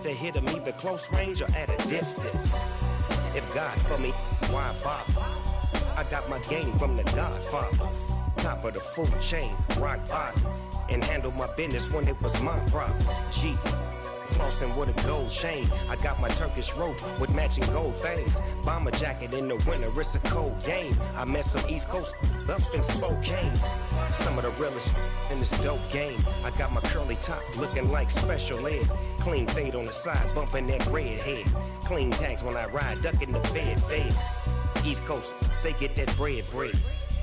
to hit him either close range or at a distance. If God for me, why bother? I got my game from the Godfather. Top of the food chain, rock bottom. And handle my business when it was my problem. Jeep, flossing with a gold chain. I got my Turkish rope with matching gold things. Bomber jacket in the winter, it's a cold game. I met some East Coast up in Spokane. Some of the realest in this dope game. I got my curly top looking like special ed. Clean fade on the side, bumping that red head. Clean tags when I ride, ducking the feds. East Coast, they get that bread.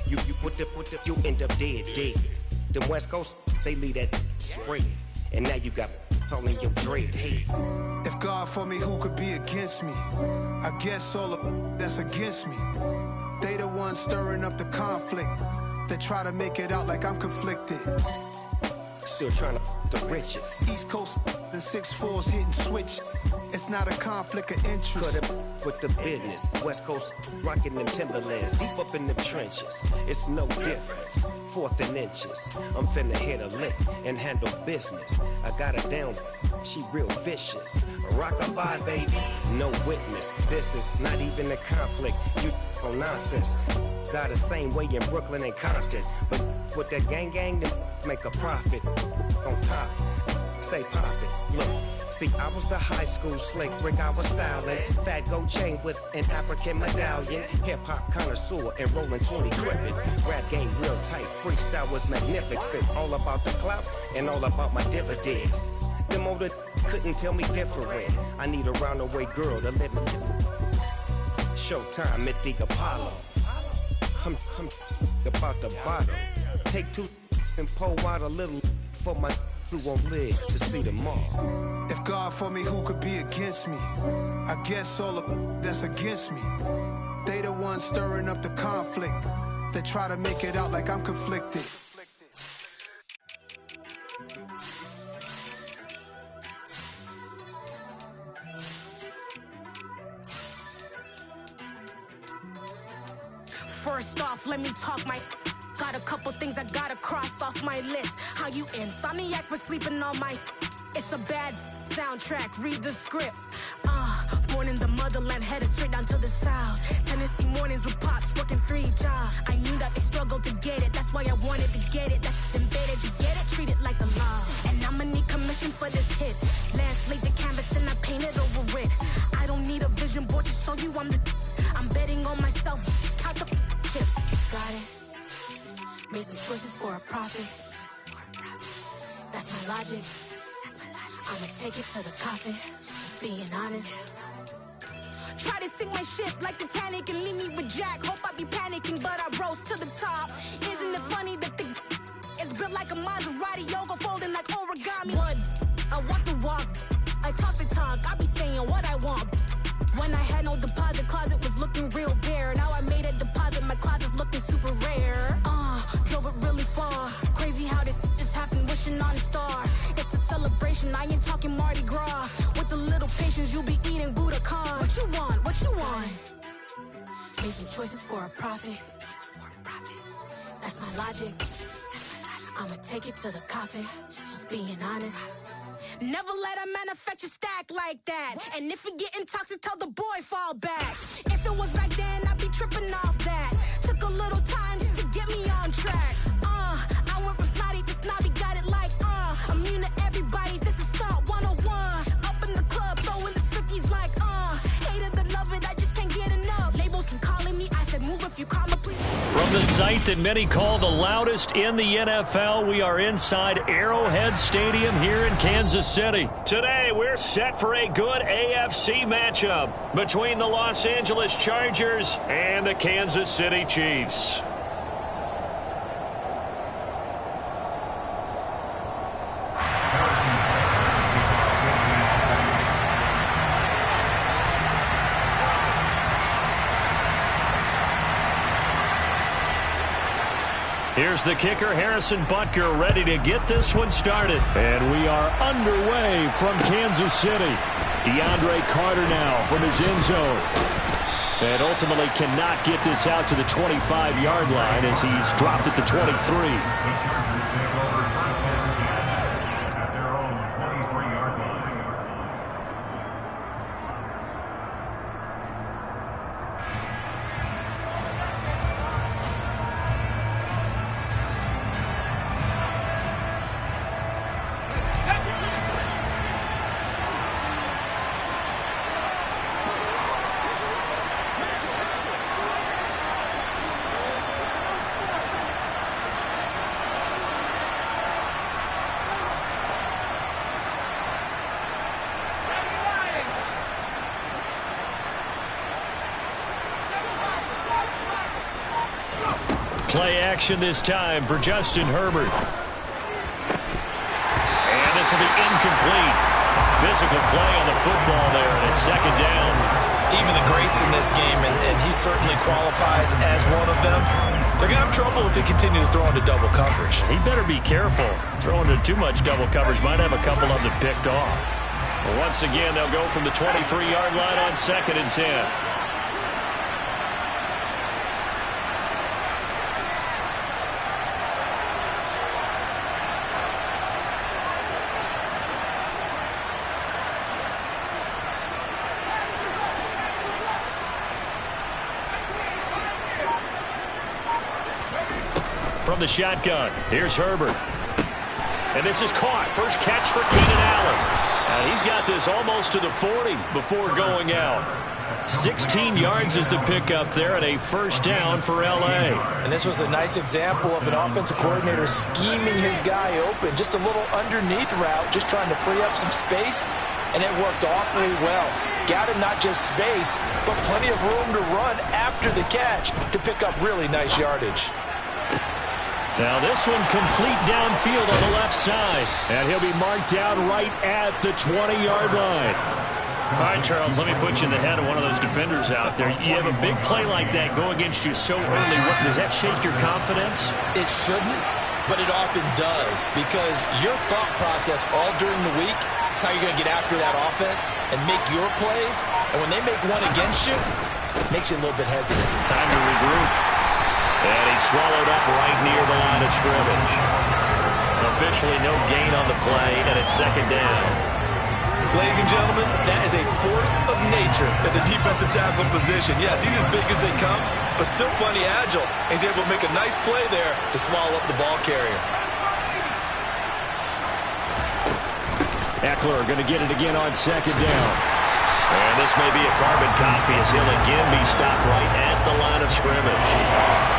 You put the, you end up dead. The West Coast, they leave that spread. And now you got all in your dread head. If God for me, who could be against me? I guess all of that's against me. They the ones stirring up the conflict. They try to make it out like I'm conflicted. Still trying to the riches. East Coast and 6'4s hitting switch. It's not a conflict of interest. Cut up with the business. West Coast rocking them Timberlands, deep up in the trenches. It's no difference. Fourth and inches. I'm finna hit a lick and handle business. I got her down, she real vicious. Rock-a-bye, baby, no witness. This is not even a conflict. You on nonsense. Got the same way in Brooklyn and Compton. But with that gang, then make a profit. On top, stay poppin'. Look. See, I was the high school slick Rick, I was styling. Fat gold chain with an African medallion. Hip-hop connoisseur and rolling 20 crippin'. Rap game real tight, freestyle was magnificent. All about the clout and all about my dividends. Them older couldn't tell me different. I need a round-the-way girl to let me. Showtime at the Apollo. I'm about the bottom. Take two and pour out a little for my who won't live to see tomorrow. If God for me, who could be against me? I guess all of that's against me. They the ones stirring up the conflict. They try to make it out like I'm conflicted. First off, let me talk my. Got a couple things I gotta cross off my list. How you insomniac for sleeping on my. It's a bad soundtrack, read the script. Born in the motherland, headed straight down to the south. Tennessee mornings with pops, working 3 jobs. I knew that they struggled to get it, that's why I wanted to get it. That's embedded, you get it, treat it like a law. And I'ma need commission for this hit. Lance laid the canvas and I painted over it. I don't need a vision board to show you I'm betting on myself, count the chips. Got it. Made some choices for a profit. That's my logic. I'ma take it to the coffin. Just being honest. Try to sink my ship like Titanic and leave me with Jack. Hope I be panicking, but I rose to the top. Isn't it funny that the is built like a Maserati, yoga folding like origami? What? I walk the walk. I talk the talk. I be saying what I want. When I had no deposit, closet was looking real bare. Now I made a deposit, my closet's looking super rare. Drove it really far. Crazy how did just happen, wishing on a star. It's a celebration, I ain't talking Mardi Gras. With a little patience, you'll be eating Budokan. What you want? What you want? Made some choices for a profit. That's my logic. I'ma take it to the coffin. Just being honest. Never let a manufacture stack like that. And if it getting toxic, tell the boy fall back. If it was back then, I'd be tripping off that. Took a little time just to get me on track. I went from snotty to snobby, got it like immune to everybody, this is Stunt 101. Up in the club, throwing the cookies like hate it or love it, I just can't get enough. Labels and calling me, I said move if you call me, please. From the site that many call the loudest in the NFL, we are inside Arrowhead Stadium here in Kansas City. Today, we're set for a good AFC matchup between the Los Angeles Chargers and the Kansas City Chiefs. Here's the kicker, Harrison Butker, ready to get this one started. And we are underway from Kansas City. DeAndre Carter now from his end zone. And ultimately cannot get this out to the 25-yard line as he's dropped at the 23. action this time for Justin Herbert. And this will be incomplete. Physical play on the football there, and it's second down. Even the greats in this game, and he certainly qualifies as one of them, they're going to have trouble if they continue to throw into double coverage. He better be careful. Throwing into too much double coverage might have a couple of them picked off. But once again, they'll go from the 23-yard line on 2nd and 10. From the shotgun, here's Herbert. And this is caught. First catch for Keenan Allen. And he's got this almost to the 40 before going out. 16 yards is the pickup there, and a first down for L.A. And this was a nice example of an offensive coordinator scheming his guy open. Just a little underneath route, just trying to free up some space, and it worked awfully well. Got him not just space, but plenty of room to run after the catch to pick up really nice yardage. Now this one complete downfield on the left side. And he'll be marked down right at the 20-yard line. All right, Charles, let me put you in the head of one of those defenders out there. You have a big play like that go against you so early. Does that shake your confidence? It shouldn't, but it often does, because your thought process all during the week is how you're going to get after that offense and make your plays. And when they make one against you, it makes you a little bit hesitant. Time to regroup. And he's swallowed up right near the line of scrimmage. Officially no gain on the play, and it's second down. Ladies and gentlemen, that is a force of nature at the defensive tackle position. Yes, he's as big as they come, but still plenty agile. He's able to make a nice play there to swallow up the ball carrier. Eckler going to get it again on second down. And this may be a carbon copy as he'll again be stopped right at the line of scrimmage.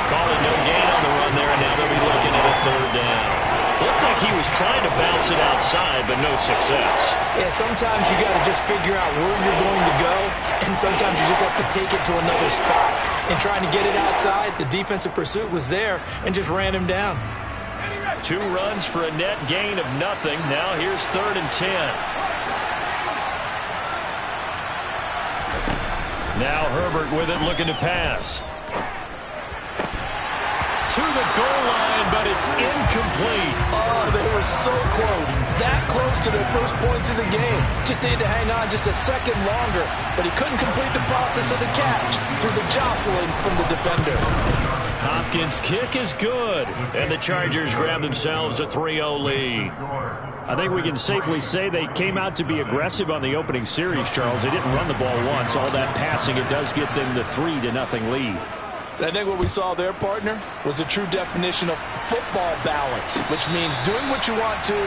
Calling no gain on the run there, and now they'll be looking at a third down. Looked like he was trying to bounce it outside, but no success. Yeah, sometimes you got to just figure out where you're going to go, and sometimes you just have to take it to another spot. And trying to get it outside, the defensive pursuit was there and just ran him down. 2 runs for a net gain of nothing. Now here's 3rd and 10. Now Herbert with it, looking to pass. To the goal line, but it's incomplete. Oh, they were so close. That close to their first points of the game. Just needed to hang on just a second longer. But he couldn't complete the process of the catch through the jostling from the defender. Hopkins' kick is good. And the Chargers grab themselves a 3-0 lead. I think we can safely say they came out to be aggressive on the opening series, Charles. They didn't run the ball once. All that passing, it does get them the 3-0 lead. And I think what we saw there, partner, was a true definition of football balance, which means doing what you want to,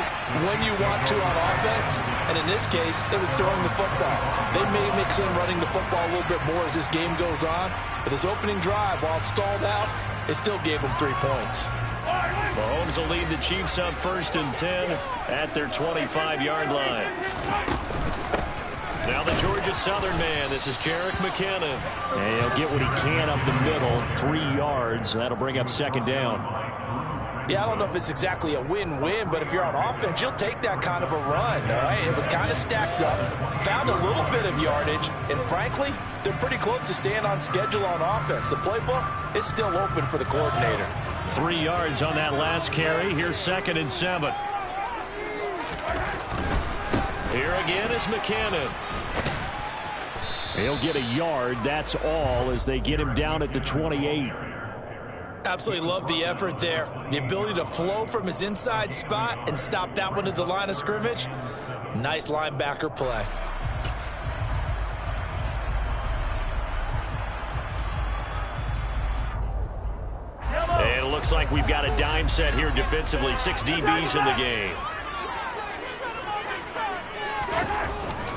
when you want to on offense. And in this case, it was throwing the football. They may mix in running the football a little bit more as this game goes on. But this opening drive, while it stalled out, it still gave them 3 points. Mahomes will lead the Chiefs up 1st and 10 at their 25-yard line. Now the Georgia Southern man. This is Jerick McKinnon. And he'll get what he can up the middle, 3 yards. That'll bring up 2nd down. Yeah, I don't know if it's exactly a win-win, but if you're on offense, you'll take that kind of a run, all right? It was kind of stacked up, found a little bit of yardage, and frankly, they're pretty close to staying on schedule on offense. The playbook is still open for the coordinator. 3 yards on that last carry. Here's 2nd and 7. Here again is McKinnon. He'll get a yard, that's all, as they get him down at the 28. Absolutely love the effort there. The ability to flow from his inside spot and stop that one at the line of scrimmage. Nice linebacker play. And it looks like we've got a dime set here defensively. 6 DBs in the game.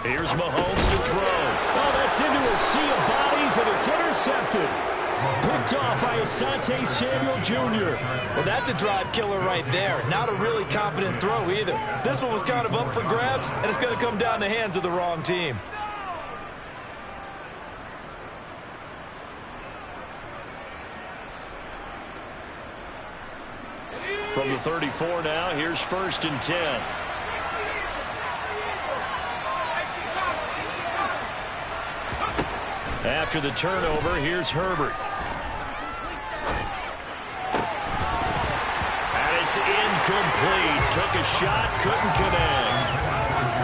Here's Mahomes to throw. Oh, that's into a sea of bodies, and it's intercepted. Picked off by Asante Samuel Jr. Well, that's a drive killer right there. Not a really confident throw either. This one was kind of up for grabs, and it's going to come down the hands of the wrong team. From the 34 now, here's 1st and 10. After the turnover, here's Herbert. And it's incomplete. Took a shot, couldn't connect.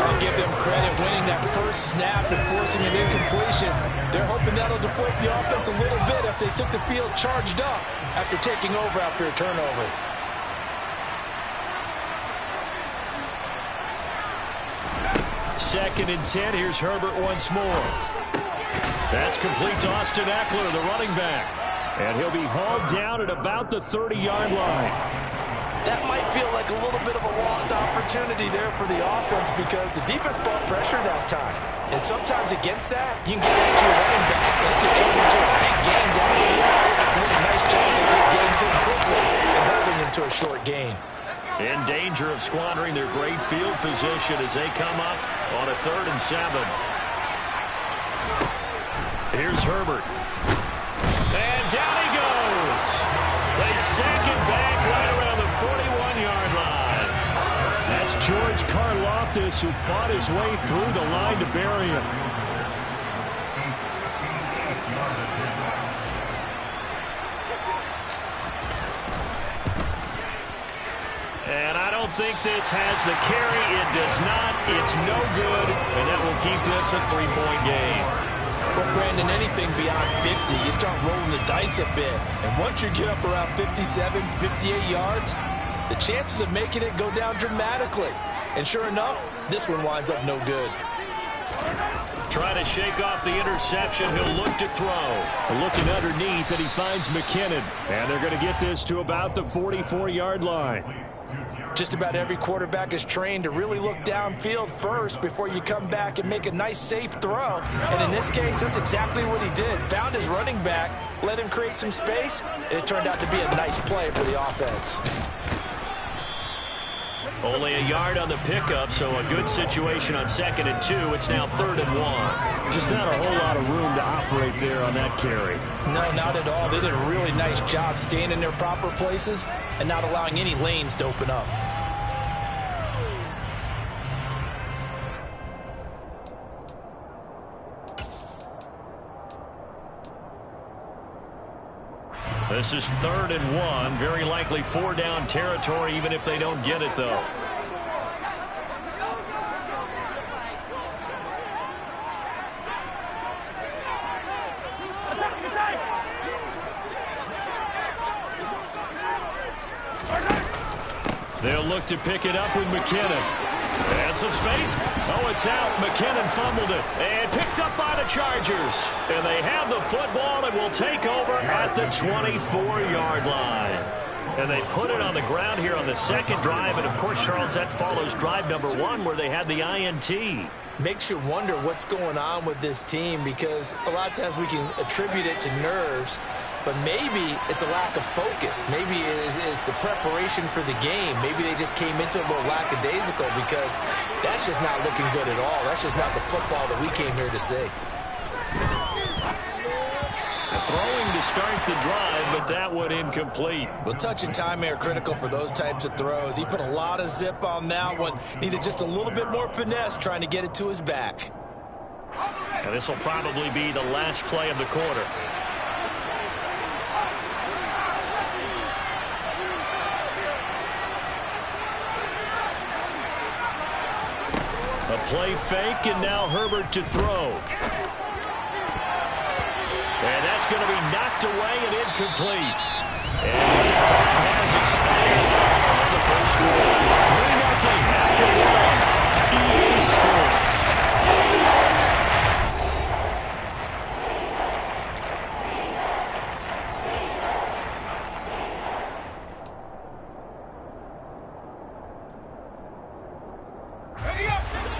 I'll give them credit winning that first snap and forcing an incompletion. They're hoping that'll deflate the offense a little bit if they took the field charged up after taking over after a turnover. 2nd and 10. Here's Herbert once more. That's complete to Austin Eckler, the running back. And he'll be hauled down at about the 30-yard line. That might feel like a little bit of a lost opportunity there for the offense because the defense brought pressure that time. And sometimes against that, you can get into your running back, and it can turn into a big game downfield. What a nice job they did getting to him quickly and holding him to a short gain. In danger of squandering their great field position as they come up on a 3rd and 7. Here's Herbert. And down he goes. They sack it back right around the 41-yard line. That's George Karlaftis who fought his way through the line to bury him. And I don't think this has the carry. It does not. It's no good. And that will keep this a 3-point game. Well, Brandon, anything beyond 50, you start rolling the dice a bit. And once you get up around 57, 58 yards, the chances of making it go down dramatically. And sure enough, this one winds up no good. Trying to shake off the interception. He'll look to throw. Looking underneath, and he finds McKinnon. And they're going to get this to about the 44-yard line. Just about every quarterback is trained to really look downfield first before you come back and make a nice, safe throw. And in this case, that's exactly what he did. Found his running back, let him create some space, and it turned out to be a nice play for the offense. Only a yard on the pickup, so a good situation on 2nd and 2. It's now 3rd and 1. Just not a whole lot of room to operate there on that carry. No, not at all. They did a really nice job staying in their proper places and not allowing any lanes to open up. This is 3rd and 1. Very likely 4-down territory, even if they don't get it, though. They'll look to pick it up with McKinnon. And some space. Oh, it's out. McKinnon fumbled it. And picked up by the Chargers. And they have the football and will take over at the 24-yard line. And they put it on the ground here on the 2nd drive. And, of course, Charles, that follows drive number 1 where they had the INT. Makes you wonder what's going on with this team because a lot of times we can attribute it to nerves. But maybe it's a lack of focus. Maybe it is the preparation for the game. Maybe they just came into a little lackadaisical because that's just not looking good at all. That's just not the football that we came here to see. Throwing to start the drive, but that one incomplete. Well, touch and time are critical for those types of throws. He put a lot of zip on that one. Needed just a little bit more finesse trying to get it to his back. And this will probably be the last play of the quarter. A play fake, and now Herbert to throw. And that's going to be knocked away and incomplete. And the time has expired on the first quarter. 3-0 after 1. EA Sports.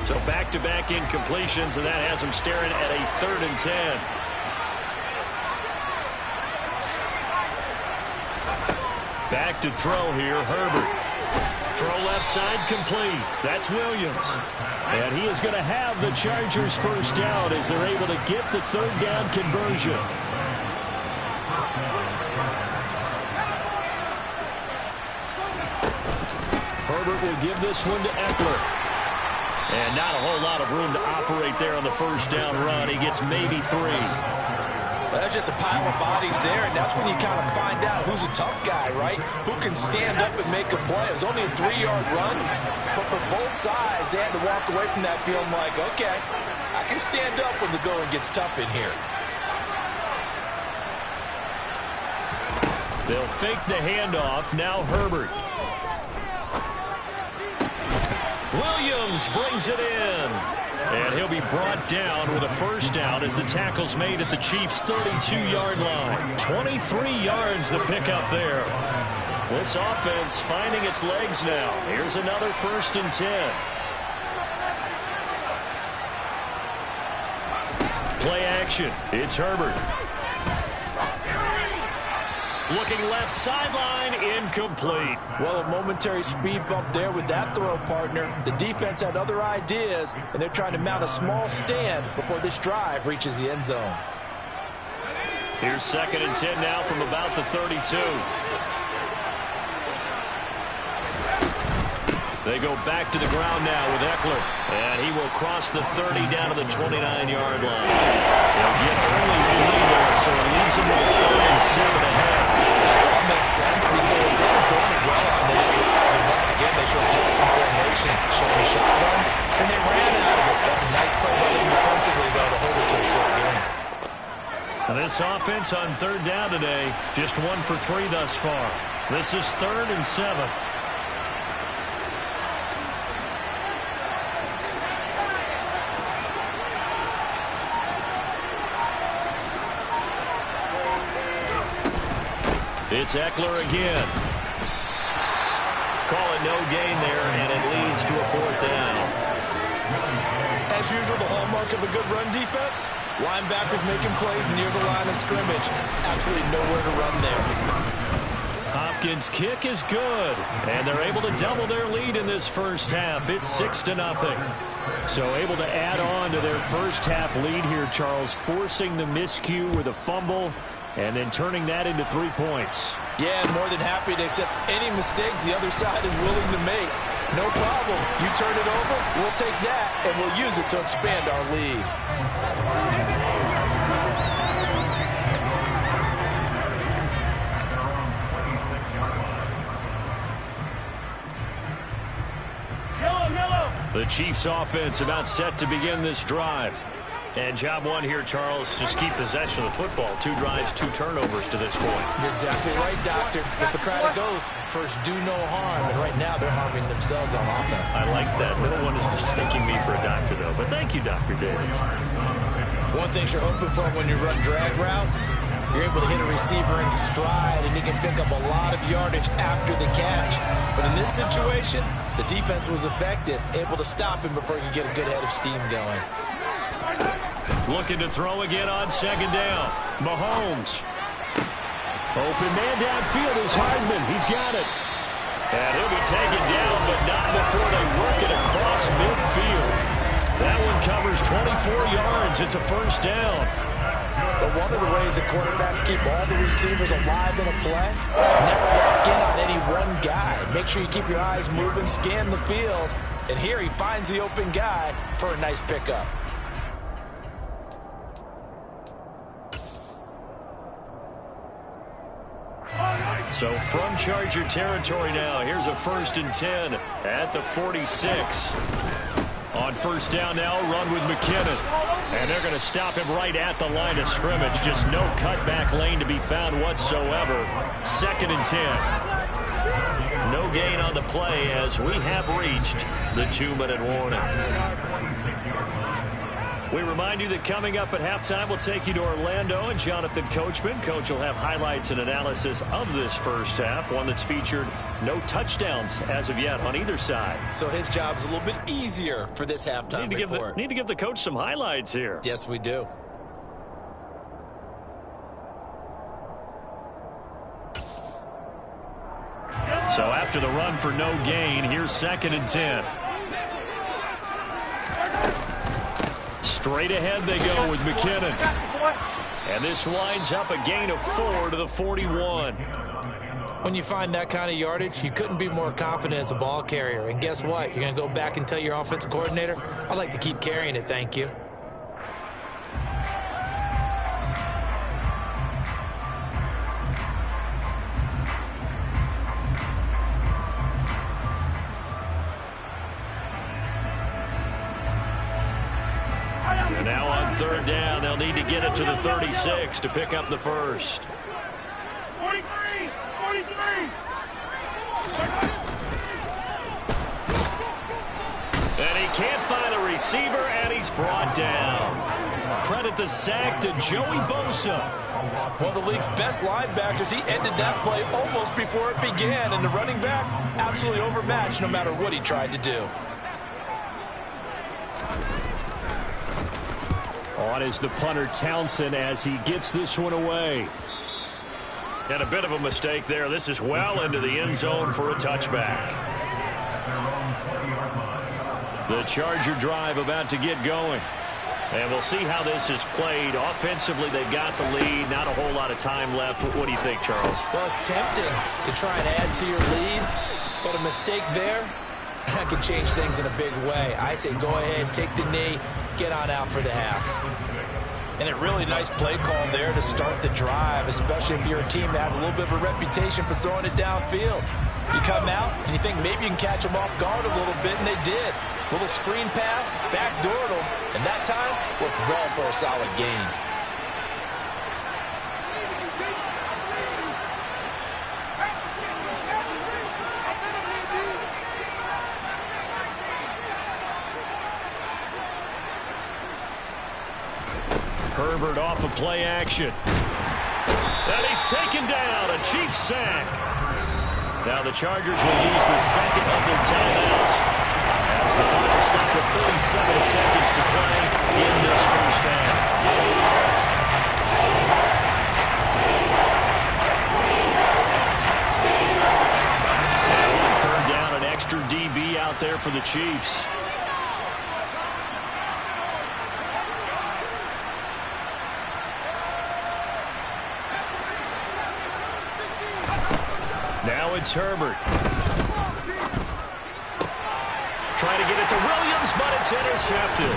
So back-to-back incompletions, and that has them staring at a 3rd and 10. Back to throw here, Herbert. Throw left side complete. That's Williams. And he is going to have the Chargers first down as they're able to get the 3rd down conversion. Herbert will give this one to Eckler. And not a whole lot of room to operate there on the first down run. He gets maybe 3. Well, that's just a pile of bodies there, and that's when you kind of find out who's a tough guy, right? Who can stand up and make a play. It was only a 3-yard run, but for both sides, they had to walk away from that feeling like, okay, I can stand up when the going gets tough in here. They'll fake the handoff. Now Herbert. Williams brings it in. And he'll be brought down with a first down as the tackle's made at the Chiefs' 32-yard line. 23 yards the pickup there. This offense finding its legs now. Here's another 1st and 10. Play action. It's Herbert. Looking left sideline, incomplete. Well, a momentary speed bump there with that throw, partner. The defense had other ideas, and they're trying to mount a small stand before this drive reaches the end zone. Here's 2nd and 10 now from about the 32. They go back to the ground now with Eckler. And he will cross the 30 down to the 29-yard line. They'll get early lead there, so it leaves them with a 3rd and 7 ahead. That all makes sense because they've been throwing it well on this drive. And once again, they show passing formation, showing the shotgun, and they ran out of it. That's a nice play by them defensively, though, to hold it to a short game. Now this offense on 3rd down today, just 1 for 3 thus far. This is 3rd and 7. It's Eckler again. Call it no gain there, and it leads to a 4th down. As usual, the hallmark of a good run defense, linebackers making plays near the line of scrimmage. Absolutely nowhere to run there. Hopkins' kick is good, and they're able to double their lead in this first half. It's 6-0. So able to add on to their first half lead here, Charles, forcing the miscue with a fumble and then turning that into 3 points. Yeah, more than happy to accept any mistakes the other side is willing to make. No problem. You turn it over, we'll take that, and we'll use it to expand our lead. The Chiefs offense about set to begin this drive. And job 1 here, Charles, just keep possession of the football. 2 drives, 2 turnovers to this point. You're exactly right, Doctor. The Hippocratic Oath, first do no harm, and right now they're harming themselves on offense. I like that. No one is mistaking me for a doctor, though. But thank you, Dr. Davis. One thing you're hoping for when you run drag routes, you're able to hit a receiver in stride, and he can pick up a lot of yardage after the catch. But in this situation, the defense was effective, able to stop him before he could get a good head of steam going. Looking to throw again on 2nd down. Mahomes. Open man downfield is Hardman. He's got it. And he'll be taken down, but not before they work it across midfield. That one covers 24 yards. It's a first down. But one of the ways that quarterbacks keep all the receivers alive in a play, never lock in on any one guy. Make sure you keep your eyes moving, scan the field. And here he finds the open guy for a nice pickup. So from Charger territory now, here's a 1st and 10 at the 46. On first down now, run with McKinnon. And they're going to stop him right at the line of scrimmage. Just no cutback lane to be found whatsoever. 2nd and 10. No gain on the play as we have reached the 2-minute warning. We remind you that coming up at halftime, we'll take you to Orlando and Jonathan Coachman. Coach will have highlights and analysis of this first half, one that's featured no touchdowns as of yet on either side. So his job's a little bit easier for this halftime report. Need to give the coach some highlights here. Yes, we do. So after the run for no gain, here's 2nd and 10. Straight ahead they go with McKinnon. And this winds up a gain of 4 to the 41. When you find that kind of yardage, you couldn't be more confident as a ball carrier. And guess what? You're going to go back and tell your offensive coordinator, I'd like to keep carrying it, thank you. And now on third down, they'll need to get it to the 36 to pick up the first. 43! And he can't find a receiver, and he's brought down. Credit the sack to Joey Bosa. One of the league's best linebackers. He ended that play almost before it began, and the running back absolutely overmatched no matter what he tried to do. On is the punter Townsend as he gets this one away. And a bit of a mistake there. This is well into the end zone for a touchback. The Charger drive about to get going. And we'll see how this is played. Offensively, they've got the lead. Not a whole lot of time left. What do you think, Charles? Well, it's tempting to try and add to your lead, but a mistake there, that could change things in a big way. I say go ahead, take the knee, get on out for the half. And a really nice play call there to start the drive, especially if you're a team that has a little bit of a reputation for throwing it downfield. You come out and you think maybe you can catch them off guard a little bit, and they did. Little screen pass, backdoored them, and that time worked well for a solid gain. Herbert off of play action. And he's taken down, a Chiefs sack. Now the Chargers will use the second of their timeouts as the clock will stop with 37 seconds to play in this first half. Now on third down, an extra DB out there for the Chiefs. Now it's Herbert. Trying to get it to Williams, but it's intercepted.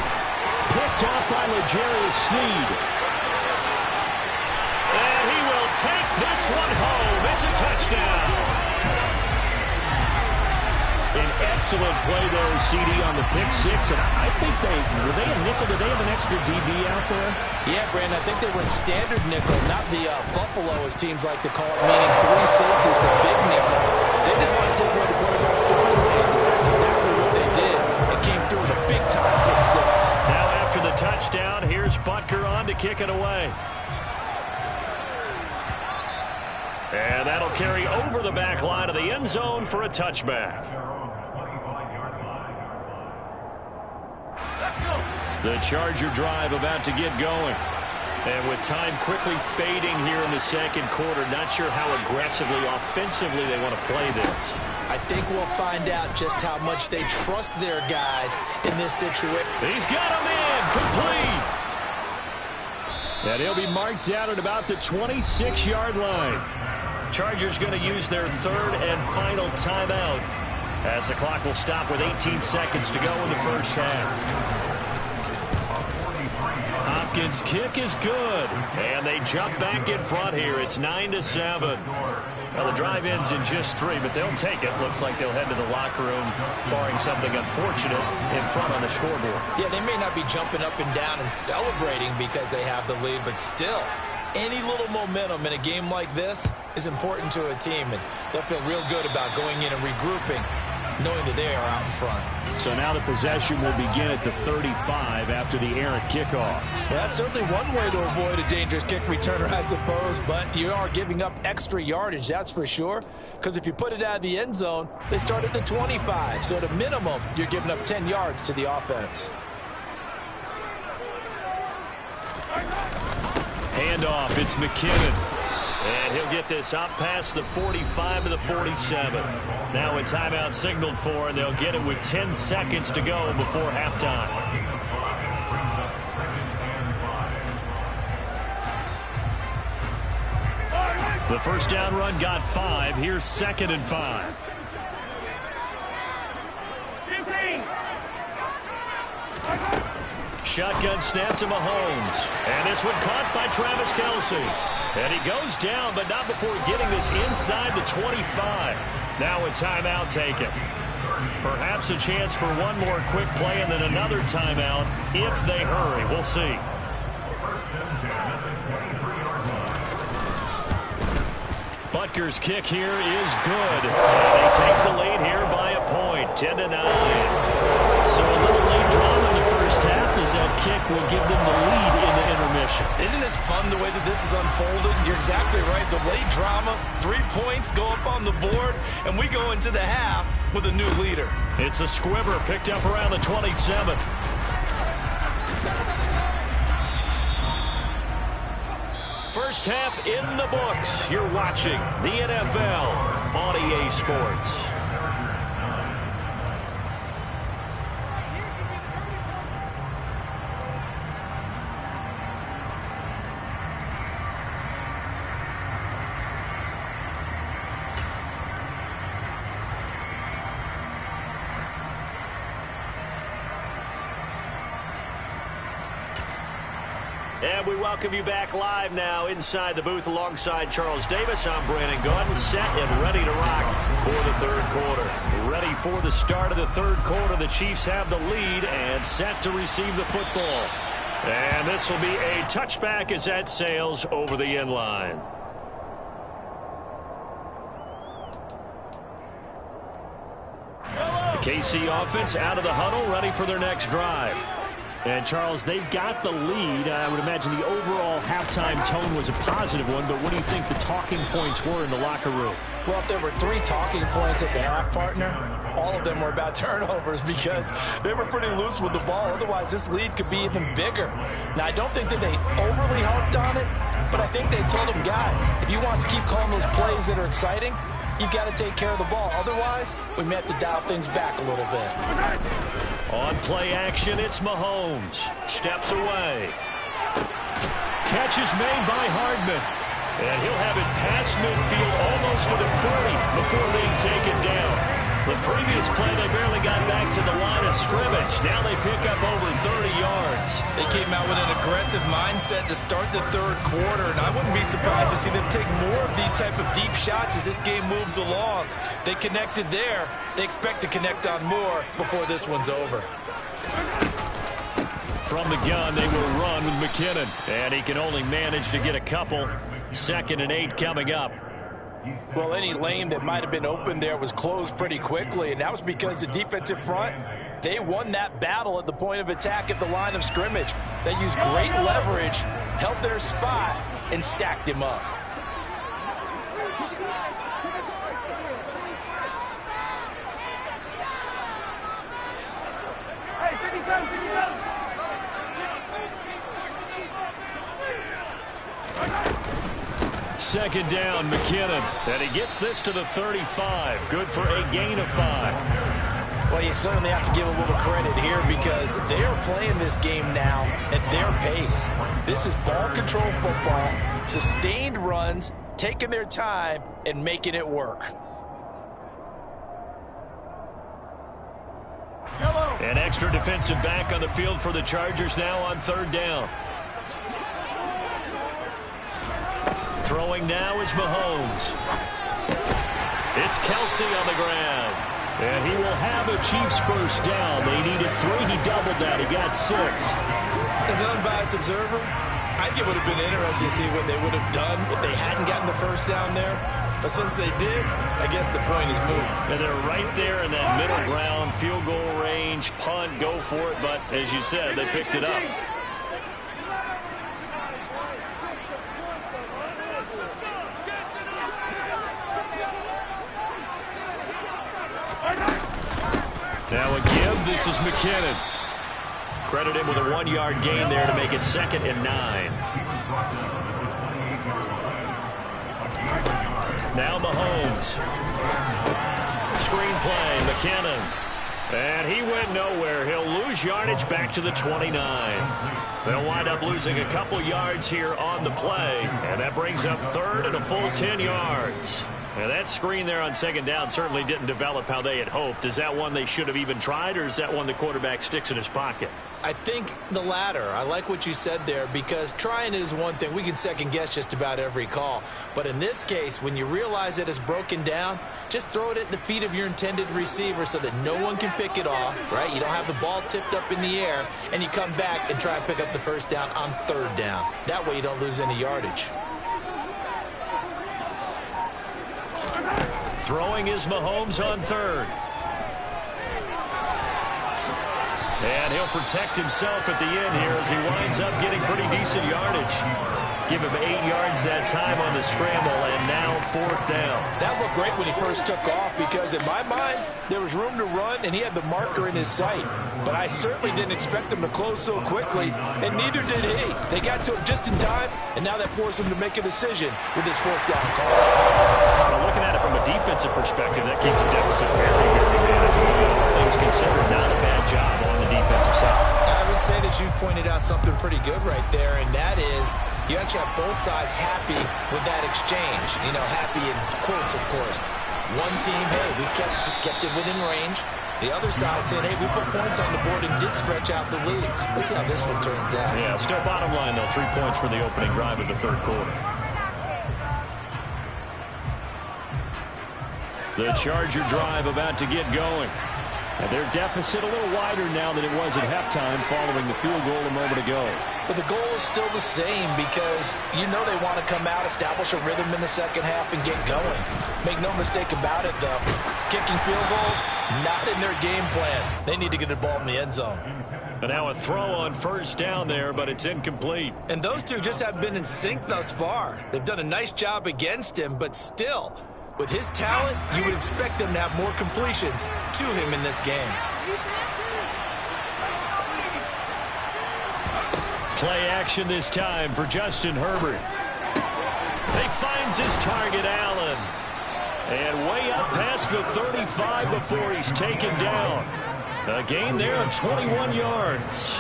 Picked off by L'Jarius Sneed. And he will take this one home. It's a touchdown. An excellent play there, CD, on the pick six. And I think were they a nickel? Did they have an extra DB out there? Yeah, Brandon, I think they were in standard nickel, not the Buffalo, as teams like to call it, meaning three safeties with big nickel. They just want to take away the quarterback's throwing hands, and that's exactly what they did. It came through with a big-time pick six. Now after the touchdown, here's Butker on to kick it away. And that'll carry over the back line of the end zone for a touchback. The Charger drive about to get going. And with time quickly fading here in the second quarter, not sure how aggressively, offensively they want to play this. I think we'll find out just how much they trust their guys in this situation. He's got him in, complete. And he'll be marked down at about the 26-yard line. Chargers going to use their third and final timeout as the clock will stop with 18 seconds to go in the first half. Hopkins' kick is good, and they jump back in front here. It's 9-7. Well, the drive ends in just 3, but they'll take it. Looks like they'll head to the locker room, barring something unfortunate, in front on the scoreboard. Yeah, they may not be jumping up and down and celebrating because they have the lead, but still, any little momentum in a game like this is important to a team, and they'll feel real good about going in and regrouping, knowing that they are out in front. So now the possession will begin at the 35 after the errant kickoff. Well, that's certainly one way to avoid a dangerous kick returner, I suppose, but you are giving up extra yardage, that's for sure, because if you put it out of the end zone, they start at the 25, so at a minimum, you're giving up 10 yards to the offense. Handoff, it's McKinnon. And he'll get this up past the 45 to the 47. Now a timeout signaled for, and they'll get it with 10 seconds to go before halftime. The first down run got 5. Here's 2nd and 5. Shotgun snap to Mahomes. And this one caught by Travis Kelce. And he goes down, but not before getting this inside the 25. Now a timeout taken. Perhaps a chance for one more quick play and then another timeout if they hurry. We'll see. Butker's kick here is good. And they take the lead here by a point, 10-9. So a little late drama in the first half as that kick will give them the lead in the intermission. Isn't this fun the way that this is unfolded? You're exactly right. The late drama, 3 points go up on the board, and we go into the half with a new leader. It's a squibber picked up around the 27. First half in the books. You're watching the NFL on EA Sports. And we welcome you back live now inside the booth alongside Charles Davis. I'm Brandon Gaudin, set and ready to rock for the third quarter. Ready for the start of the third quarter. The Chiefs have the lead and set to receive the football. And this will be a touchback as that sails over the end line. The KC offense out of the huddle, ready for their next drive. And, Charles, they've got the lead. I would imagine the overall halftime tone was a positive one, but what do you think the talking points were in the locker room? Well, if there were 3 talking points at the half, partner, all of them were about turnovers because they were pretty loose with the ball. Otherwise, this lead could be even bigger. Now, I don't think that they overly harped on it, but I think they told them, guys, if you want to keep calling those plays that are exciting, you've got to take care of the ball. Otherwise, we may have to dial things back a little bit. On play action, it's Mahomes. Steps away. Catch is made by Hardman. And he'll have it past midfield almost to the 40 before being taken down. The previous play, they barely got back to the line of scrimmage. Now they pick up over 30 yards. They came out with an aggressive mindset to start the third quarter, and I wouldn't be surprised to see them take more of these type of deep shots as this game moves along. They connected there. They expect to connect on more before this one's over. From the gun, they will run with McKinnon, and he can only manage to get a couple. 2nd and 8 coming up. Well, any lane that might have been open there was closed pretty quickly, and that was because the defensive front, they won that battle at the point of attack at the line of scrimmage. They used great leverage, held their spot, and stacked him up. Second down, McKinnon. And he gets this to the 35. Good for a gain of 5. Well, you certainly have to give a little credit here because they are playing this game now at their pace. This is ball control football, sustained runs, taking their time, and making it work. An extra defensive back on the field for the Chargers now on 3rd down. Throwing now is Mahomes. It's Kelce on the ground. And he will have a Chiefs first down. They needed 3. He doubled that. He got 6. As an unbiased observer, I think it would have been interesting to see what they would have done if they hadn't gotten the first down there. But since they did, I guess the point is moot. And they're right there in that middle ground, field goal range, punt, go for it. But as you said, they picked it up. Now a give. This is McKinnon. Credit him with a 1-yard gain there to make it 2nd and 9. Now Mahomes. Screen play. McKinnon. And he went nowhere. He'll lose yardage back to the 29. They'll wind up losing a couple yards here on the play. And that brings up third and a full 10 yards. Now that screen there on second down certainly didn't develop how they had hoped. Is that one they should have even tried, or is that one the quarterback sticks in his pocket? I think the latter. I like what you said there, because trying it is one thing. We can second guess just about every call. But in this case, when you realize that it's broken down, just throw it at the feet of your intended receiver so that no one can pick it off, right? You don't have the ball tipped up in the air, and you come back and try and pick up the first down on third down. That way you don't lose any yardage. Throwing is Mahomes on third. And he'll protect himself at the end here as he winds up getting pretty decent yardage. Give him 8 yards that time on the scramble, and now fourth down. That looked great when he first took off, because in my mind, there was room to run, and he had the marker in his sight. But I certainly didn't expect him to close so quickly, and neither did he. They got to him just in time, and now that forced him to make a decision with his fourth down call. Well, looking at it from a defensive perspective, that keeps the deficit very, very manageable. All things considered, not a bad job on the defensive side. I would say that you pointed out something pretty good right there, and that is you actually have both sides happy with that exchange. You know, happy in quotes, of course. One team, hey, we kept it within range. The other side saying, hey, we put points on the board and did stretch out the lead. Let's see how this one turns out. Yeah, still bottom line, though, 3 points for the opening drive of the third quarter. The Charger drive about to get going. And their deficit a little wider now than it was at halftime following the field goal a moment ago. But the goal is still the same, because you know they want to come out, establish a rhythm in the second half, and get going. Make no mistake about it, though. Kicking field goals, not in their game plan. They need to get the ball in the end zone. And now a throw on first down there, but it's incomplete. And those two just haven't been in sync thus far. They've done a nice job against him, but still, with his talent, you would expect them to have more completions to him in this game. Play action this time for Justin Herbert. He finds his target, Allen. And way up past the 35 before he's taken down. A gain there of 21 yards.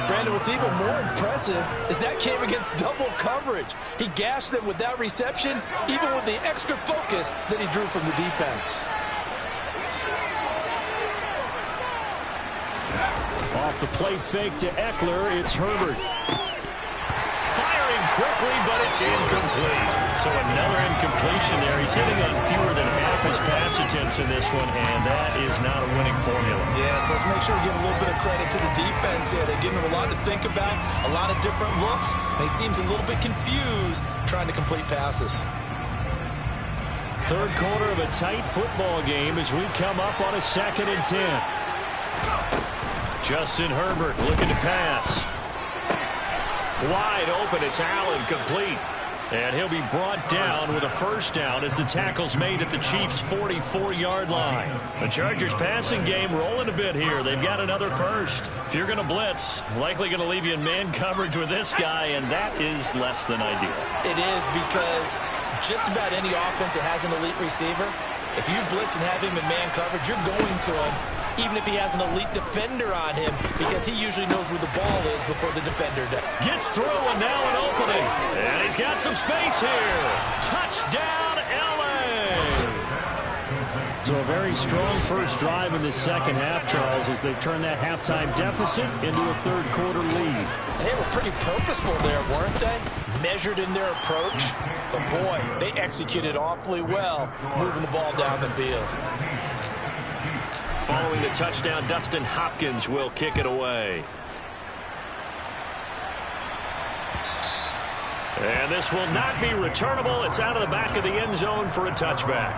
Brandon, what's even more impressive is that came against double coverage. He gashed them with that reception, even with the extra focus that he drew from the defense. Off the play fake to Eckler, it's Herbert. Firing quickly, but it's incomplete. So another incompletion there. He's hitting on fewer than half his pass attempts in this one, and that is not a winning formula. Yeah, so let's make sure we give a little bit of credit to the defense here. They're giving him a lot to think about, a lot of different looks, and he seems a little bit confused trying to complete passes. Third quarter of a tight football game as we come up on a 2nd and 10. Justin Herbert looking to pass. Wide open, it's Allen, complete. And he'll be brought down with a first down as the tackle's made at the Chiefs' 44-yard line. The Chargers passing game rolling a bit here. They've got another first. If you're going to blitz, likely going to leave you in man coverage with this guy, and that is less than ideal. It is, because just about any offense that has an elite receiver, if you blitz and have him in man coverage, you're going to him, even if he has an elite defender on him, because he usually knows where the ball is before the defender does. Gets through, and now an opening. And he's got some space here. Touchdown, L.A. So a very strong first drive in the second half, Charles, as they've turned that halftime deficit into a third quarter lead. And they were pretty purposeful there, weren't they? Measured in their approach. But boy, they executed awfully well, moving the ball down the field. Following the touchdown, Dustin Hopkins will kick it away. And this will not be returnable. It's out of the back of the end zone for a touchback.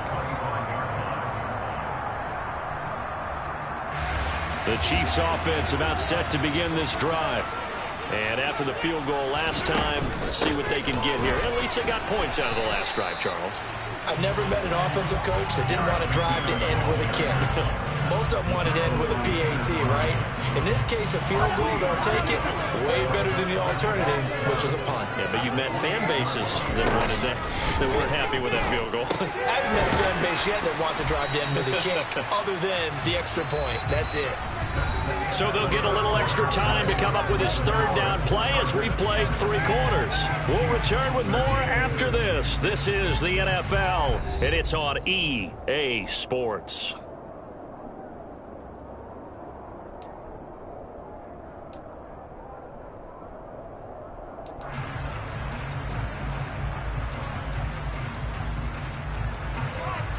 The Chiefs offense about set to begin this drive. And after the field goal last time, let's see what they can get here. At least they got points out of the last drive, Charles. I've never met an offensive coach that didn't want to drive to end with a kick. most of them want it in with a PAT, right? In this case, a field goal, they'll take it way better than the alternative, which is a punt. Yeah, but you met fan bases that weren't happy with that field goal. I haven't met a fan base yet that wants to drive in with a kick other than the extra point. That's it. So they'll get a little extra time to come up with his third down play as we played 3 quarters. We'll return with more after this. This is the NFL, and it's on EA Sports.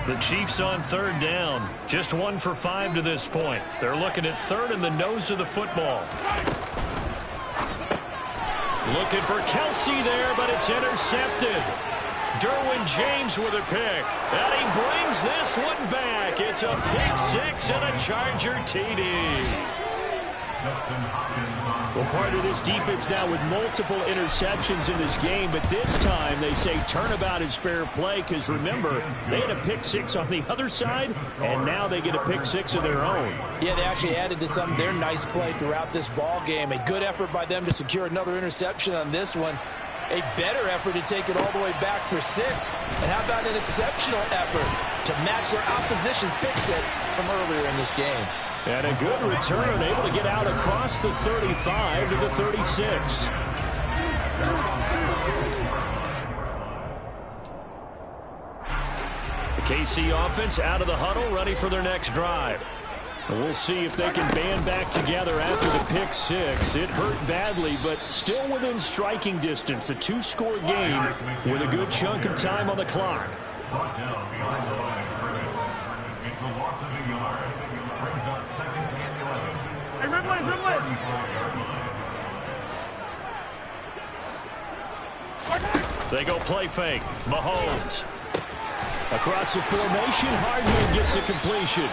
The Chiefs on third down. Just 1 for 5 to this point. They're looking at third in the nose of the football. Looking for Kelsey there, but it's intercepted. Derwin James with a pick. And he brings this one back. It's a pick 6 and a Charger TD. Well, part of this defense now with multiple interceptions in this game, but this time they say turnabout is fair play because, remember, they had a pick 6 on the other side, and now they get a pick 6 of their own. Yeah, they actually added to some of their nice play throughout this ball game. A good effort by them to secure another interception on this one. A better effort to take it all the way back for 6. And how about an exceptional effort to match their opposition's pick 6 from earlier in this game. And a good return, able to get out across the 35 to the 36. The KC offense out of the huddle, ready for their next drive. And we'll see if they can band back together after the pick 6. It hurt badly, but still within striking distance. A 2-score game with a good chunk of time on the clock. Brought down behind the line of scrimmage. It's the loss of a yard. Brings up 2nd and 11. Hey, Ridley! They go play fake. Mahomes. Across the formation, Hardman gets a completion.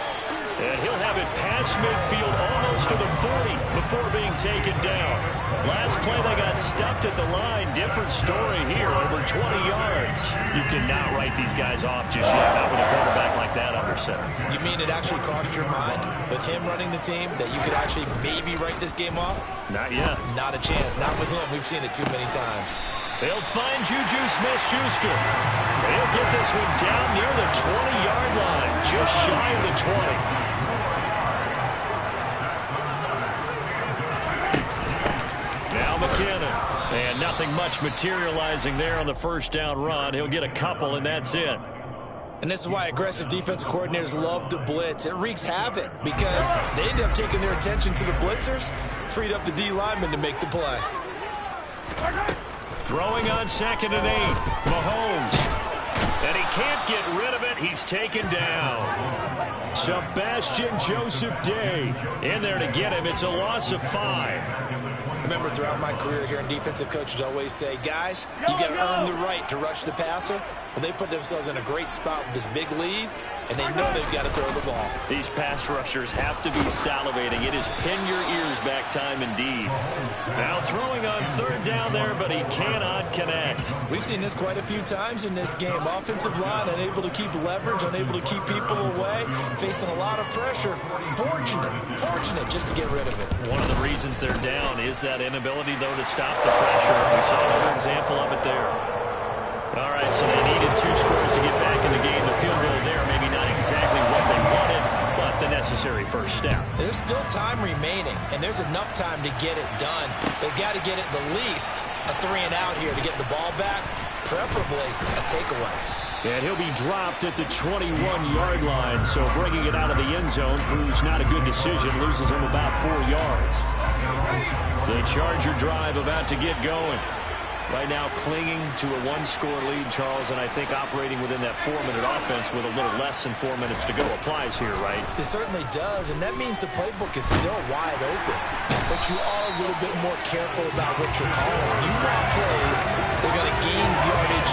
And he'll have it past midfield almost to the 40 before being taken down. Last play they got stuffed at the line. Different story here, over 20 yards. You cannot write these guys off just yet, not with a quarterback like that under center. You mean it actually crossed your mind with him running the team that you could actually maybe write this game off? Not yet. Not a chance. Not with him. We've seen it too many times. They'll find Juju Smith-Schuster. They'll get this one down near the 20-yard line, just shy of the 20. McKinnon, and nothing much materializing there on the first down run. He'll get a couple, and that's it. And this is why aggressive defensive coordinators love to blitz. It wreaks havoc because they end up taking their attention to the blitzers, freed up the D lineman to make the play. Throwing on 2nd and 8, Mahomes. And he can't get rid of it. He's taken down. Sebastian Joseph Day in there to get him. It's a loss of 5. Remember, throughout my career here in defensive coaches always say, guys, you got to earn the right to rush the passer. Well, they put themselves in a great spot with this big lead, and they know they've got to throw the ball. These pass rushers have to be salivating. It is pin your ears back time indeed. Now throwing on 3rd down there, but he cannot connect. We've seen this quite a few times in this game. Offensive line unable to keep leverage, unable to keep people away, facing a lot of pressure. Fortunate just to get rid of it. One of the reasons they're down is that inability, though, to stop the pressure. We saw another example of it there. All right, so they needed 2 scores to get back in the game. The field goal there, maybe not exactly what they wanted, but the necessary first step. There's still time remaining, and there's enough time to get it done. They've got to get it the least a 3 and out here to get the ball back, preferably a takeaway. And he'll be dropped at the 21-yard line, so bringing it out of the end zone proves not a good decision, loses him about 4 yards. The Charger drive about to get going. Right now clinging to a 1-score lead, Charles, and I think operating within that 4-minute offense with a little less than 4 minutes to go applies here, right? It certainly does, and that means the playbook is still wide open. But you are a little bit more careful about what you're calling. You want plays, they're going to gain yardage,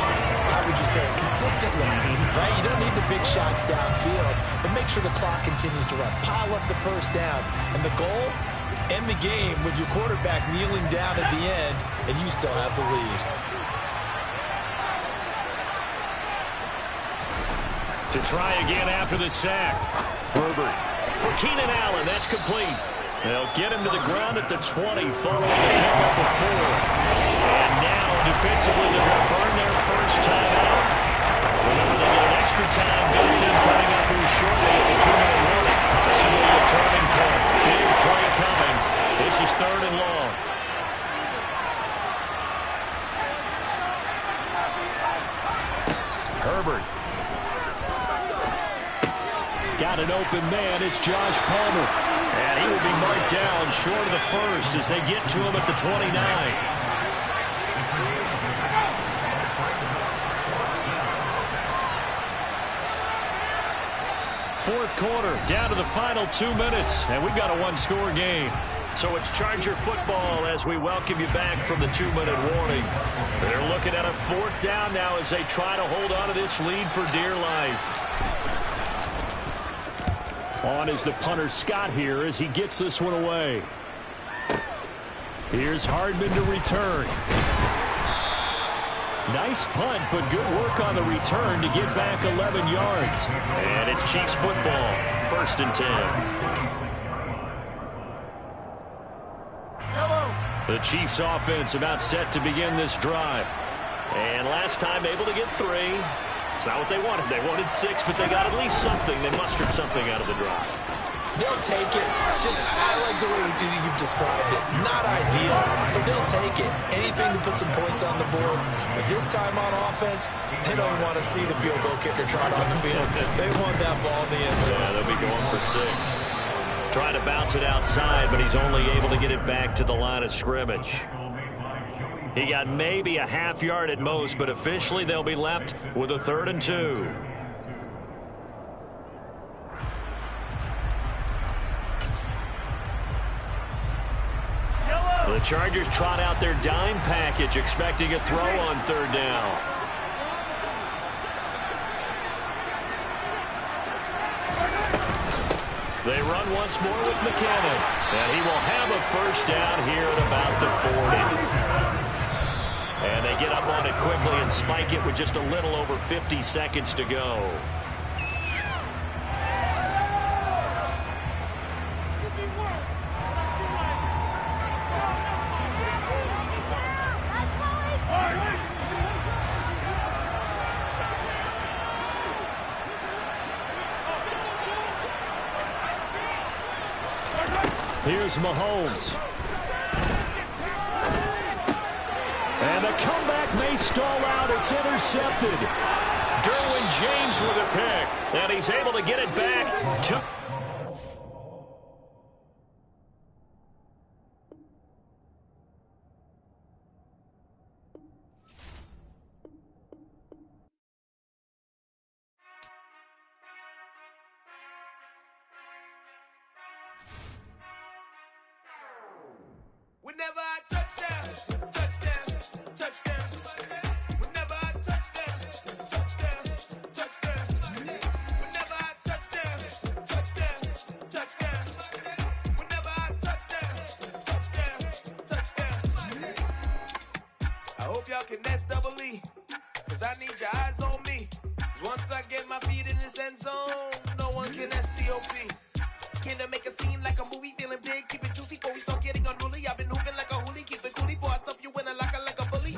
how would you say, consistently, right? You don't need the big shots downfield, but make sure the clock continues to run. Pile up the first downs, and the goal, end the game with your quarterback kneeling down at the end, and you still have the lead. To try again after the sack. Herbert for Keenan Allen. That's complete. They'll get him to the ground at the 20, following the pickup of 4. And now, defensively, they're going to burn their first time out. Remember, they get an extra time built in coming up here shortly at the 2-minute warning. Possibly a turning point. Big play coming. This is 3rd and long. Herbert. Got an open man. It's Josh Palmer. And he will be marked down short of the first as they get to him at the 29. Fourth quarter, down to the final 2 minutes, and we've got a one-score game. So it's Charger football as we welcome you back from the 2-minute warning. They're looking at a 4th down now as they try to hold on to this lead for dear life. On is the punter Scott here as he gets this one away. Here's Hardman to return. Nice punt, but good work on the return to get back 11 yards. And it's Chiefs football, 1st and 10. The Chiefs offense about set to begin this drive. And last time able to get 3. It's not what they wanted. They wanted 6, but they got at least something. They mustered something out of the drive. They'll take it. I like the way you've described it. Not ideal, but they'll take it. Anything to put some points on the board. But this time on offense, they don't want to see the field goal kicker trot on the field. They want that ball in the end zone. Yeah, they'll be going for 6. Trying to bounce it outside, but he's only able to get it back to the line of scrimmage. He got maybe a half yard at most, but officially they'll be left with a 3rd and 2. The Chargers trot out their dime package, expecting a throw on 3rd down. They run once more with McKinnon, and he will have a 1st down here at about the 40. And they get up on it quickly and spike it with just a little over 50 seconds to go. Here's Mahomes. And the comeback may stall out. It's intercepted. Derwin James with a pick. And he's able to get it back to... Whenever I touchdown, touchdown, touchdown. Whenever I touchdown, touchdown, touchdown. Whenever I touchdown, touchdown, touchdown. Whenever I touchdown, touchdown. I hope y'all can S-double-E, cause I need your eyes on me. Once I get my feet in this end zone, no one can S-T-O-P. Can I make a scene like a movie, feeling big, keep it juicy before we start getting unruly. I've been hooping like a hoolie, keep it coolie before I stuff you in a locker like a bully.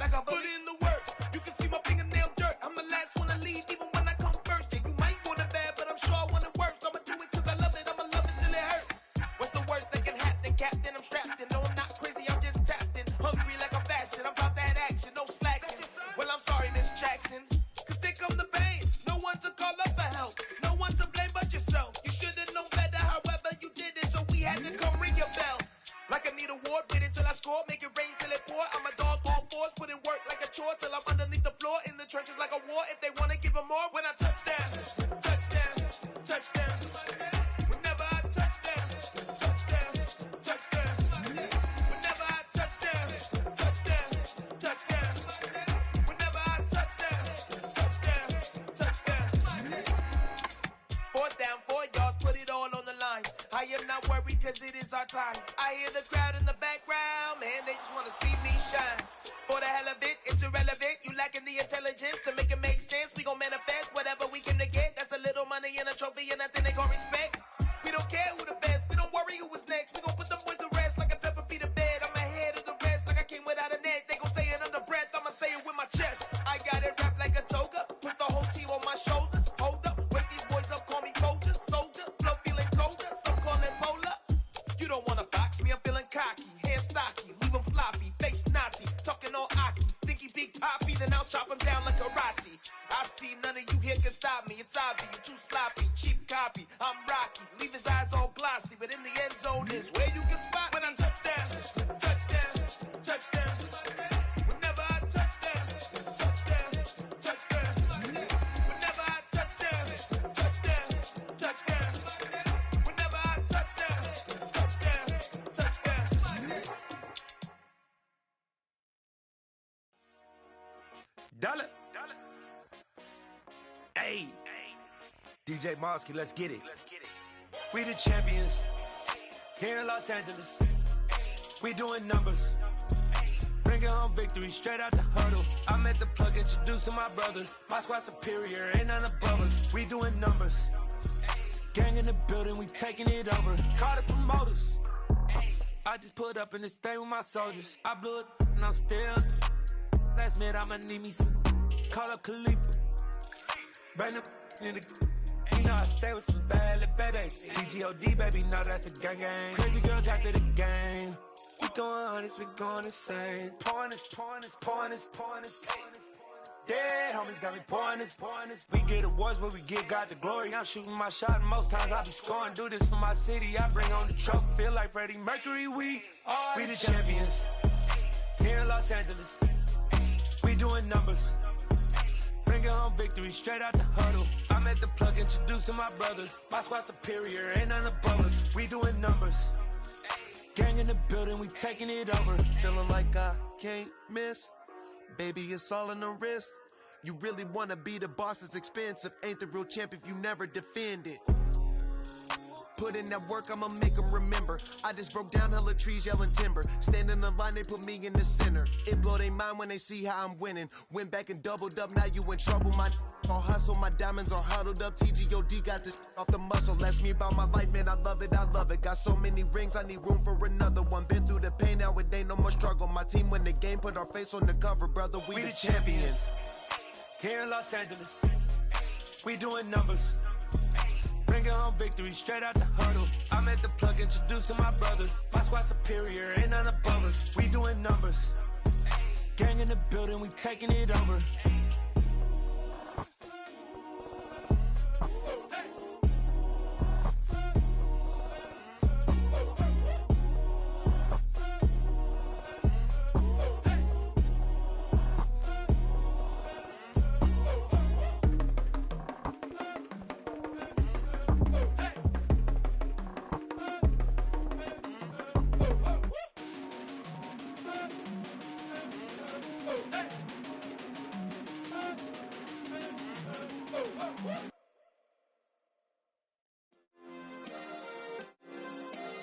Like a bully. Put in the work, you can see my fingernail dirt. I'm the last one to leave, even when I come first. Yeah, you might want it bad, but I'm sure I want it worse. I'ma do it cause I love it, I'ma love it till it hurts. What's the worst that can happen, Captain? I'm strapped in, no I'm not crazy, I'm just tapped in. Hungry like a bastard, I'm about that action, no slacking. Well, I'm sorry, Miss Jackson, cause here come the pain. No one to call up for help, no one to blame but yourself. You should've known better, however you did it, so we had to come ring your bell. Like I need a ward, wait until I score, make it rain till it pour. I'm a dog, all fours, put in work like a chore till I'm underneath the floor, in the trenches like a war. If they wanna give them more, when I touchdown, touchdown, touchdown. Whenever I touchdown, touchdown, touchdown. Whenever I touchdown, touchdown, touchdown. Whenever I touchdown, touchdown, touchdown. 4th down, 4 yards, put it all on the line. I am not worried cause it is our time. I hear the crowd in the background, man, they just wanna see me shine. For the hell of it, it's irrelevant. You lacking the intelligence to make it make sense. We gon' manifest whatever we came to get. That's a little money and a trophy and nothing they gon' respect. We don't care who the best. We don't worry who was next. We gon' put them boys to rest like a temper feet of bed. I'm ahead of the rest like I came without a net. They gon' say it under breath. I'ma say it with my chest. I got it wrapped like a toga. Put the whole team on my shoulders. Hold up, wake these boys up, call me Folger, soldier. Flow feeling colder, some call it polar. You don't wanna box me, I'm feeling cocky. Hair stocky, leave him floppy, face naughty. Talking all aki, think he big poppy, then I'll chop him down like karate. I see none of you here can stop me. It's obvious, you too sloppy, cheap copy. I'm Rocky, leave his eyes all glossy, but in the end zone is where you can spot when I touchdown, touchdown, touchdown. Whenever I touchdown, touchdown, touchdown. Whenever I touchdown, touchdown, touchdown. Whenever I touchdown, touchdown, touchdown. Dollar. Hey, DJ Mosky, let's get it. We the champions here in Los Angeles. We doing numbers. Bringing home victory straight out the huddle. I'm at the plug, introduced to my brother. My squad superior, ain't none above us. We doing numbers. Gang in the building, we taking it over. Call the promoters. I just put up in this thing with my soldiers. I blew it and I'm still. Last minute, I'ma need me some. Call up Khalifa. Bring them in the. You know I stay with some bad little baby. TGOD, baby, no, that's a gang gang. Crazy girls after the game. We going honest, we going insane. Pouring this. Dead homies got me pouring this. We get awards, but we give God the glory. I'm shooting my shot, and most times I be scoring. Do this for my city, I bring on the trophy. Feel like Freddie Mercury, we the champions. Here in Los Angeles, we doing numbers. Bringing home victory straight out the huddle. I'm at the plug, introduced to my brother. My squad superior, ain't none above us. We doing numbers. Gang in the building, we taking it over. Feeling like I can't miss. Baby, it's all in the wrist. You really wanna be the boss, it's expensive. Ain't the real champ if you never defend it. Put in that work, I'ma make them remember. I just broke down hella trees, yelling timber. Stand in the line, they put me in the center. It blow their mind when they see how I'm winning. Went back and doubled up, now you in trouble. My all hustle, my diamonds are huddled up. TGOD got this off the muscle. Ask me about my life, man, I love it. Got so many rings, I need room for another one. Been through the pain, now it ain't no more struggle. My team win the game, put our face on the cover, brother. We the champions. Here in Los Angeles, we doing numbers. Bringing home victory straight out the huddle. I'm at the plug, introduced to my brother. My squad superior, ain't none above us. We doing numbers. Gang in the building, we taking it over.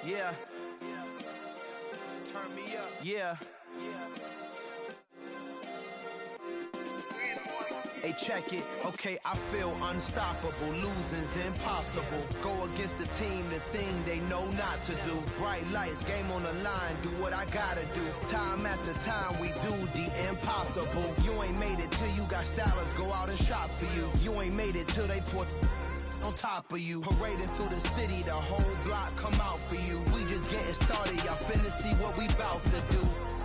Yeah. Turn me up. Yeah. Hey, check it. Okay, I feel unstoppable. Losing's impossible. Go against the team, the thing they know not to do. Bright lights, game on the line. Do what I gotta do. Time after time, we do the impossible. You ain't made it till you got stylists go out and shop for you. You ain't made it till they put on top of you. Parading through the city, the whole block come out for you. We just getting started, y'all finna see what we bout to do.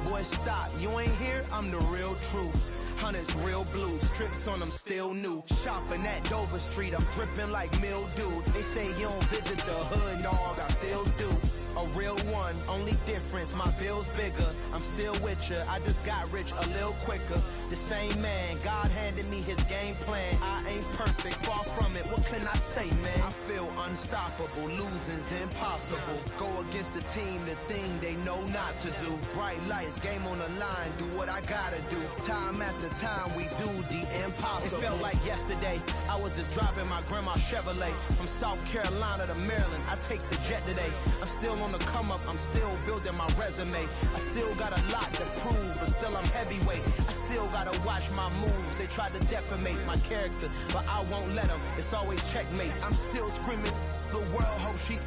Boy, stop, you ain't here, I'm the real truth. Hunters, real blue, strips on them still new. Shopping at Dover Street, I'm dripping like mildew. They say you don't visit the hood, dog, I still do. A real one, only difference, my bill's bigger. I'm still with ya, I just got rich a little quicker. The same man, God handed me his game plan. I ain't perfect, far from it, what can I say, man? I feel unstoppable, losing's impossible. Go against the team, the thing they know not to do. Bright lights, game on the line, do what I gotta do. Time after time, we do the impossible. It felt like yesterday, I was just driving my grandma's Chevrolet. From South Carolina to Maryland, I take the jet today. I'm still on on the come up, I'm still building my resume. I still got a lot to prove, but still I'm heavyweight. I still gotta watch my moves. They try to defamate my character, but I won't let them. It's always checkmate. I'm still screaming, the world hope she.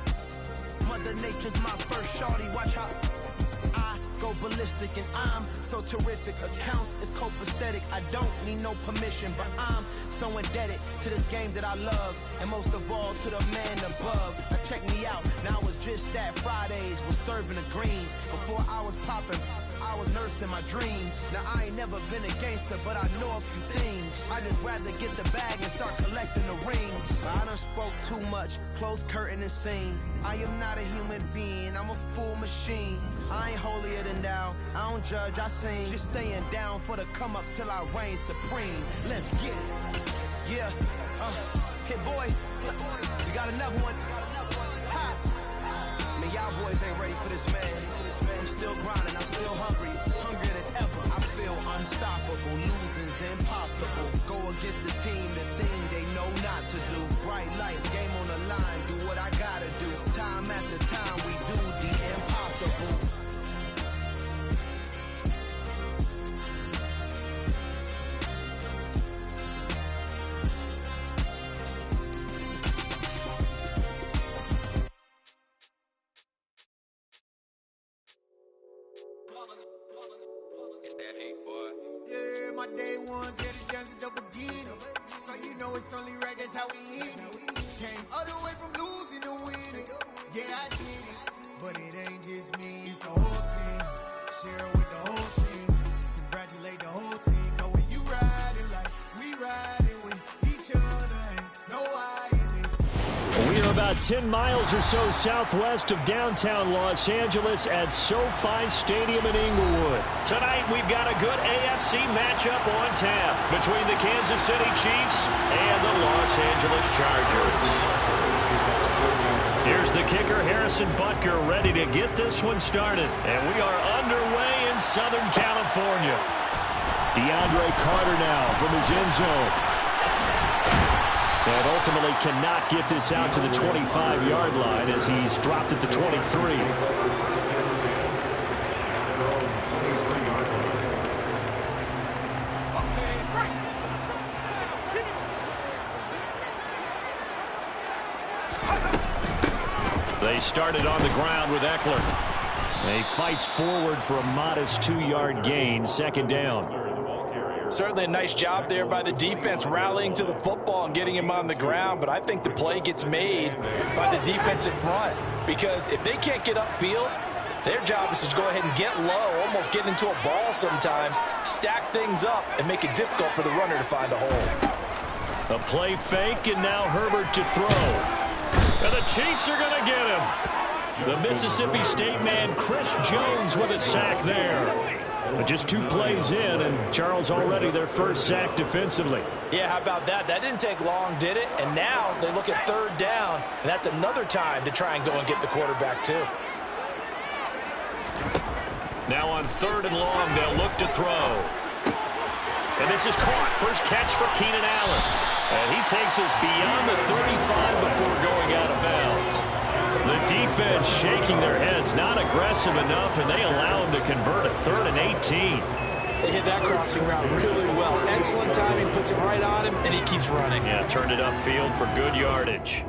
Mother Nature's my first shorty. Watch how I go ballistic, and I'm so terrific. Accounts is copacetic. I don't need no permission, but I'm so indebted to this game that I love, and most of all to the man above. Now check me out. Now it's just that Fridays was serving the greens. Before I was popping, I was nursing my dreams. Now I ain't never been a gangster, but I know a few things. I just rather get the bag and start collecting the rings. I done spoke too much, close curtain and scene. I am not a human being, I'm a full machine. I ain't holier than thou, I don't judge, I sing. Just staying down for the come up till I reign supreme. Let's get it. Yeah, hit boy, you got another one. Ha. Man, y'all boys ain't ready for this, man. I'm still grinding, I'm still hungry, hungrier than ever. I feel unstoppable, losing's impossible. Go against the team, the thing they know not to do. Bright lights, game on the line, do what I gotta do. Time after time, we do the impossible. It's that hate, boy. Yeah, my day ones, yeah, the dance at the beginning. So you know it's only right, that's how we end it. Came all the way from losing to winning. Yeah, I did it. But it ain't just me, it's the whole team. Share it with the whole team. Congratulate the whole team. Cause when you riding like we riding with each other, ain't no I in this. We are about 10 miles or so southwest of downtown Los Angeles at SoFi Stadium in Inglewood. Tonight, we've got a good AFC matchup on tap between the Kansas City Chiefs and the Los Angeles Chargers. Here's the kicker, Harrison Butker, ready to get this one started. And we are underway in Southern California. DeAndre Carter now from his end zone. And ultimately cannot get this out to the 25-yard line as he's dropped at the 23. They started on the ground with Eckler. He fights forward for a modest 2-yard gain, second down. Certainly a nice job there by the defense rallying to the football and getting him on the ground, but I think the play gets made by the defensive front because if they can't get upfield, their job is to go ahead and get low, almost get into a ball sometimes, stack things up, and make it difficult for the runner to find a hole. A play fake, and now Herbert to throw. And the Chiefs are going to get him. The Mississippi State man, Chris Jones, with a sack there. But just 2 plays in, and Charles already their first sack defensively. Yeah, how about that? That didn't take long, did it? And now they look at third down, and that's another time to try and go and get the quarterback, too. Now on 3rd and long, they'll look to throw. And this is caught. First catch for Keenan Allen. And he takes us beyond the 35 before going out of bounds. The defense shaking their heads, not aggressive enough, and they allow him to convert a 3rd and 18. They hit that crossing route really well. Excellent timing, puts it right on him, and he keeps running. Yeah, turned it upfield for good yardage.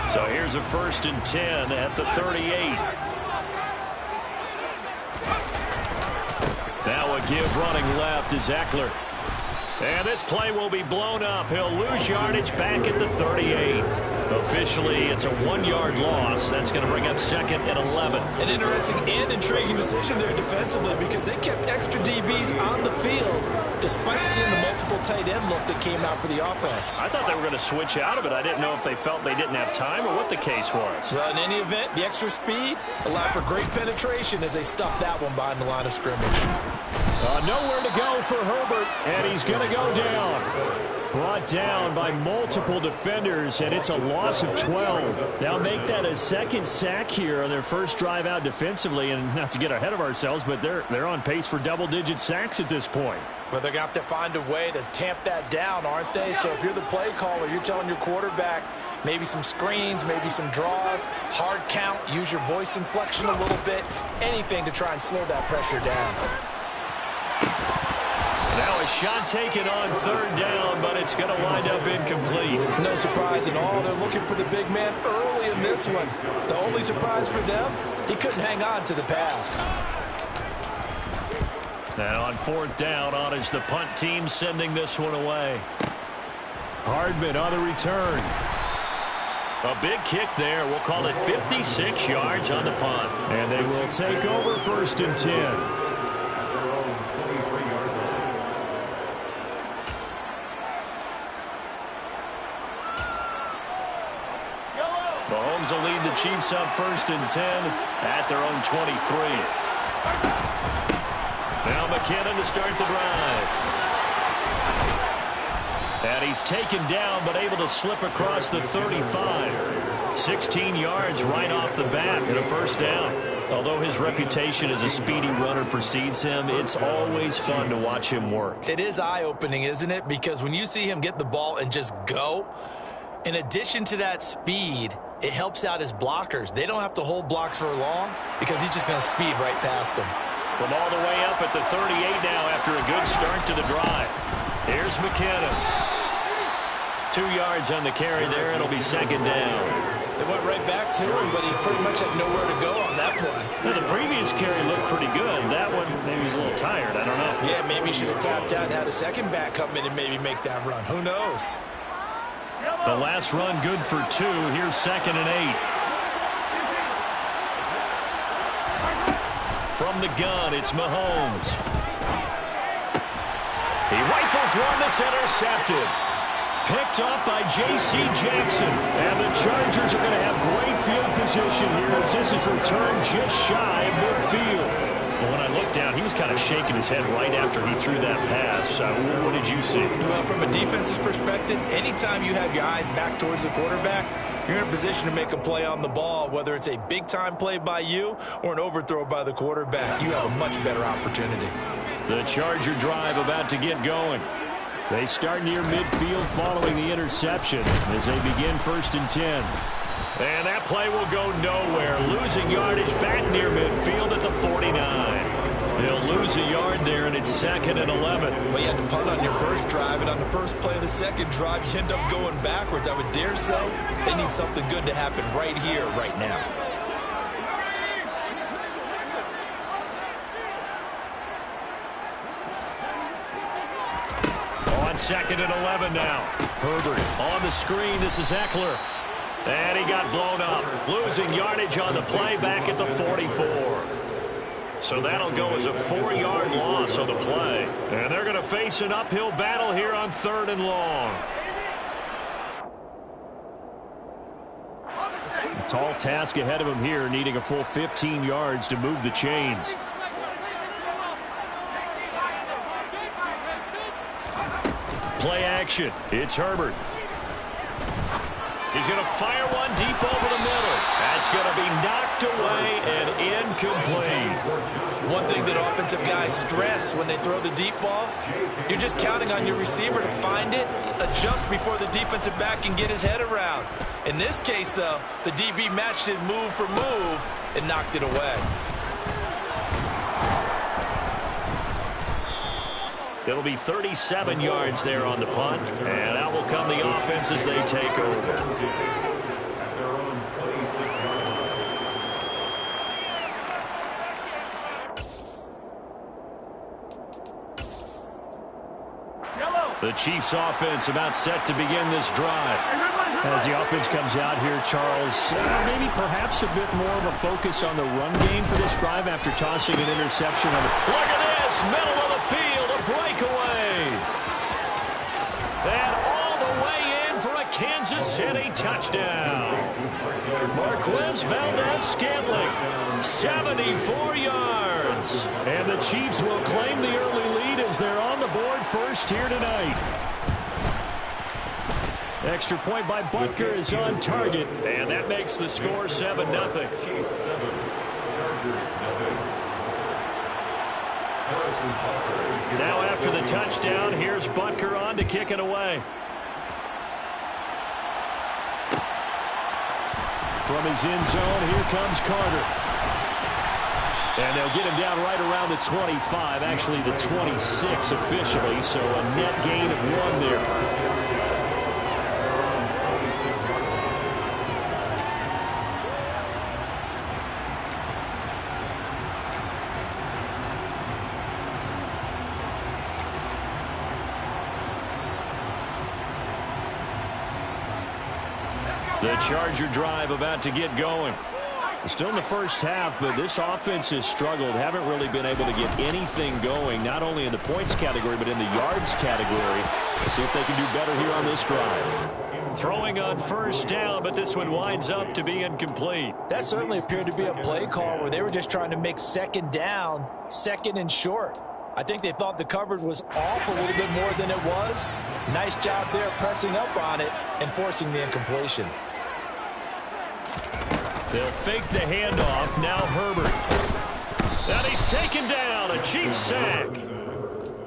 So here's a 1st and 10 at the 38. Now a give running left is Eckler. And this play will be blown up. He'll lose yardage back at the 38. Officially, it's a 1-yard loss. That's going to bring up 2nd and 11. An interesting and intriguing decision there defensively because they kept extra DBs on the field despite seeing the multiple tight end look that came out for the offense. I thought they were going to switch out of it. I didn't know if they felt they didn't have time or what the case was. Well, in any event, the extra speed allowed for great penetration as they stuffed that one behind the line of scrimmage. Nowhere to go for Herbert, and he's going to go down. Brought down by multiple defenders, and it's a loss of 12. Now make that a 2nd sack here on their first drive out defensively, and not to get ahead of ourselves, but they're on pace for double-digit sacks at this point. Well, they're going to have to find a way to tamp that down, aren't they? So if you're the play caller, you're telling your quarterback, Maybe some screens, maybe some draws, hard count, use your voice inflection a little bit, anything to try and slow that pressure down. Now a shot taken on third down, but it's going to wind up incomplete. No surprise at all. They're looking for the big man early in this one. The only surprise for them, he couldn't hang on to the pass. And on fourth down, on is the punt team sending this one away. Hardman on the return. A big kick there. We'll call it 56 yards on the punt. And they will take over first and 10. Mahomes will lead the Chiefs up first and 10 at their own 23. Now McKinnon to start the drive. And he's taken down but able to slip across the 35. 16 yards right off the bat and a first down. Although his reputation as a speedy runner precedes him, it's always fun to watch him work. It is eye-opening, isn't it? Because when you see him get the ball and just go, in addition to that speed, it helps out his blockers. They don't have to hold blocks for long because he's just going to speed right past them. From all the way up at the 38 now after a good start to the drive. Here's McKinnon. 2 yards on the carry there. It'll be second down. They went right back to him, but he pretty much had nowhere to go on that play. Well, the previous carry looked pretty good. That one, maybe he was a little tired. I don't know. Yeah, maybe he should have tapped out and had a second back come in and maybe make that run. Who knows? The last run good for 2. Here's second and 8. From the gun, it's Mahomes. He rifles one that's intercepted. Picked up by J.C. Jackson. And the Chargers are going to have great field position here as this is returned just shy of midfield. Well, when I looked down, he was kind of shaking his head right after he threw that pass. What did you see? Well, from a defense's perspective, anytime you have your eyes back towards the quarterback, you're in a position to make a play on the ball, whether it's a big-time play by you or an overthrow by the quarterback. You have a much better opportunity. The Charger drive about to get going. They start near midfield following the interception as they begin first and 10. And that play will go nowhere. Losing yardage back near midfield at the 49. They'll lose a yard there, and it's second and 11. Well, you had to punt on your first drive, and on the first play of the second drive, you end up going backwards. I would dare say they need something good to happen right here, right now. On second and 11 now. Herbert on the screen. This is Eckler. And he got blown up. Losing yardage on the play back at the 44. So that'll go as a 4-yard loss on the play. And they're going to face an uphill battle here on third and long. A tall task ahead of him here, needing a full 15 yards to move the chains. Play action. It's Herbert. He's going to fire one deep over the middle. That's going to be knocked away and incomplete. One thing that offensive guys stress when they throw the deep ball, you're just counting on your receiver to find it, adjust before the defensive back can get his head around. In this case, though, the DB matched it move for move and knocked it away. It'll be 37 yards there on the punt, and out will come the offense as they take over. The Chiefs offense about set to begin this drive. As the offense comes out here, Charles, maybe perhaps a bit more of a focus on the run game for this drive after tossing an interception on the... Look at this! Middle of the field, a breakaway! And all the way in for a Kansas City touchdown. Marquez Valdez-Scantling, 74 yards. And the Chiefs will claim the early lead as they're on the board first here tonight. Extra point by Butker is on target, and that makes the score 7-0. Now after the touchdown, here's Butker on to kick it away. From his end zone, here comes Carter. And they'll get him down right around the 25, actually the 26 officially, so a net gain of 1 there. The Charger drive about to get going. Still in the first half, but this offense has struggled. Haven't really been able to get anything going, not only in the points category, but in the yards category. Let's see if they can do better here on this drive. Throwing on first down, but this one winds up to be incomplete. That certainly appeared to be a play call where they were just trying to make second down, second and short. I think they thought the coverage was off a little bit more than it was. Nice job there pressing up on it and forcing the incompletion. They'll fake the handoff. Now Herbert. And he's taken down. A cheap sack.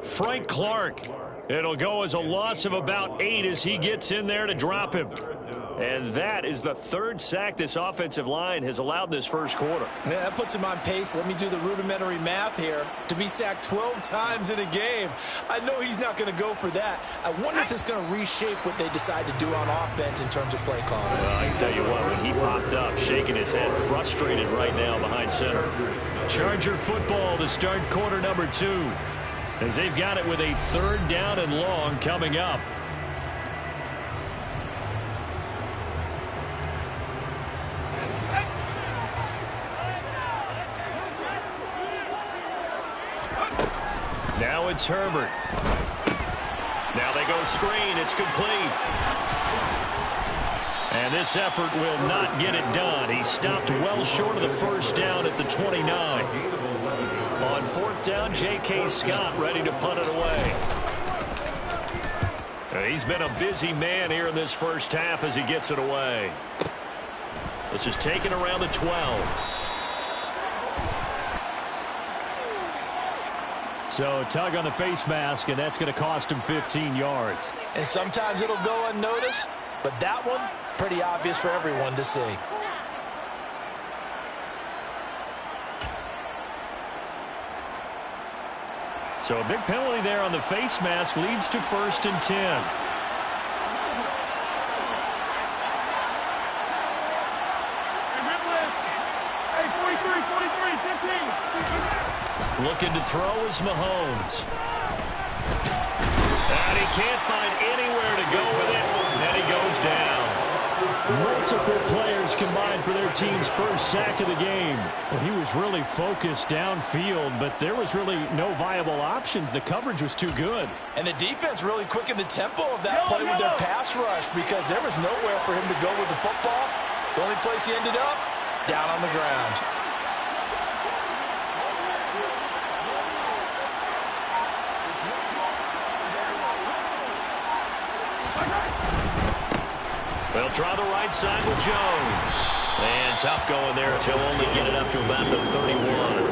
Frank Clark. It'll go as a loss of about 8 as he gets in there to drop him. And that is the 3rd sack this offensive line has allowed this first quarter. Yeah, that puts him on pace. Let me do the rudimentary math here. To be sacked 12 times in a game, I know he's not going to go for that. I wonder if it's going to reshape what they decide to do on offense in terms of play calling. Well, I can tell you what, when he popped up, shaking his head, frustrated right now behind center. Charger football to start quarter number 2. As they've got it with a 3rd down and long coming up. Now it's Herbert. Now they go screen. It's complete. And this effort will not get it done. He stopped well short of the first down at the 29. On 4th down, J.K. Scott ready to punt it away. He's been a busy man here in this first half as he gets it away. This is taken around the 12. So tug on the face mask, and that's going to cost him 15 yards. And sometimes it'll go unnoticed, but that one, pretty obvious for everyone to see. So a big penalty there on the face mask leads to 1st and 10. Looking to throw is Mahomes. And he can't find anywhere to go with it, and he goes down. Multiple players combined for their team's first sack of the game. Well, he was really focused downfield, but there was really no viable options. The coverage was too good. And the defense really quickened the tempo of that play with their pass rush because there was nowhere for him to go with the football. The only place he ended up, down on the ground. They'll try the right side with Jones. And tough going there as he'll only get it up to about the 31.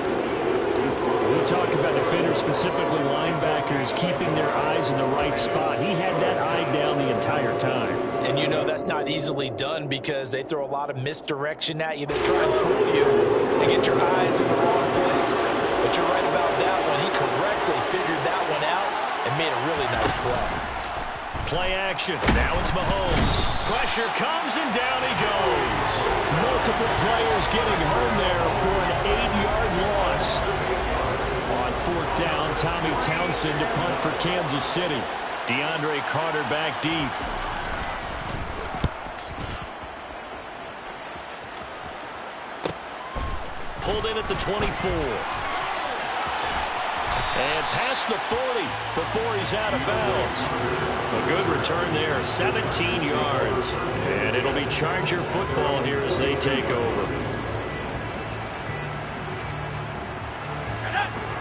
We talk about defenders, specifically linebackers, keeping their eyes in the right spot. He had that eye down the entire time. And you know that's not easily done because they throw a lot of misdirection at you. They try and fool you and get your eyes in the wrong place. But you're right about that one. He correctly figured that one out and made a really nice play. Play action. Now it's Mahomes. Pressure comes and down he goes. Multiple players getting home there for an 8-yard loss. On 4th down, Tommy Townsend to punt for Kansas City. DeAndre Carter back deep. Pulled in at the 24. And past the 40 before he's out of bounds. A good return there, 17 yards. And it'll be Charger football here as they take over.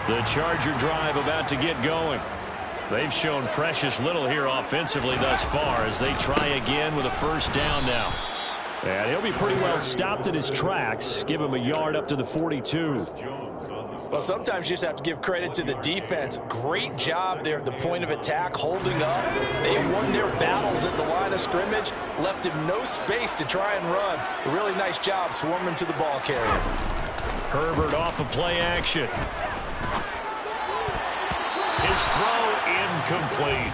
The Charger drive about to get going. They've shown precious little here offensively thus far as they try again with a first down now. And he'll be pretty well stopped in his tracks. Give him a yard up to the 42. Well, sometimes you just have to give credit to the defense. Great job there at the point of attack, holding up. They won their battles at the line of scrimmage, left him no space to try and run. A really nice job swarming to the ball carrier. Herbert off of play action. His throw incomplete.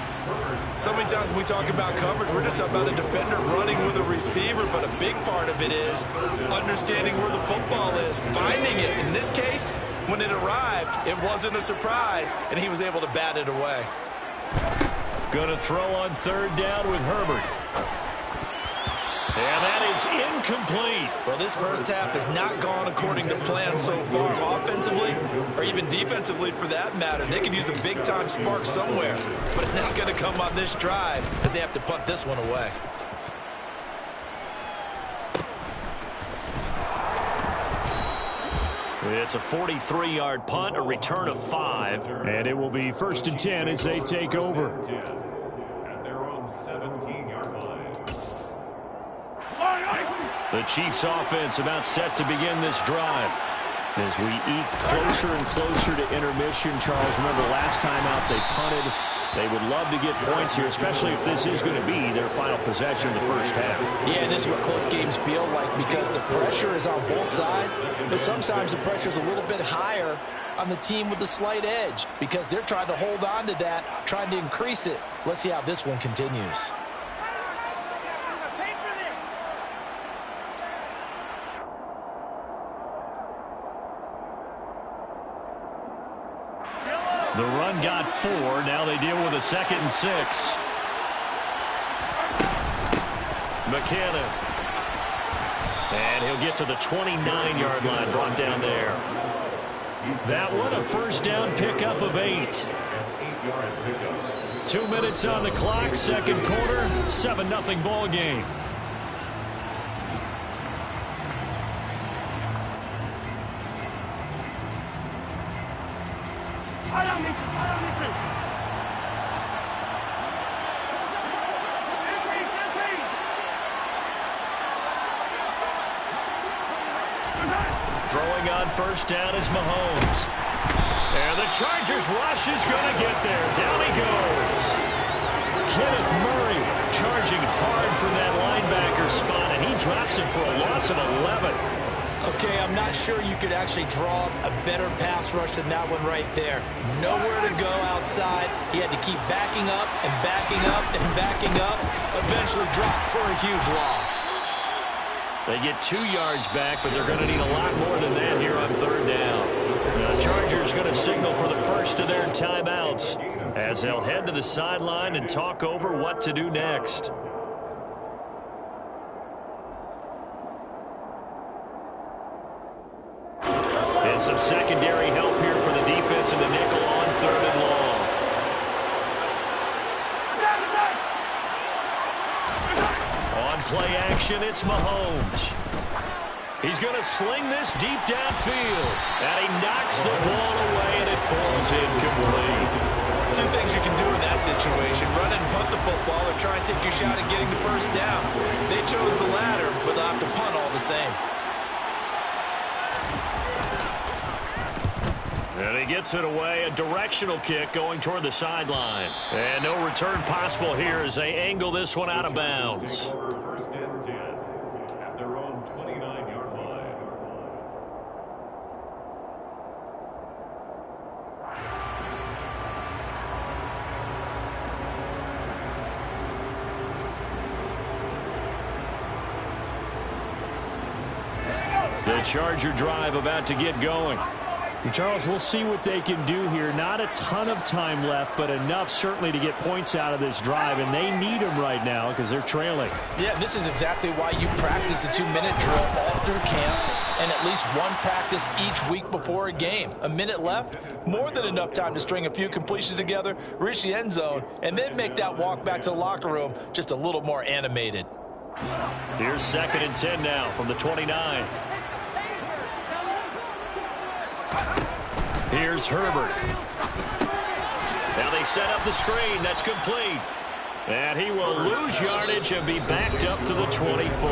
So many times when we talk about coverage, we're just about a defender running with a receiver, but a big part of it is understanding where the football is, finding it. In this case, when it arrived, it wasn't a surprise, and he was able to bat it away. Going to throw on third down with Herbert. And that is incomplete. Well, this first half has not gone according to plan so far, offensively or even defensively for that matter. They could use a big-time spark somewhere, but it's not going to come on this drive as they have to punt this one away. It's a 43-yard punt, a return of 5, and it will be 1st and 10 as they take over. At their own 17-yard line. The Chiefs offense about set to begin this drive. As we eke closer and closer to intermission, Charles, remember last time out they punted. They would love to get points here, especially if this is going to be their final possession of the first half. Yeah, and this is what close games feel like because the pressure is on both sides, but sometimes the pressure is a little bit higher on the team with the slight edge because they're trying to hold on to that, trying to increase it. Let's see how this one continues. The run got 4. Now they deal with a 2nd and 6. McKinnon. And he'll get to the 29-yard line, brought down there. That one a first down pickup of 8. 2 minutes on the clock, second quarter, 7-0 ball game. Throwing on first down is Mahomes. And the Chargers rush is going to get there. Down he goes. Kenneth Murray charging hard from that linebacker spot, and he drops him for a loss of 11. Okay, I'm not sure you could actually draw a better pass rush than that one right there. Nowhere to go outside. He had to keep backing up and backing up and backing up. Eventually dropped for a huge loss. They get 2 yards back, but they're going to need a lot more than that here on third down. The Chargers going to signal for the first of their timeouts as they'll head to the sideline and talk over what to do next. And some secondary help here for the defense in the nickel on third and long. On play action, it's Mahomes. He's going to sling this deep downfield. And he knocks the ball away, and it falls incomplete. 2 things you can do in that situation. Run and punt the football or try and take your shot at getting the first down. They chose the latter, but they'll have to punt all the same. And he gets it away, a directional kick going toward the sideline. And no return possible here as they angle this one out of bounds. First and 10 at their own 29-yard line. The Charger drive about to get going. Charles, we'll see what they can do here. Not a ton of time left, but enough certainly to get points out of this drive, and they need them right now because they're trailing. Yeah, this is exactly why you practice a 2-minute drill all through camp and at least one practice each week before a game. A minute left, more than enough time to string a few completions together, reach the end zone, and then make that walk back to the locker room just a little more animated. Here's 2nd and 10 now from the 29. Here's Herbert. Now they set up the screen. That's complete. And he will lose yardage and be backed up to the 24.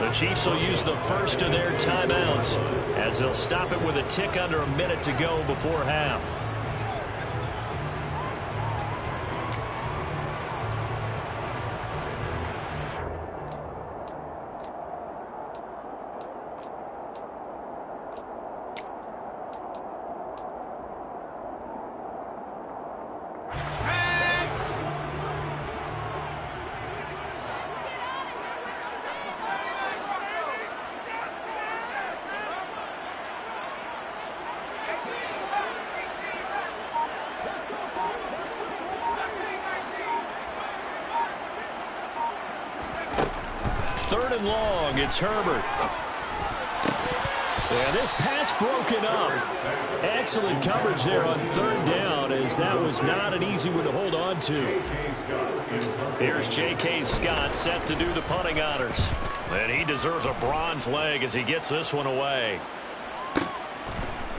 The Chiefs will use the first of their timeouts as they'll stop it with a tick under a minute to go before half. Third and long, it's Herbert. And this pass broken up. Excellent coverage there on third down, as that was not an easy one to hold on to. Here's J.K. Scott set to do the punting honors. And he deserves a bronze leg as he gets this one away.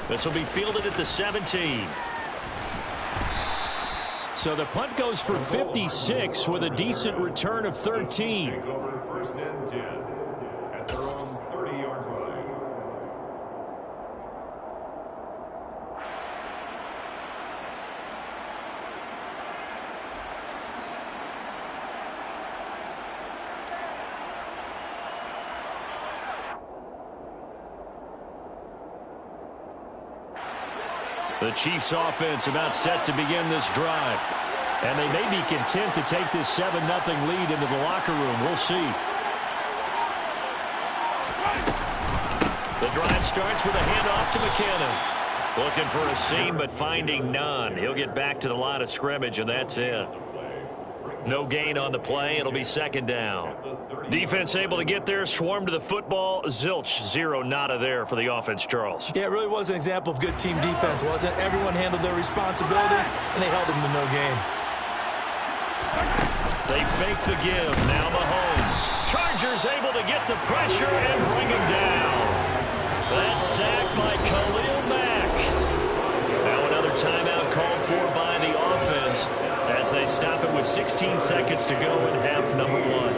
This will be fielded at the 17. So the punt goes for 56 with a decent return of 13. First and 10 at their own 30-yard line. The Chiefs offense about set to begin this drive. And they may be content to take this 7-0 lead into the locker room. We'll see. The drive starts with a handoff to McKinnon. Looking for a seam, but finding none. He'll get back to the line of scrimmage, and that's it. No gain on the play. It'll be second down. Defense able to get there, swarm to the football. Zilch, zero, nada there for the offense, Charles. Yeah, it really was an example of good team defense, wasn't it? Everyone handled their responsibilities, and they held them to no gain. They fake the give. Now Mahomes. Chargers able to get the pressure and bring him down. That's sacked by Khalil Mack. Now another timeout called for by the offense as they stop it with 16 seconds to go in half number one.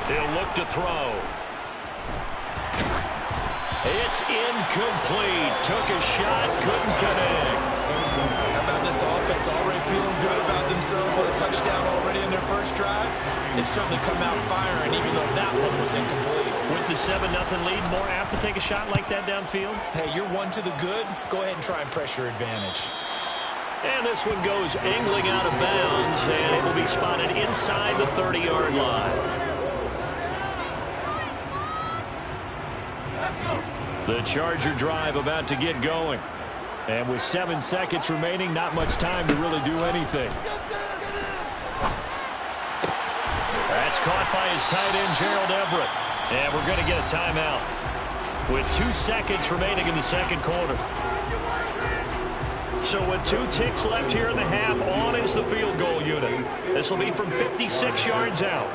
He'll look to throw. It's incomplete. Took a shot, couldn't connect. How about this offense already feeling good about themselves with a touchdown already in their first drive? It's certainly come out firing, even though that one was incomplete. With the 7-0 lead, more apt to take a shot like that downfield? Hey, you're one to the good. Go ahead and try and pressure advantage. And this one goes angling out of bounds, and it will be spotted inside the 30-yard line. The Charger drive about to get going. And with 7 seconds remaining, not much time to really do anything. That's caught by his tight end, Gerald Everett. And we're going to get a timeout with 2 seconds remaining in the second quarter. So with 2 ticks left here in the half, on is the field goal unit. This will be from 56 yards out.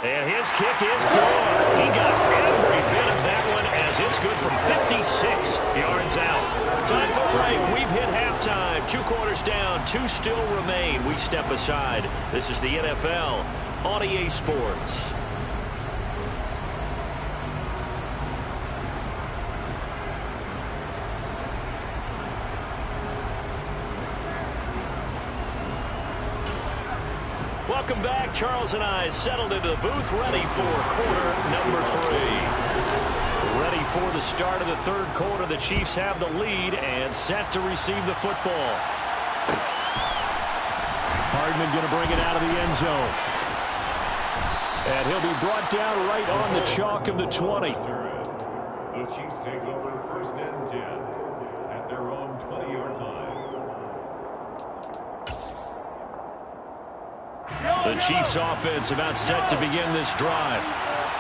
And his kick is good. He got every bit of that one as it's good from 56 yards out. Time for break. We've hit halftime. 2 quarters down. 2 still remain. We step aside. This is the NFL on EA Sports. Welcome back. Charles and I settled into the booth, ready for quarter number 3. Ready for the start of the third quarter. The Chiefs have the lead and set to receive the football. Hardman going to bring it out of the end zone. And he'll be brought down right on the chalk of the 20. The Chiefs take over 1st and 10 at their own 20-yard line. The Chiefs offense about set to begin this drive.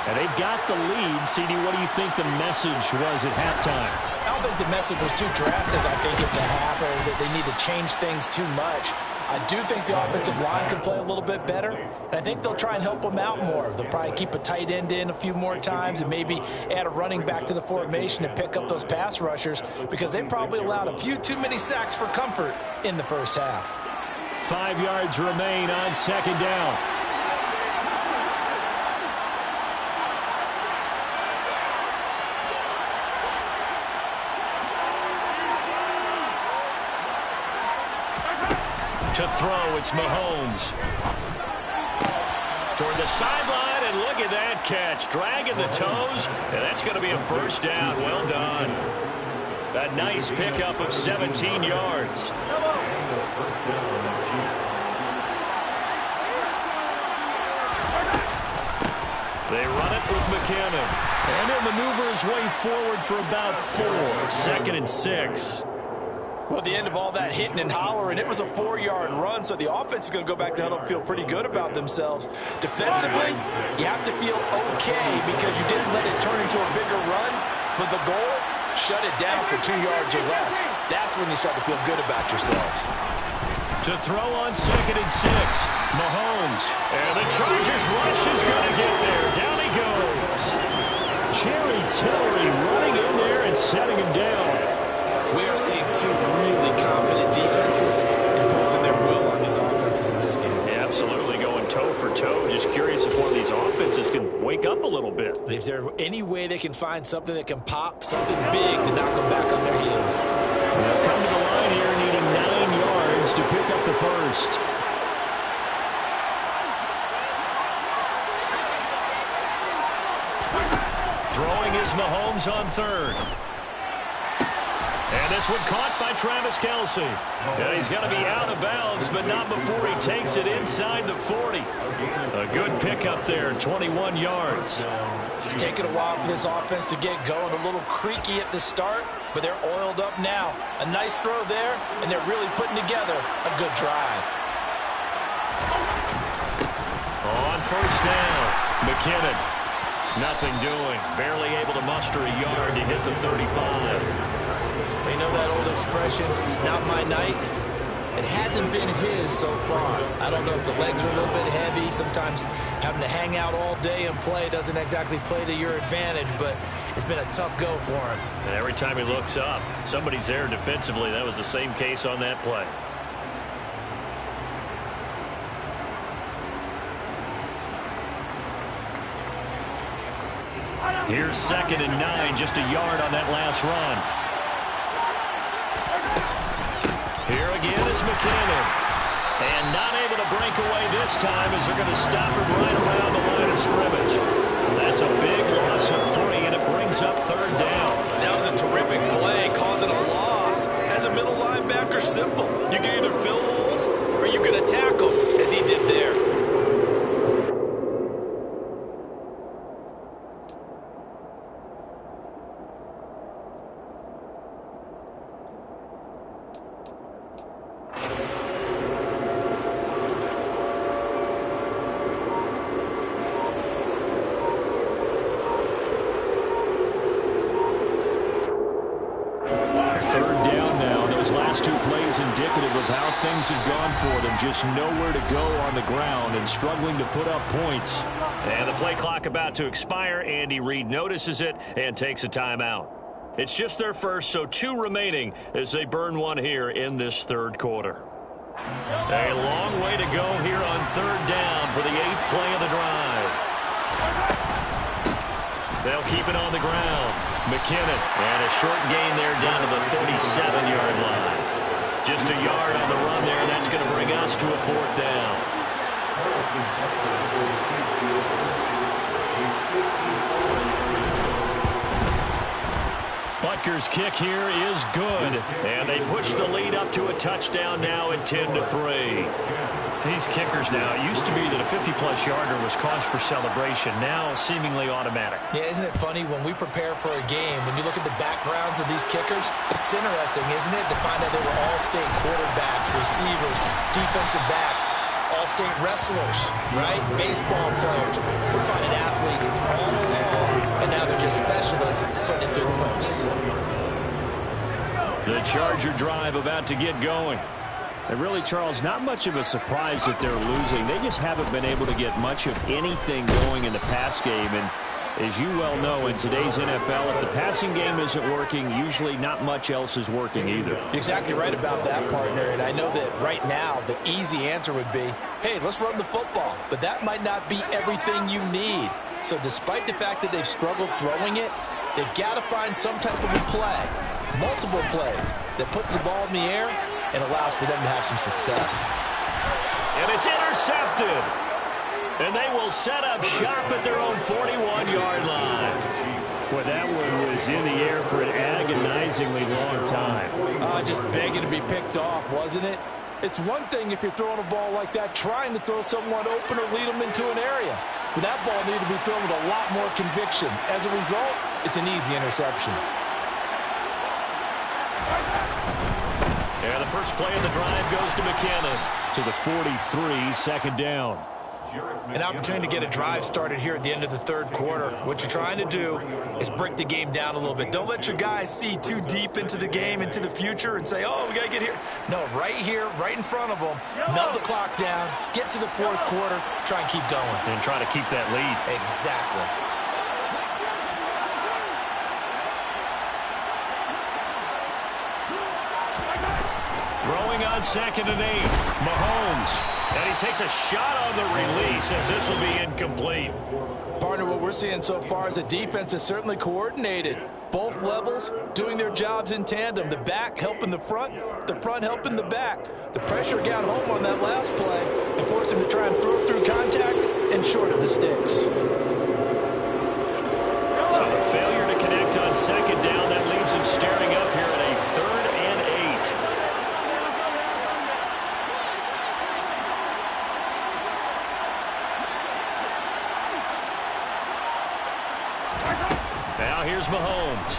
And they've got the lead. CD, what do you think the message was at halftime? I don't think the message was too drastic, I think, at the half, or that they need to change things too much. I do think the offensive line can play a little bit better, and I think they'll try and help them out more. They'll probably keep a tight end in a few more times and maybe add a running back to the formation to pick up those pass rushers, because they probably allowed a few too many sacks for comfort in the first half. 5 yards remain on 2nd down. To throw, it's Mahomes. Toward the sideline, and look at that catch. Dragging the toes, and that's going to be a 1st down. Well done. A nice pickup of 17 yards. They run it with McKinnon. And he'll maneuver his way forward for about 4. 2nd and 6. Well, at the end of all that hitting and hollering, it was a 4-yard run, so the offense is going to go back to huddle and feel pretty good about themselves. Defensively, you have to feel okay because you didn't let it turn into a bigger run, but the goal, shut it down for 2 yards or less. That's when you start to feel good about yourselves. To throw on 2nd and 6, Mahomes. And the Chargers rush is going to get there. Down he goes. Jerry Tillery running in there and setting him down. We are seeing 2 really confident defenses imposing their will on these offenses in this game. Yeah, absolutely, going toe for toe. Just curious if one of these offenses can wake up a little bit. If there's any way they can find something that can pop, something big to knock them back on their heels. They'll come to the line here needing 9 yards to pick up the 1st. Throwing is Mahomes on 3rd. And this one caught by Travis Kelce. And he's going to be out of bounds, but not before he takes it inside the 40. A good pickup there, 21 yards. It's taken a while for this offense to get going. A little creaky at the start, but they're oiled up now. A nice throw there, and they're really putting together a good drive. On 1st down, McKinnon. Nothing doing. Barely able to muster a yard to hit the 35. You know that old expression, it's not my night? It hasn't been his so far. I don't know if the legs are a little bit heavy. Sometimes having to hang out all day and play doesn't exactly play to your advantage, but it's been a tough go for him. And every time he looks up, somebody's there defensively. That was the same case on that play. Here's 2nd and 9, just a yard on that last run. Here again is McKinnon. And not able to break away this time as they're going to stop him right around the line of scrimmage. That's a big loss of 3, and it brings up 3rd down. That was a terrific play, causing a loss. As a middle linebacker, simple. You can either fill holes or you can attack them, as he did there. Indicative of how things have gone for them. Just nowhere to go on the ground and struggling to put up points. And the play clock about to expire. Andy Reid notices it and takes a timeout. It's just their first, so 2 remaining as they burn one here in this 3rd quarter. A long way to go here on 3rd down for the 8th play of the drive. They'll keep it on the ground. McKinnon, and a short gain there down to the 37-yard line. Just a yard on the run there, and that's going to bring us to a 4th down. Butker's kick here is good. And they push the lead up to a touchdown now at 10-3. These kickers now, it used to be that a 50-plus yarder was cause for celebration. Now seemingly automatic. Yeah, isn't it funny when we prepare for a game, when you look at the backgrounds of these kickers, it's interesting, isn't it, to find out they were all-state quarterbacks, receivers, defensive backs, all-state wrestlers, right? Baseball players. We're finding athletes all along, and now they're just specialists putting it through the posts. The Charger drive about to get going. And really, Charles, not much of a surprise that they're losing. They just haven't been able to get much of anything going in the pass game. And as you well know, in today's NFL, if the passing game isn't working, usually not much else is working either. You're exactly right about that, partner. And I know that right now the easy answer would be, hey, let's run the football. But that might not be everything you need. So despite the fact that they've struggled throwing it, they've got to find some type of a play, multiple plays, that puts the ball in the air and allows for them to have some success. And it's intercepted. And they will set up shop at their own 41-yard line. Boy, that one was in the air for an agonizingly long time. Just begging to be picked off, wasn't it? It's one thing if you're throwing a ball like that, trying to throw someone open or lead them into an area. But that ball needed to be thrown with a lot more conviction. As a result, it's an easy interception. And the first play of the drive goes to McKinnon. To the 43, second down. An opportunity to get a drive started here at the end of the third quarter. What you're trying to do is break the game down a little bit. Don't let your guys see too deep into the game, into the future, and say, oh, we got to get here. No, right here, right in front of them, melt the clock down, get to the fourth quarter, try and keep going. And try to keep that lead. Exactly. Throwing on 2nd and 8. Mahomes. And he takes a shot on the release as this will be incomplete. Partner, what we're seeing so far is the defense is certainly coordinated. Both levels doing their jobs in tandem. The back helping the front helping the back. The pressure got home on that last play and forced him to try and throw through contact and short of the sticks. So the failure to connect on 2nd down, that leaves him staring up here at a 3rd and 8. Now here's Mahomes.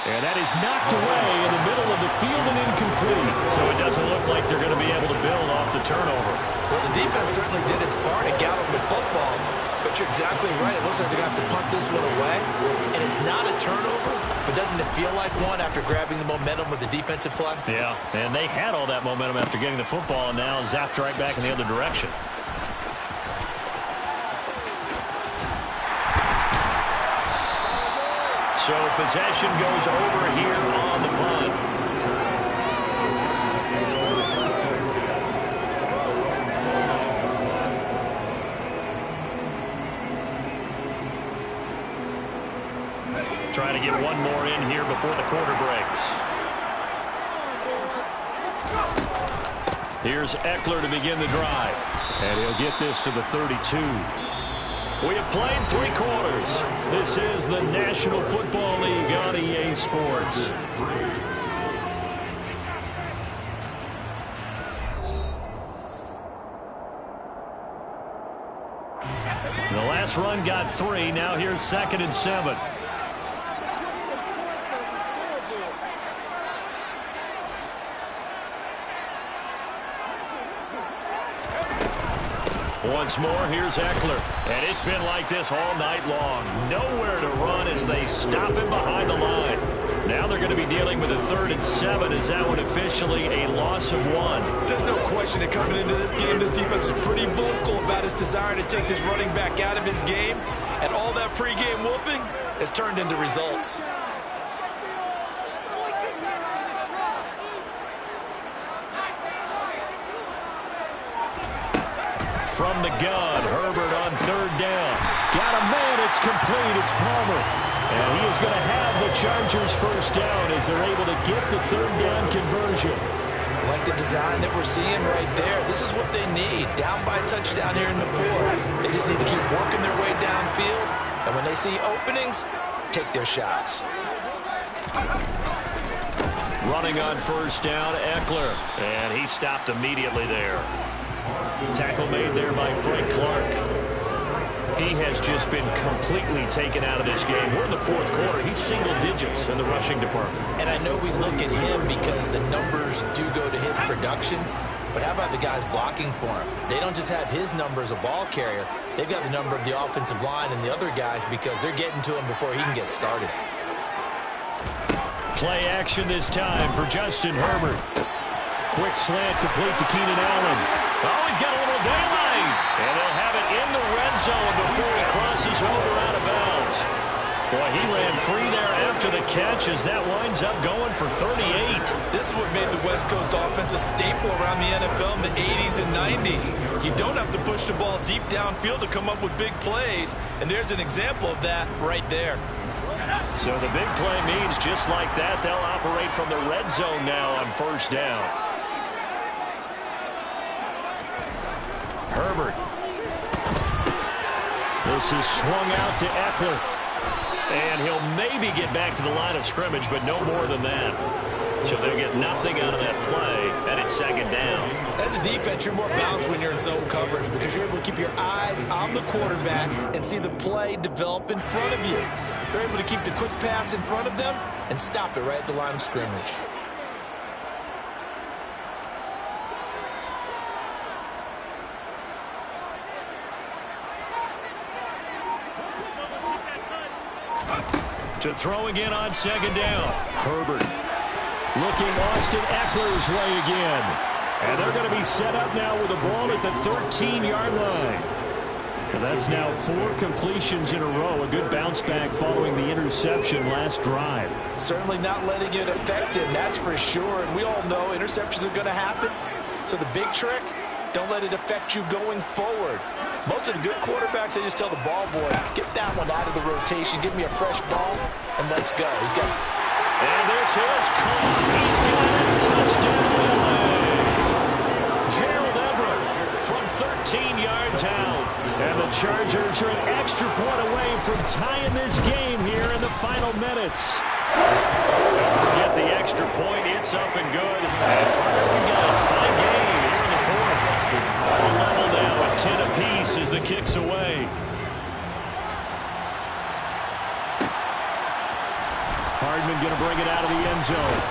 And that is knocked away in the middle of the field and incomplete. So it doesn't look like they're going to be able to build off the turnover. Well, the defense certainly did its part and got them the football. But you're exactly right. It looks like they're going to have to punt this one away. And it's not a turnover, but doesn't it feel like one after grabbing the momentum with the defensive play? Yeah, and they had all that momentum after getting the football and now zapped right back in the other direction. So possession goes over here on the punt. Trying to get one more in here before the quarter breaks. Here's Eckler to begin the drive. And he'll get this to the 32. We have played 3 quarters. This is the National Football League on EA Sports. The last run got 3. Now here's 2nd and 7. Once more, here's Eckler. And it's been like this all night long. Nowhere to run as they stop him behind the line. Now they're going to be dealing with a 3rd and 7. Is that one officially a loss of 1? There's no question that coming into this game, this defense is pretty vocal about its desire to take this running back out of his game. And all that pregame whooping has turned into results. From the gun, Herbert on 3rd down. Got a man, it's complete, it's Palmer. And he is going to have the Chargers first down as they're able to get the 3rd down conversion. I like the design that we're seeing right there. This is what they need. Down by a touchdown here in the 4th. They just need to keep working their way downfield. And when they see openings, take their shots. Running on first down, Eckler. And he stopped immediately there. Tackle made there by Frank Clark. He has just been completely taken out of this game. We're in the fourth quarter. He's single digits in the rushing department. And I know we look at him because the numbers do go to his production. But how about the guys blocking for him? They don't just have his number as a ball carrier. They've got the number of the offensive line and the other guys because they're getting to him before he can get started. Play action this time for Justin Herbert. Quick slant complete to Keenan Allen. Oh, he's got a little daylight. And they'll have it in the red zone before he crosses over out of bounds. Boy, he ran free there after the catch as that winds up going for 38. This is what made the West Coast offense a staple around the NFL in the 80s and 90s. You don't have to push the ball deep downfield to come up with big plays, and there's an example of that right there. So the big play means just like that, they'll operate from the red zone now on first down. Herbert. This is swung out to Eckler. And he'll maybe get back to the line of scrimmage, but no more than that. So they'll get nothing out of that play, and it's second down. As a defense, you're more balanced when you're in zone coverage because you're able to keep your eyes on the quarterback and see the play develop in front of you. They're able to keep the quick pass in front of them and stop it right at the line of scrimmage. To throw again on second down. Herbert looking Austin Eckler's way again. And they're going to be set up now with the ball at the 13-yard line. And that's now 4 completions in a row. A good bounce back following the interception last drive. Certainly not letting it affect him, that's for sure. And we all know interceptions are going to happen. So the big trick, don't let it affect you going forward. Most of the good quarterbacks, they just tell the ball boy, get that one out of the rotation, give me a fresh ball, and let's go. He's got it. And this is caught. He's got it. Touchdown, LA. Gerald Everett from 13 yards out. And the Chargers are an extra point away from tying this game here in the final minutes. Don't forget the extra point. It's up and good. And we've got a tie game here in the fourth. All level now at 10 apiece as the kick's away. Hardman going to bring it out of the end zone.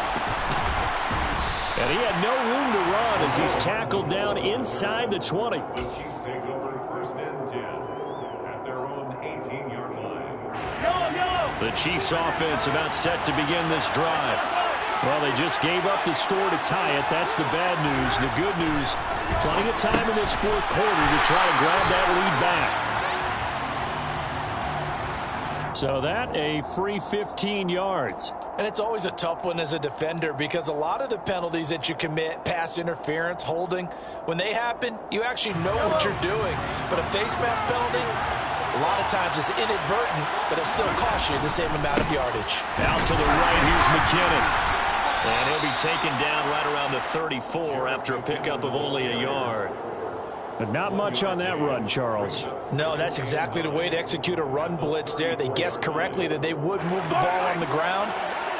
And he had no room to run as he's tackled down inside the 20. The Chiefs take over first and 10 at their own 18-yard line. The Chiefs offense about set to begin this drive. Well, they just gave up the score to tie it. That's the bad news. The good news, plenty of time in this fourth quarter to try to grab that lead back. So that a free 15 yards. And it's always a tough one as a defender because a lot of the penalties that you commit, pass interference, holding, when they happen, you actually know what you're doing. But a face mask penalty, a lot of times it's inadvertent, but it still costs you the same amount of yardage. Out to the right, here's McKinnon. And he'll be taken down right around the 34 after a pickup of only a yard. But not much on that run, Charles. No, that's exactly the way to execute a run blitz there. They guessed correctly that they would move the ball on the ground,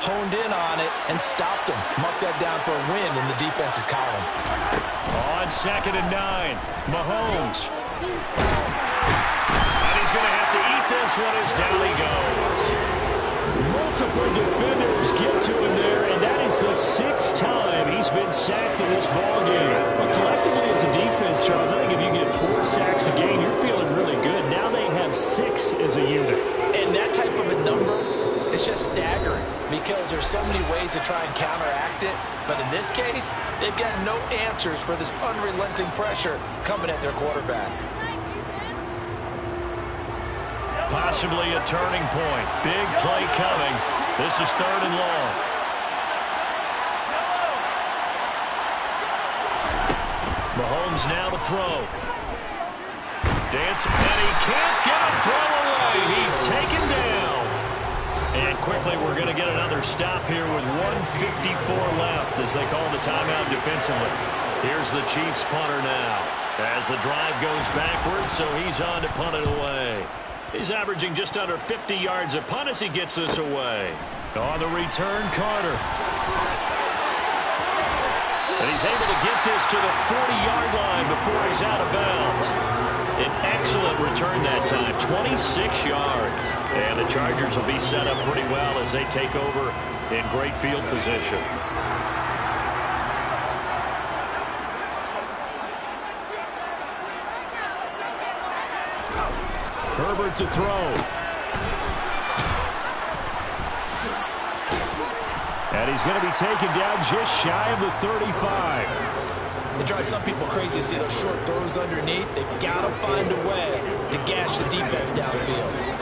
honed in on it, and stopped them. Mark that down for a win in the defense's column. On second and 9, Mahomes. And he's going to have to eat this one as down he goes. Multiple defenders get to him there, and that is the 6th time he's been sacked in this ballgame. Well, collectively as a defense, Charles, I think if you get 4 sacks a game, you're feeling really good. Now they have 6 as a unit. And that type of a number is just staggering because there's so many ways to try and counteract it. But in this case, they've got no answers for this unrelenting pressure coming at their quarterback. Possibly a turning point. Big play coming. This is 3rd and long. Mahomes now to throw. Dancing, and he can't get a throw away. He's taken down. And quickly we're going to get another stop here with 1:54 left as they call the timeout defensively. Here's the Chiefs punter now as the drive goes backwards, so he's on to punt it away. He's averaging just under 50 yards a punt as he gets this away. On the return, Carter. And he's able to get this to the 40-yard line before he's out of bounds. An excellent return that time, 26 yards. And the Chargers will be set up pretty well as they take over in great field position. Herbert to throw. And he's going to be taken down just shy of the 35. It drives some people crazy to see those short throws underneath. They've got to find a way to gash the defense downfield.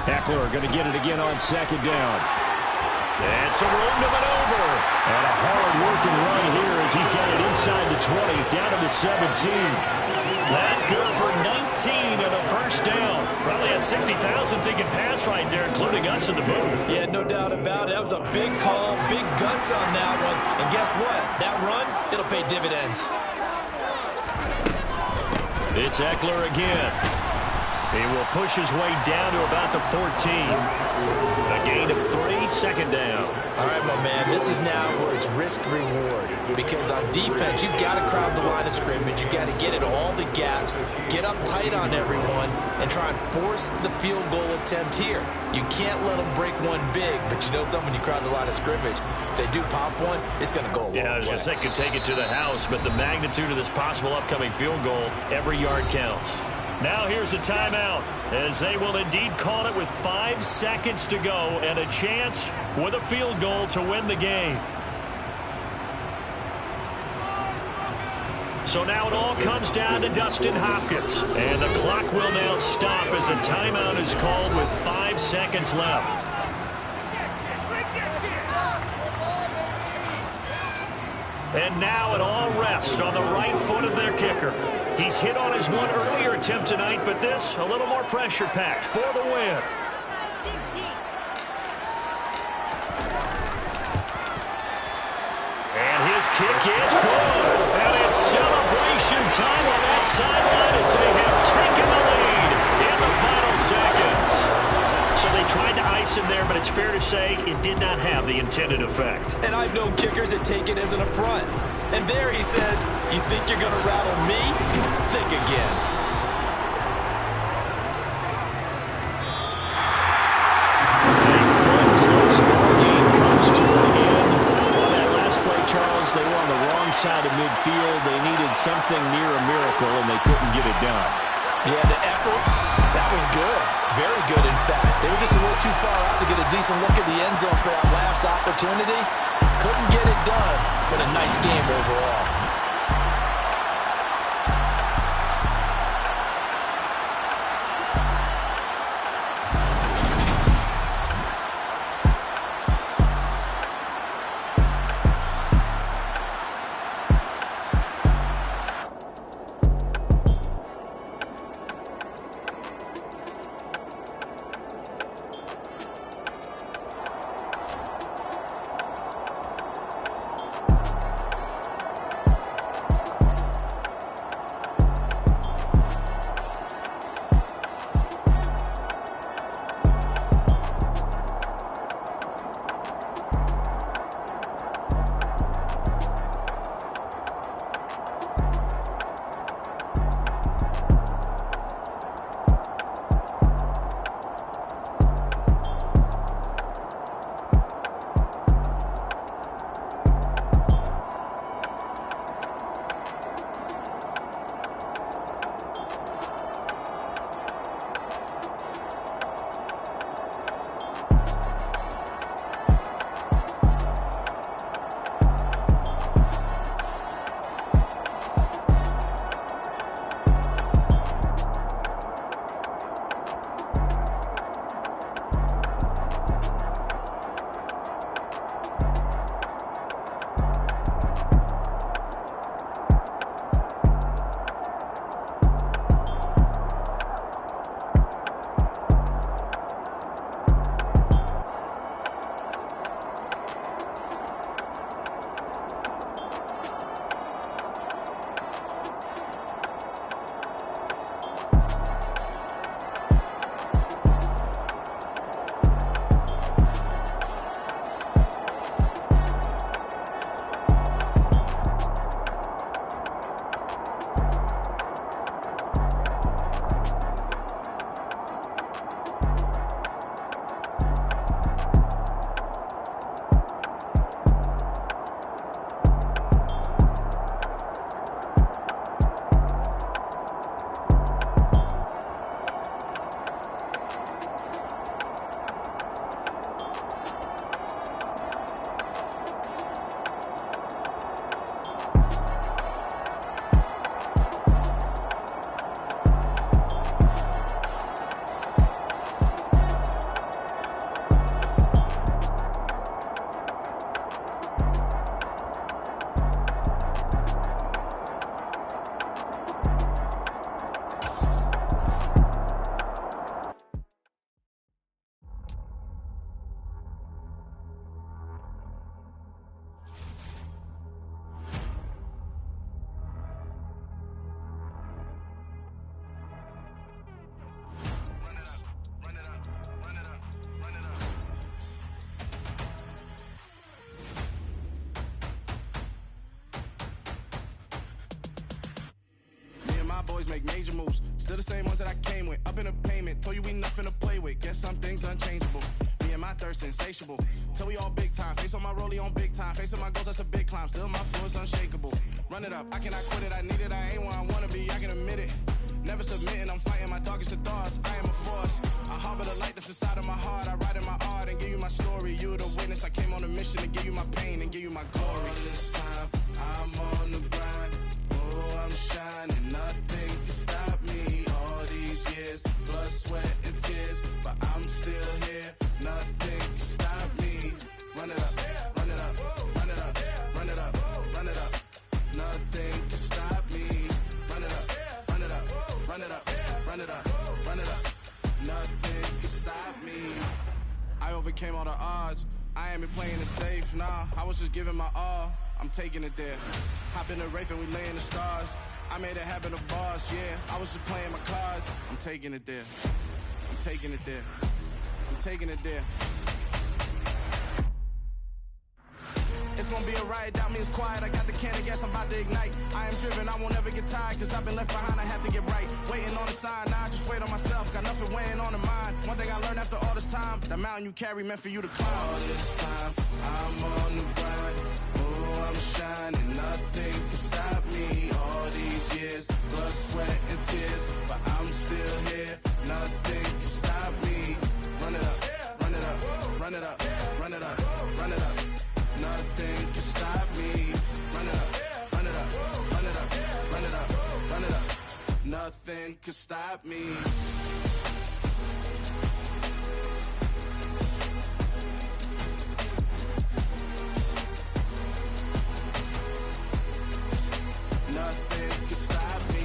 Eckler going to get it again on second down. And some room to maneuver. And a hard-working run here as he's got it inside the 20, down to the 17. That good for 19 and a first down. Probably had 60,000 thinking pass right there, including us in the booth. Yeah, no doubt about it. That was a big call, big guts on that one. And guess what? That run, it'll pay dividends. It's Eckler again. He will push his way down to about the 14. A gain of 3, second down. All right, my man, this is now where it's risk-reward. Because on defense, you've got to crowd the line of scrimmage. You've got to get into all the gaps, get up tight on everyone, and try and force the field goal attempt here. You can't let them break one big, but you know something, when you crowd the line of scrimmage, if they do pop one, it's going to go a long way. Yeah, I was going to say, could take it to the house, but the magnitude of this possible upcoming field goal, every yard counts. Now here's a timeout, as they will indeed call it with 5 seconds to go and a chance with a field goal to win the game. So now it all comes down to Dustin Hopkins, and the clock will now stop as a timeout is called with 5 seconds left. And now it all rests on the right foot of their kicker. He's hit on his one earlier attempt tonight, but this a little more pressure-packed for the win. And his kick is good. And it's celebration time on that sideline as they have taken the lead in the final seconds. So they tried to ice him there, but it's fair to say it did not have the intended effect. And I've known kickers that take it as an affront. And there he says, you think you're going to rattle me? Think again. A fun, close ball game comes to an end. On that last play, Charles, they were on the wrong side of midfield. They needed something near a miracle, and they couldn't get it done. Yeah, the effort, that was good. Very good, in fact. They were just a little too far out to get a decent look at the end zone for that last opportunity. Couldn't get it done, but a nice game overall. my boys make major moves. Still the same ones that I came with. Up in a payment, told you we nothing to play with. Guess some things unchangeable. Me and my thirst insatiable. Till we all big time. Face on my rollie on big time. Facing my goals, that's a big climb. Still my flow is unshakable. Run it up, I cannot quit it. I need it, I ain't where I wanna be, I can admit it. Never submitting, I'm fighting my darkest of thoughts. I am a force. I harbor the light that's inside of my heart. I write in my art and give you my story. You the witness. I came on a mission to give you my pain and give you my glory. All this time, I'm on the grind. Oh, I'm shining. Nothing can stop me. All these years, blood, sweat, and tears. But I'm still here. Nothing can stop me. Run it up, run it up, run it up, run it up, run it up. Nothing can stop me. Run it up, run it up, run it up, run it up, run it up. Nothing can stop me. I overcame all the odds. I ain't been playing it safe, nah. I was just giving my all. I'm taking it there. Hop in the Wraith and we lay in the stars. I made it happen to boss, yeah. I was just playing my cards. I'm taking it there. I'm taking it there. I'm taking it there. It's gonna be a riot, doubt me it's quiet. I got the can of gas, I'm about to ignite. I am driven, I won't ever get tired, cause I've been left behind, I have to get right. Waiting on the sign, now I just wait on myself. Got nothing weighing on the mind. One thing I learned after all this time, the mountain you carry meant for you to climb. All this time, I'm on the grind. Oh, I'm shining, nothing can stop me. All these years, blood, sweat, and tears. But I'm still here, nothing can stop me. Run it up, run it up, run it up, run it up, run it up. Nothing can stop me. Run it up, run it up, run it up, run it up, run it up. Nothing can stop me. Nothing can stop me.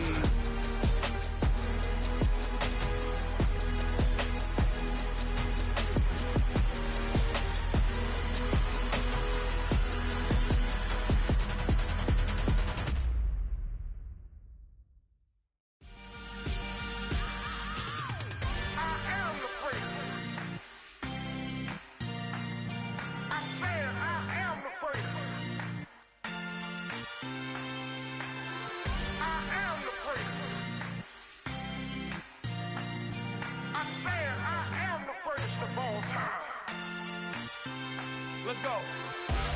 Let's go.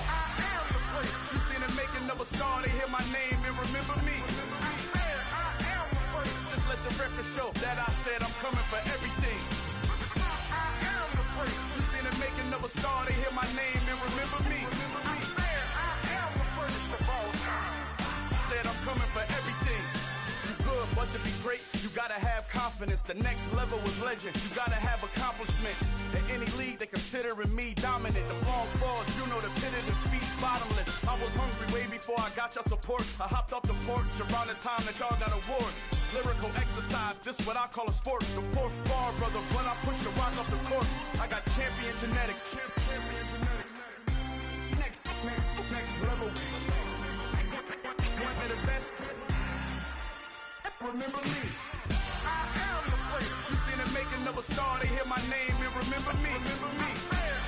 I am the prince. You seen the making of a star, they hear my name and remember me. I am the prince. Just let the record show that I said I'm coming for everything. I am the prince. You seen the making of a star, they hear my name and remember me. I am the prince of all time. Said I'm coming for everything. Good, but to be great, you gotta have confidence. The next level was legend. You gotta have accomplishments. In any league, they considering me dominant. The long falls, you know the pit of defeat, bottomless. I was hungry way before I got your support. I hopped off the porch around the time that y'all got awards. Lyrical exercise, this what I call a sport. The fourth bar, brother, when I push the rock off the court. I got champion genetics. Champion genetics. Next level. One of the best. Remember me. I am the prince. You seen the making of a star, they hear my name and remember me. Remember me.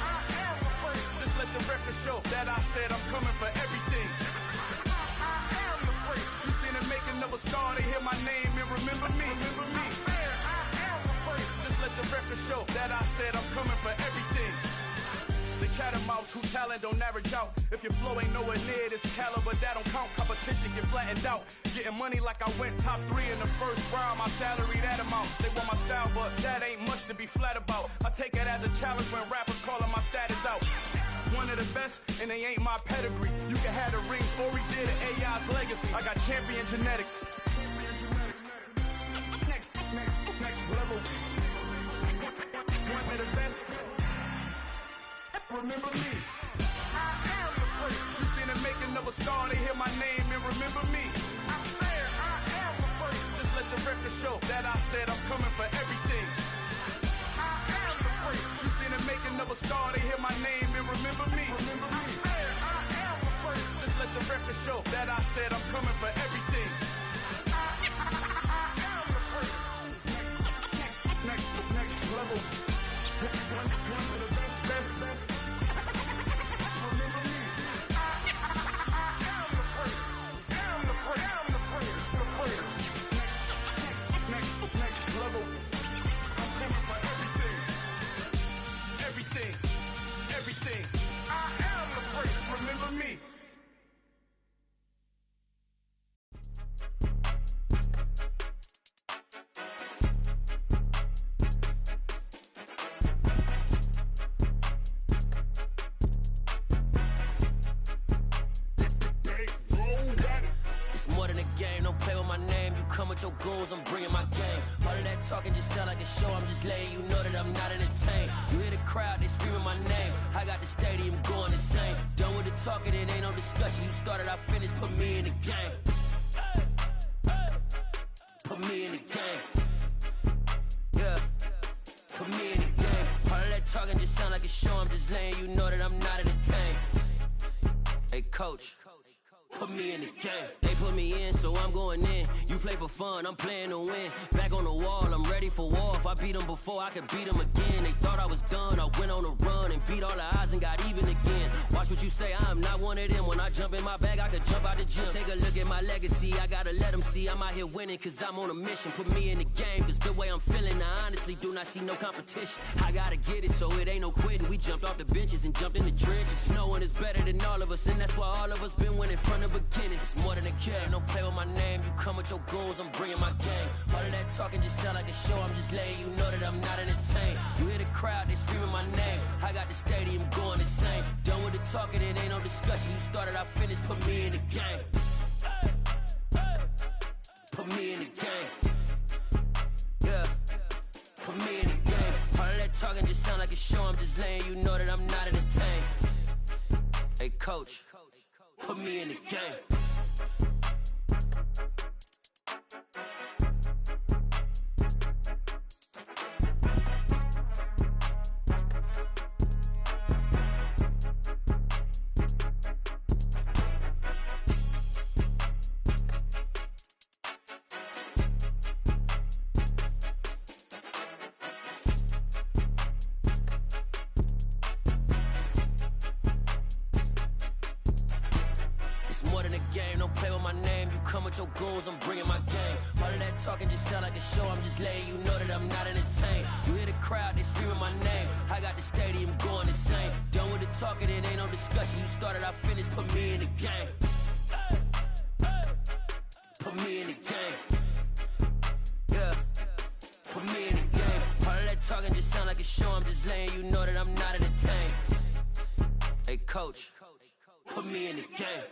I am the prince. Just let the record show that I said I'm coming for everything. I am the prince. You seen the making of a star, they hear my name and remember me. Remember me. I am the prince. Just let the record show that I said I'm coming for everything. They chatter mouths who talent don't average out. If your flow ain't nowhere near this caliber, that don't count. Competition get flattened out. Getting money like I went top 3 in the first round. My salary that amount. They want my style, but that ain't much to be flat about. I take it as a challenge when rappers calling my status out. One of the best, and they ain't my pedigree. You can have the rings, or we did it, AI's legacy. I got champion genetics. Next level. One of the best. Remember me. I am the prince. You seen the making of a star, they hear my name and remember me. I am the prince. Just let the record show that I said I'm coming for everything. I am the prince. You seen the making of a star, they hear my name and remember me. Remember me. I am the prince. Just let the record show that I said I'm coming for everything. I am the prince. Next level. One of the best. Remember me. I am the prince. The prince. game, don't play with my name. You come with your goons, I'm bringing my game. All of that talking just sound like a show, I'm just letting you know that I'm not entertained. You hear the crowd, they screaming my name. I got the stadium going insane. Done with the talking, it ain't no discussion. You started, I finished, put me in the game. Put me in the game. Yeah, put me in the game. All of that talking just sound like a show, I'm just letting you know that I'm not entertained. Hey coach, put me in the game. They put me in, so I'm going in. You play for fun, I'm playing to win. Back on the wall, I'm ready for war. If I beat them before, I could beat them again. They thought I was done, I went on a run and beat all the odds and got even again. Watch what you say, I'm not one of them. When I jump in my bag, I could jump out the gym. Take a look at my legacy, I gotta let them see I'm out here winning, cause I'm on a mission. Put me in the game, cause the way I'm feeling, I honestly do not see no competition. I gotta get it, so it ain't no quitting. We jumped off the benches and jumped in the trenches. No one is better than all of us, and that's why all of us been winning from the beginning. It's more than a game, don't play with my name. You come with your goons, I'm bringing my game. All of that talking just sound like a show, I'm just letting you know that I'm not entertained. You hear the crowd, they screaming my name. I got the stadium going insane. Done with the talking, it ain't no discussion. You started, I finished, put me in the game. Put me in the game. Yeah, put me in the game. All of that talking just sound like a show, I'm just letting you know that I'm not entertained. Hey coach, put me in the game. Your goals, I'm bringing my game. All of that talking just sound like a show, I'm just letting you know that I'm not entertained. You hear the crowd, they screaming my name. I got the stadium going insane. Done with the talking, it ain't no discussion. You started, I finished, put me in the game. Put me in the game. Yeah, put me in the game. All of that talking just sound like a show, I'm just letting you know that I'm not entertained. Hey coach, put me in the game.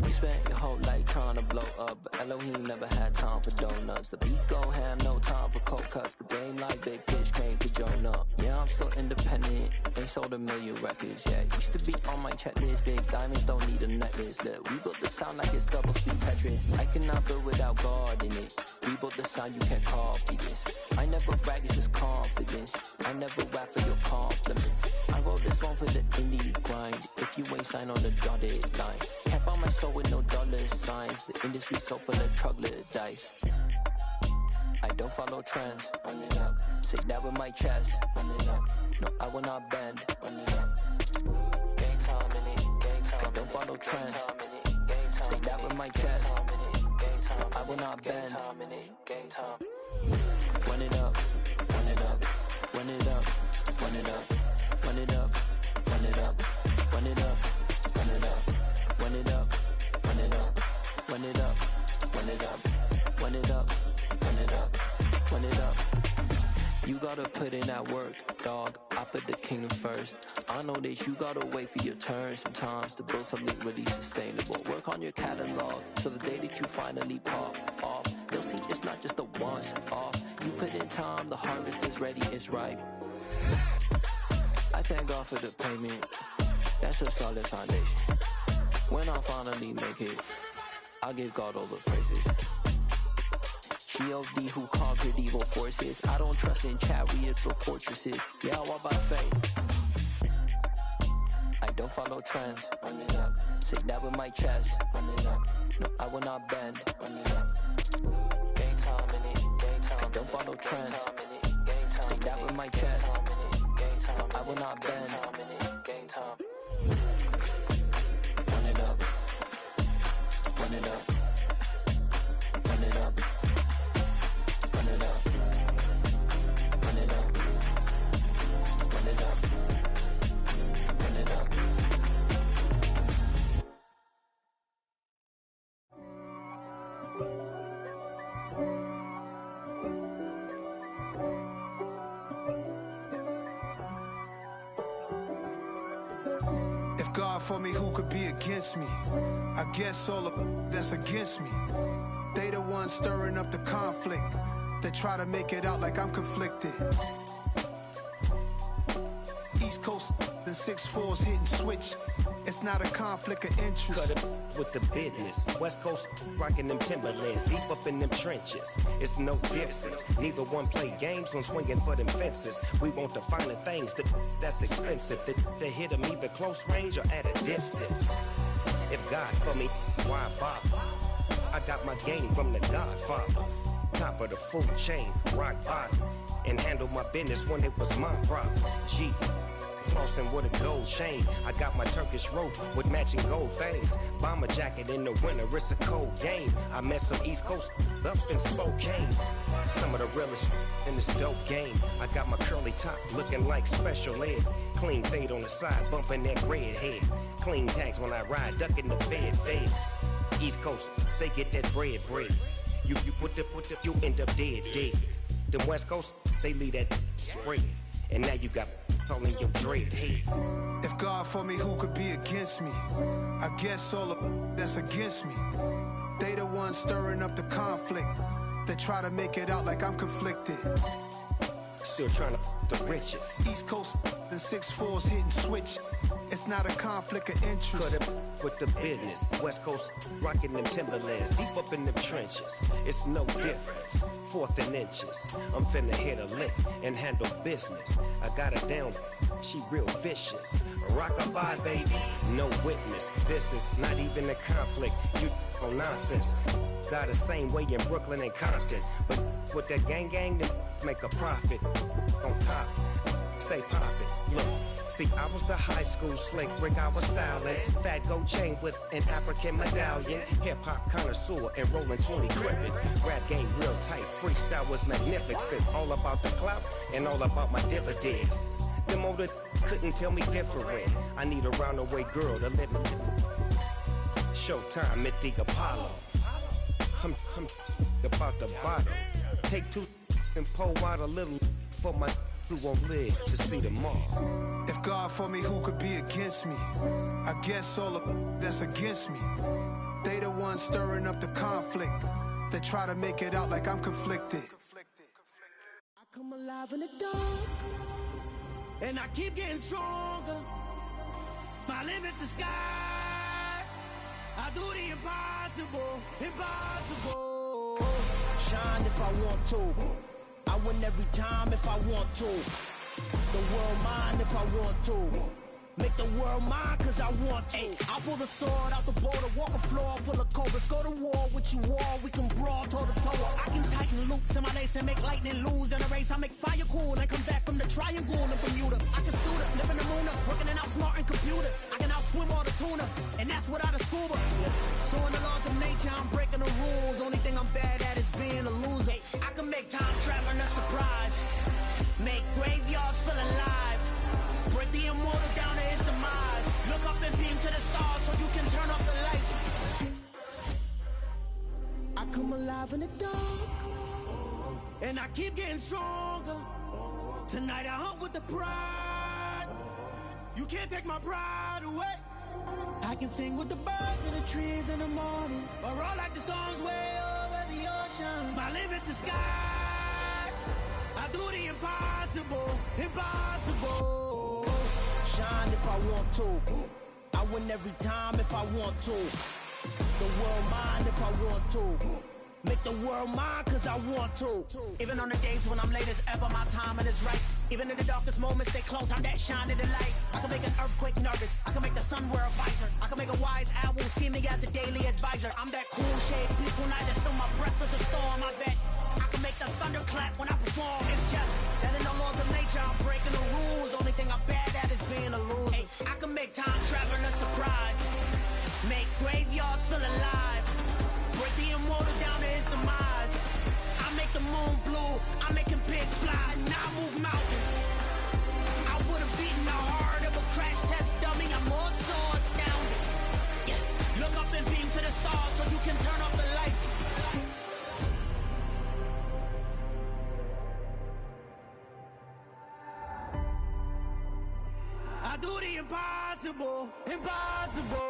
You spent your whole life trying to blow up, but Elohim never had time for donuts. The beat go ham, no time for cold cuts. The game like big pitch came to Jonah. Yeah, I'm still independent, ain't sold a million records yet. Used to be on my checklist, big diamonds don't need a necklace. Look, we built the sound like it's double speed Tetris. I cannot build without God in it. We built the sound, you can't copy this. I never brag, it's just confidence. I never rap for your compliments. I wrote this one for the indie grind. If you ain't signed on the dotted line, can't buy my soul with no dollar signs. The industry so full of troglodytes. I don't follow trends. Run it up. Say that with my chest. Run it up. No, I will not bend. Run it up. Gang time in it. Gang time. I don't follow trends. Say that with my chest. No, I will not bend. Gang time. Run it up. Run it up. Run it up. Run it up. Run it up. Run it up. Run it up. Run it up. Run it up. Run it up. Run it up. Run it up. Run it up. Run it up. Run it up. You gotta put in that work, dog. I put the kingdom first. I know that you gotta wait for your turn sometimes to build something really sustainable. Work on your catalog, so the day that you finally pop off, you'll see it's not just a once off. You put in time, the harvest is ready, it's ripe. I thank God for the payment. That's a solid foundation. When I finally make it, I'll give God all the praises. G.O.D. who conquered evil forces. I don't trust in chariots or fortresses. Yeah, I walk by faith. I don't follow trends. Run it up. Say that with my chest. Run it up. No, I will not bend. Run it up. Gang time in it. Gang time. I don't follow trends. Say that with my chest. No, I will not bend. Gang time. Run it up. Run it up. Run it up. Run it up. Run it up. Run it up. Run it up. If God for me, who could be against me? I guess all that's against me. They the ones stirring up the conflict. They try to make it out like I'm conflicted. East Coast and 6'4's hitting switch. It's not a conflict of interest. Cut it with the business. West Coast rocking them Timberlands, deep up in them trenches. It's no difference. Neither one play games when swinging for them fences. We want the finer things that's expensive. They hit them either close range or at a distance. If God for me, why bother? I got my game from the Godfather. Top of the food chain, rock bottom. And handle my business when it was my problem. Jeep. Flossing with a gold chain. I got my Turkish rope with matching gold things. Bomber jacket in the winter, it's a cold game. I met some East Coast up in Spokane. Some of the realest in this dope game. I got my curly top looking like special ed. Clean fade on the side, bumping that red head. Clean tags when I ride, ducking the feds. East Coast, they get that bread. You you end up dead. Them West Coast, they leave that spray. And now you got all in your dread head. If God for me, who could be against me? I guess all that's against me. They the ones stirring up the conflict. They try to make it out like I'm conflicted. Still trying to the riches. East Coast and 6'4's hitting switch. It's not a conflict of interest. Cut it with the business. West Coast rocking them Timberlands, deep up in them trenches. It's no difference. 4th and inches. I'm finna hit a lick and handle business. I got her down, she real vicious. Rock-a-bye, baby, no witness. This is not even a conflict. You on nonsense. Got the same way in Brooklyn and Compton. But with that gang, then make a profit. On top, stay poppin'. Look. See, I was the high school slick Rick, I was styling. Fat gold chain with an African medallion. Hip-hop connoisseur and rolling 20 gripping. Rap game real tight, freestyle was magnificent. All about the clout and all about my dividends. Them older couldn't tell me different. I need a roundaway girl to let me. Showtime at the Apollo. I'm about the bottle. Take 2 and pour out a little for my who won't live to see tomorrow. If God for me, who could be against me? I guess all that's against me. They the ones stirring up the conflict. They try to make it out like I'm conflicted. I come alive in the dark, and I keep getting stronger. My limit's the sky. I do the impossible. Shine if I want to. I win every time if I want to. The world mine if I want to. Make the world mine cause I want to. Ay, I'll pull the sword out the border, walk a floor full of cobras. Go to war with you all, we can brawl toe to toe. I can tighten loops in my lace and make lightning lose in a race. I make fire cool and come back from the triangle in Bermuda. I can suit up, live in the moon up, working and outsmarting computers. I can outswim all the tuna, and that's without a scuba. So in the laws of nature, I'm breaking the rules. Only thing I'm bad at is being a loser. I can make time traveling a surprise, make graveyards feel alive, break the immortal down to his demise. Look up and beam to the stars so you can turn off the lights. I come alive in the dark, and I keep getting stronger. Tonight I hunt with the pride. You can't take my pride away. I can sing with the birds and the trees in the morning, or roll like the storms way over the ocean. My limit's the sky. I do the impossible. Shine if I want to. I win every time if I want to. The world mine if I want to. Make the world mine cause I want to. Even on the days when I'm late as ever, my timing is right. Even in the darkest moments, they close, I'm that shine in the light. I can make an earthquake nervous, I can make the sun wear a visor. I can make a wise owl see me as a daily advisor. I'm that cool shade, peaceful night that's still my breath is a storm, I bet. I can make the thunder clap when I perform. It's just that in the laws of nature, I'm breaking the rules. Only thing I'm bad at is being a loser. Hey, I can make time traveling a surprise, make graveyards feel alive, break the immortal down to his demise. I make the moon blue, I'm making pigs fly, now I move mountains. I would've beaten the heart of a crash test dummy, I'm more so astounded. Yeah. Look up and beam to the stars so you can turn off the lights. I do the impossible. impossible, impossible.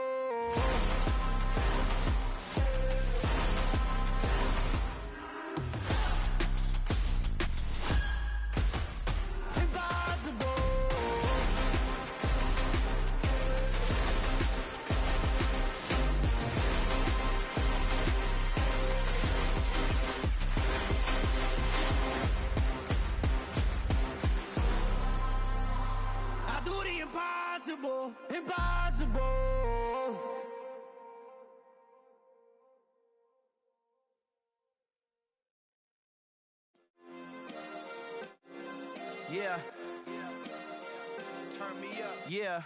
Impossible, impossible. Yeah. Turn me up. Yeah.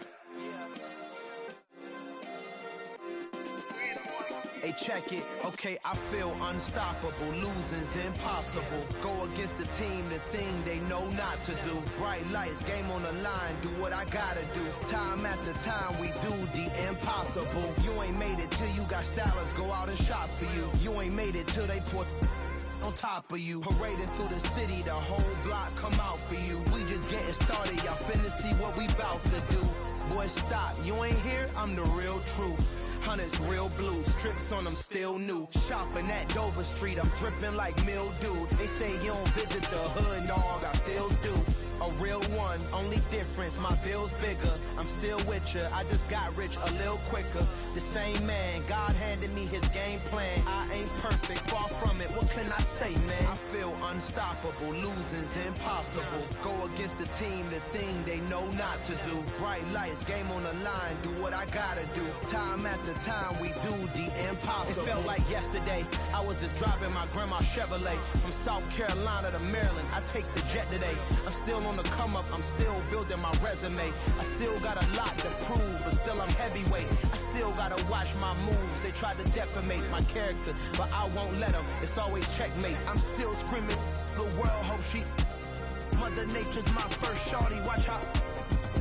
Hey, check it. Okay, I feel unstoppable. Losing's impossible. Go against the team, the thing they know not to do. Bright lights, game on the line, do what I gotta do. Time after time, we do the impossible. You ain't made it till you got stylists go out and shop for you. You ain't made it till they put on top of you. Parading through the city, the whole block come out for you. We just getting started, y'all finna see what we bout to do. Boy, stop, you ain't here, I'm the real truth. Hunters, real blue, strips on them still new. Shopping at Dover Street, I'm dripping like mildew. They say you don't visit the hood, dog, I still do. A real one, only difference, my bill's bigger. I'm still with ya, I just got rich a little quicker. The same man, God handed me his game plan. I ain't perfect, far from it, what can I say, man? I feel unstoppable, losing's impossible. Go against the team, the thing they know not to do. Bright lights, game on the line, do what I gotta do. Time after time, we do the impossible. It felt like yesterday, I was just driving my grandma's Chevrolet. From South Carolina to Maryland, I take the jet today. I'm still on the come up, I'm still building my resume. I still got a lot to prove, but still I'm heavyweight. I still gotta watch my moves. They try to defamate my character, but I won't let them. It's always checkmate. I'm still screaming, the world hope she. Mother Nature's my first shorty, watch how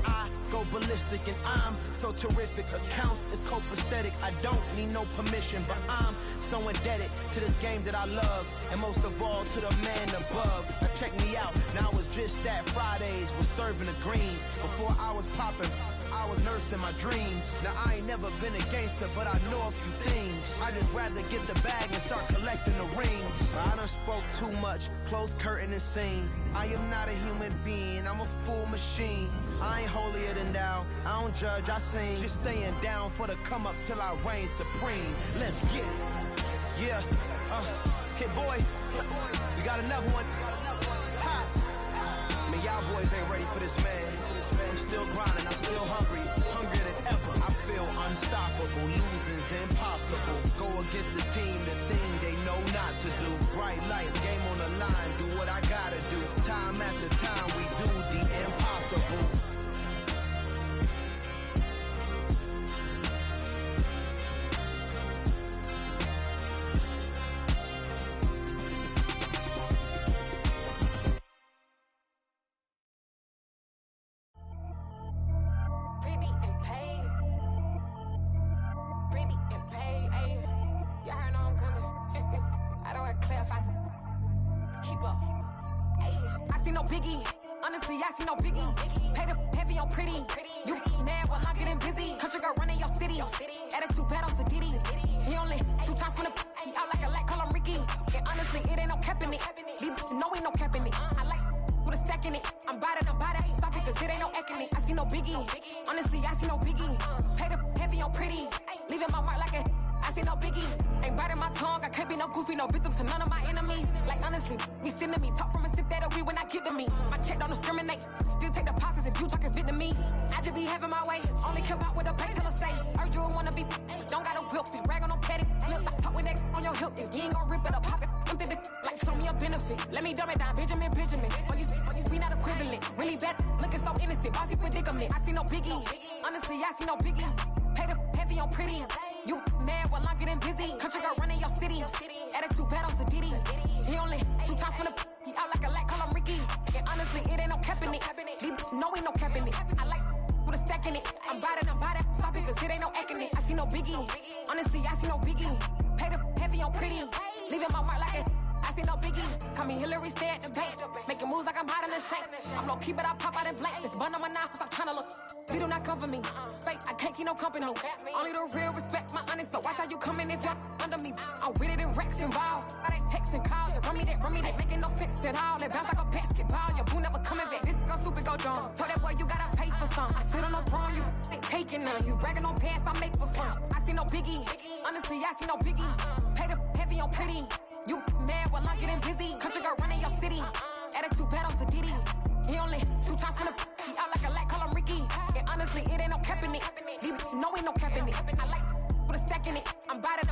I go ballistic and I'm so terrific. Accounts is copacetic, I don't need no permission, but I'm so indebted to this game that I love, and most of all to the man above. Now check me out, now it's just that Fridays was serving the green. Before I was popping, I was nursing my dreams. Now I ain't never been a gangster, but I know a few things. I just rather get the bag and start collecting the rings. I done spoke too much, close curtain and scene. I am not a human being, I'm a full machine. I ain't holier than thou, I don't judge, I sing. Just staying down for the come up till I reign supreme. Let's get it. Yeah, hit boy, we got another one. Ha. Man, y'all boys ain't ready for this, man. I'm still grinding, I'm still hungry, hungrier than ever. I feel unstoppable, losing's impossible. Go against the team, the thing they know not to do. Bright lights, game on the line, do what I gotta do. Time after time, we do the impossible. I see no biggie. Call me Hillary, stay at the bank. Making moves like I'm hot in the shank. I'm no keep it, I pop out in blank. This bun on my knife, I'm trying to look. They do not come for me. Fake, I can't keep no company. Only the real respect my honest. So watch how you coming if you're under me. I'm with it in Rex involved. All they texts and calls. Run me that making no sense at all. They bounce like a basketball. Your boo never coming back. This go stupid, go dumb. Told that boy you gotta pay for some. I sit on no throne, you ain't taking none. You bragging on past, I make for fun. I see no biggie. Honestly, I see no biggie. Pay the heavy on pretty. You mad while I'm getting busy. Country girl running your city. Attitude bad on Sadidi. He only 2 times from the he out like a light, call him Ricky. And honestly, it ain't no cap in it. These no ain't no cap in it. I like put a stack in it. I'm bad it.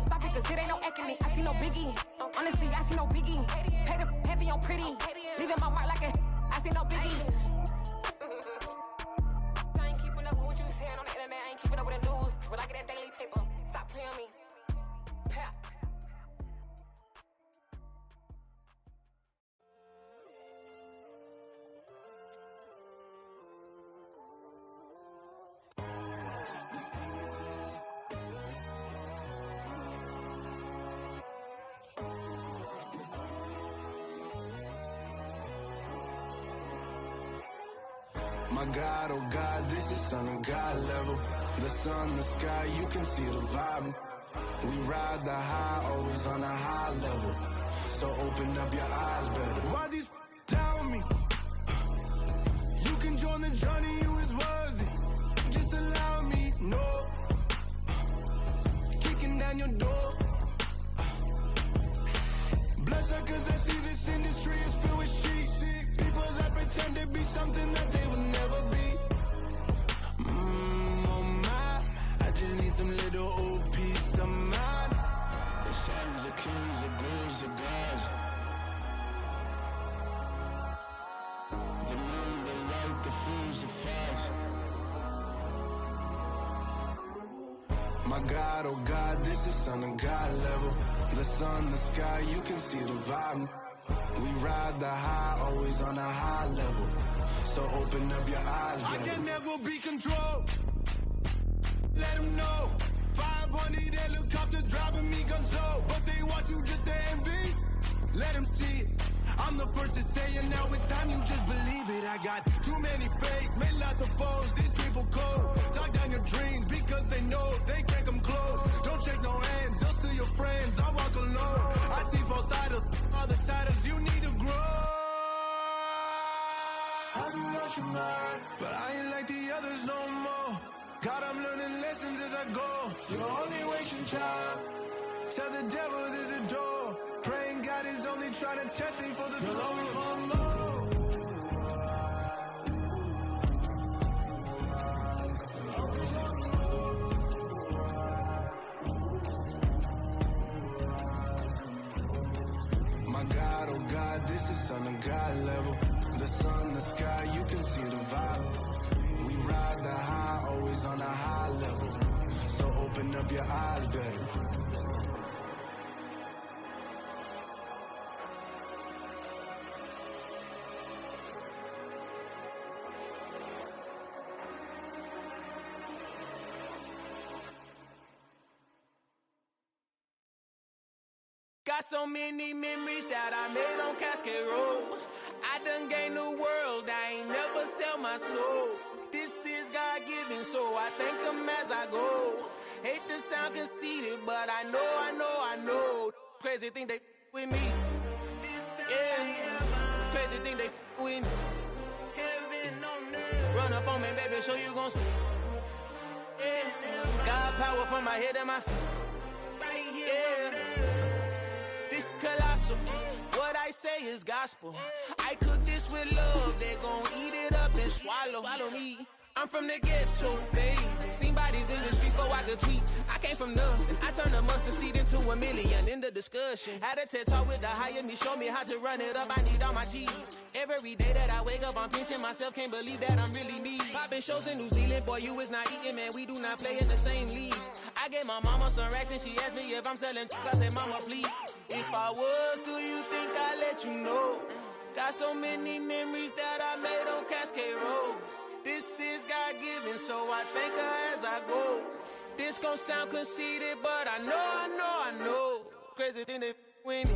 Stop it, cause it ain't no acting it. I see no biggie. Honestly, I see no biggie. Pay the heavy on pretty. Leaving my mark like a I see no biggie. I ain't keeping up with what you saying on the internet. I ain't keeping up with the news. When I get that daily paper, stop playing me. Pap. My God, oh God, this is Son of God level. The sun, the sky, you can see the vibe. We ride the high, always on a high level. So open up your eyes better. Why these tell me? You can join the journey, you is worthy. Just allow me, no. Kicking down your door. Bloodshot cause I see this industry is filled with sheep. People that pretend to be something that they will never be. Oh my, I just need some little old peace of mind. The sons of kings, the bulls, the gods. The moon, the light, the fools, the facts. My God, oh God, this is Son of God level. The sun, the sky, you can see the vibe. We ride the high, always on a high level. So open up your eyes, baby. I can never be controlled. Let them know. 500 helicopters driving me gonzo. But they want you just to envy. Let them see it. I'm the first to say it, now it's time you just believe it. I got too many fakes, made lots of foes. These people cold. Talk down your dreams because they know they can't come close. Don't shake no hands, those to your friends. I walk alone. I see both sides of all the titles you need to grow. Have you lost your mind? But I ain't like the others no more. God, I'm learning lessons as I go. You're only wasting time. Tell the devil there's a door. Praying God is only trying to test me for the glory. You'll always want more. My God, oh God, this is Son of God level. The sun, the sky, you can see the vibe. We ride the high, always on a high level. So open up your eyes better. Got so many memories that I made on Cascade Road. I done gained the world, I ain't never sell my soul. This is God-given, so I thank him as I go. Hate to sound conceited, but I know. Crazy thing they with me. Yeah, crazy thing they with me. Run up on me, baby, so you gon' see. Yeah, got power from my head and my feet. Yeah. Colossal. What I say is gospel. I cook this with love. They gon' eat it up and swallow me. I'm from the ghetto, babe. Seen bodies in the streets so I could tweet. I came from nothing. I turned a mustard seed into a million in the discussion. Had a TED talk with the higher me, show me how to run it up. I need all my cheese. Every day that I wake up, I'm pinching myself. Can't believe that I'm really me. Popping shows in New Zealand, boy, you is not eating, man. We do not play in the same league. I gave my mama some racks and she asked me if I'm selling. I said, mama, please. If I was, do you think I'd let you know? Got so many memories that I made on Cascade Road. This is God-given, so I thank her as I go. This gon' sound conceited, but I know. Crazy thing they with me.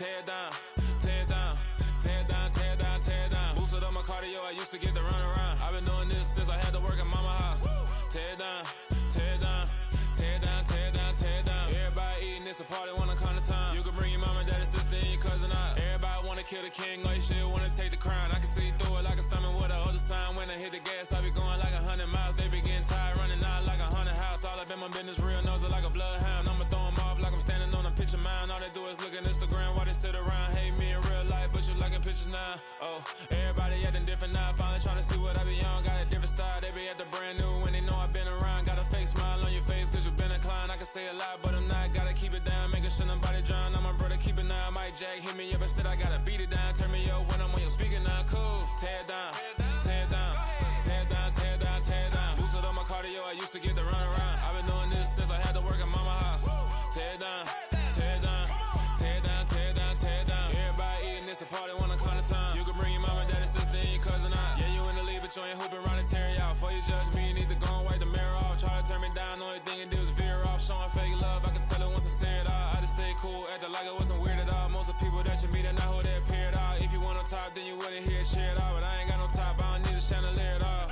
tear down, tear down, tear down, tear down, tear down. Boosted up my cardio, I used to get to run around. I've been doing this since I had to work at mama house. Tear down, tear down, tear down, tear down, tear down. Everybody eating, it's a party, wanna come to time. You can bring your mama, daddy, sister, and your cousin out. Everybody wanna kill the king, or you shit wanna take the crown. I can see through it like a stomach with a other sign. When I hit the gas, I be going like 100 miles. They be getting tired, running out like 100 house. All up in my business, real nose like a bloodhound. I'ma throw them off like I'm standing on a picture mound. All they do is look at Instagram while they sit around. Hate me in real life, but you liking pictures now. Oh, everybody acting different now. Finally trying to see what I be on. Got a different style, they be at the brand new when they know I've been around. Got a fake smile on your face cause you been inclined. I can say a lot, but I'm not. Gotta keep it down, making sure nobody drown. I'm my brother, keep it now. Mike Jack hit me up and said I gotta beat it down. Turn me up when I'm on your speaker now. Cool, tear down, tear down, tear down, tear down, tear down. Boosted up my cardio, I used to get to run around. I've been doing this since I had to work at mama house. Tear down, tear down, tear down, tear down, tear down. Everybody eating, it's a party, wanna come to time. You can bring your mama, daddy, sister, and your cousin out. Yeah, you in the lead, but you ain't hooping around and tear you out. Before you judge me, you need to go and wipe the mirror off. Try to turn me down, only thing you do is veer off. Showing fake love, I can tell it once I say it all. I just stay cool, acting like it wasn't weird at all. Most of the people that you meet are not who they appear at all. If you want on top, then you wouldn't hear it cheer at all. But I ain't got no top, I don't need a chandelier at all.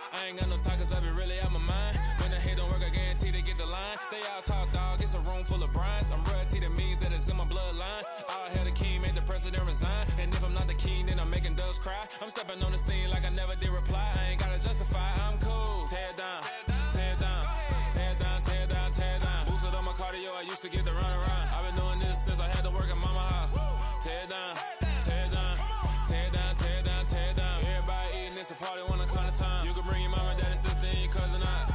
I ain't got no talk cause I be really out my mind. When the hate don't work, I guarantee they get the line. They all talk dog, it's a room full of brinds. I'm royalty, that means that it's in my bloodline. All hell the king, made the president resign. And if I'm not the king, then I'm making doves cry. I'm stepping on the scene like I never did reply. I ain't gotta justify, I'm cool. Tear down, tear down, tear down, tear down, tear down. Boosted up my cardio, I used to get to run around. I've been doing this since I had to work at mama house. Tear down, tear down, tear down, tear down, tear down. Everybody eating, it's a party, wanna come to time. You can bring your mama, daddy, sister, and your cousin out.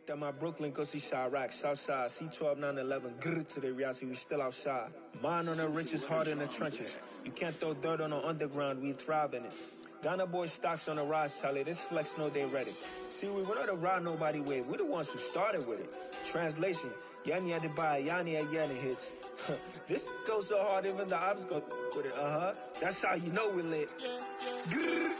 That my Brooklyn, go see Chirac, Southside, C12, 911, grr to the reality, we still outside. Mine on the riches, hard in the trenches. You can't throw dirt on the underground, we thrive in it. Ghana boys stocks on the rise, Charlie, this flex know they ready. See, we not a ride nobody wave, we the ones who started with it. Translation, Yanni had to buy, Yanni had Yanni hits. This goes so hard, even the ops go with it, That's how you know we lit. Grr.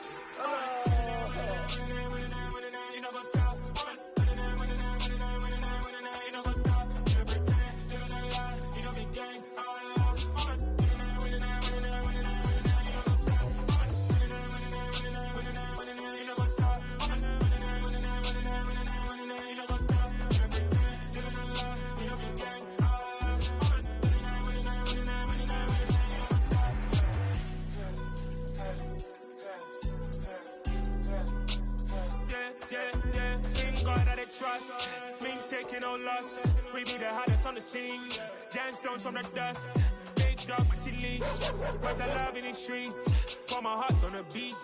Trust, mean taking no loss. We be the hottest on the scene. Gemstones from the dust. Big dog, pretty leash. Where's the love in the streets? Pour my heart on the beat.